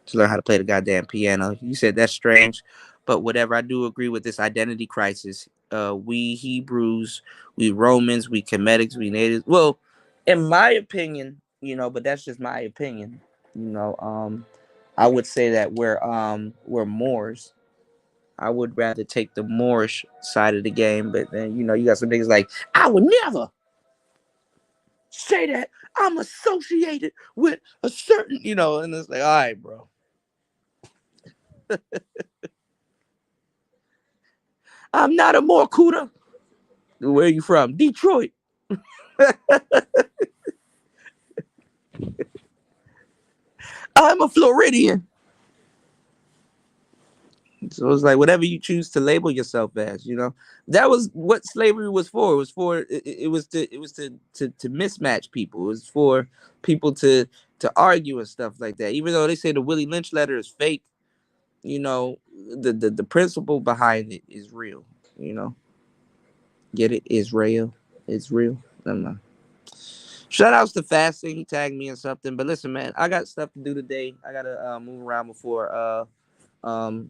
to learn how to play the goddamn piano. You said that's strange, but whatever. I do agree with this identity crisis. We Hebrews, we Romans, we Cometics, we natives. Well, in my opinion, but that's just my opinion. I would say that we're Moors. I would rather take the Moorish side of the game, but then you got some niggas like, I would never say that I'm associated with a certain, and it's like, all right, bro. I'm not a Morcuda. Where are you from? Detroit. I'm a Floridian. So it's like whatever you choose to label yourself as, that was what slavery was for. It was for it was to mismatch people. It was for people to argue and stuff like that. Even though they say the Willie Lynch letter is fake, the principle behind it is real. Get it? Israel, it's real. I don't know. Shout outs to Fasting. He tagged me in something. But listen, man, I got stuff to do today. I gotta move around before the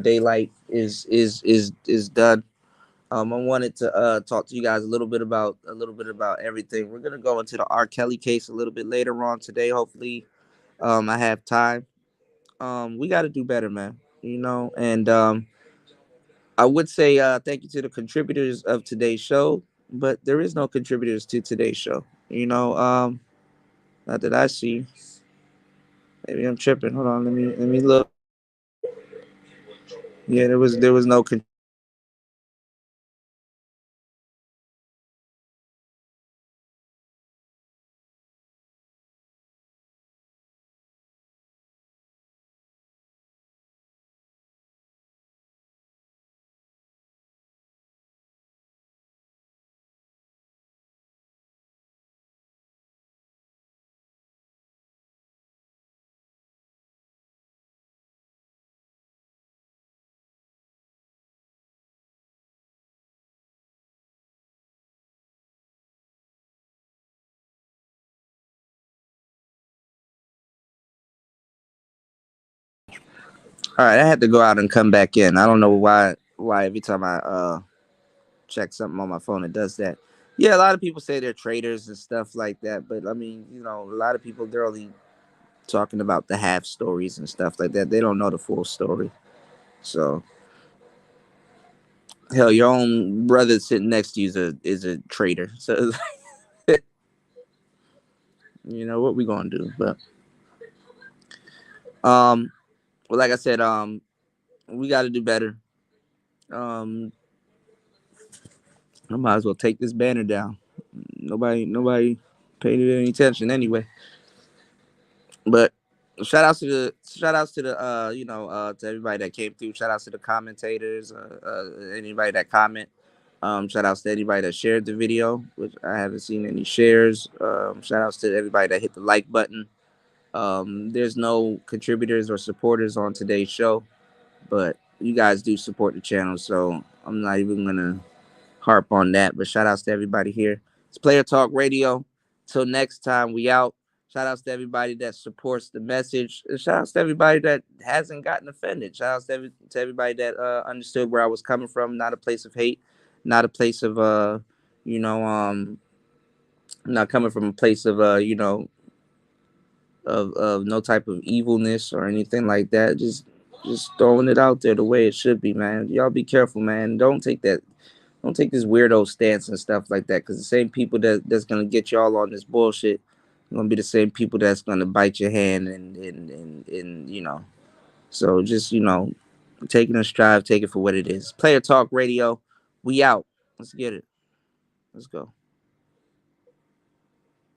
daylight is done. I wanted to talk to you guys a little bit about everything. We're gonna go into the R. Kelly case a little bit later on today. Hopefully, I have time. We got to do better, man. And I would say thank you to the contributors of today's show, but there is no contributors to today's show. Not that I see. Maybe I'm tripping. Hold on, let me look. Yeah, there was no All right, I had to go out and come back in. I don't know why every time I check something on my phone it does that. Yeah, a lot of people say they're traders and stuff like that, but I mean, a lot of people they're only talking about the half stories and stuff like that. They don't know the full story. So hell, your own brother sitting next to you is a traitor. So what we gonna do? But well, like I said, we got to do better. I might as well take this banner down. Nobody paid it any attention anyway. But shout outs to the to everybody that came through. Shout outs to the commentators, anybody that comment. Shout outs to anybody that shared the video, which I haven't seen any shares. Shout outs to everybody that hit the like button. There's no contributors or supporters on today's show, but you guys do support the channel, so I'm not even gonna harp on that. But shout outs to everybody here. It's Player Talk Radio. Till next time, we out. Shout outs to everybody that supports the message. And shout outs to everybody that hasn't gotten offended. Shout outs to everybody that understood where I was coming from. Not a place of hate, not a place of not coming from a place of of no type of evilness or anything like that. Just throwing it out there the way it should be, man. Y'all be careful, man. Don't take this weirdo stance and stuff like that, because the same people that's gonna get y'all on this bullshit are gonna be the same people that's gonna bite your hand and So just taking a strive, take it for what it is. Player Talk Radio, we out. Let's get it. Let's go.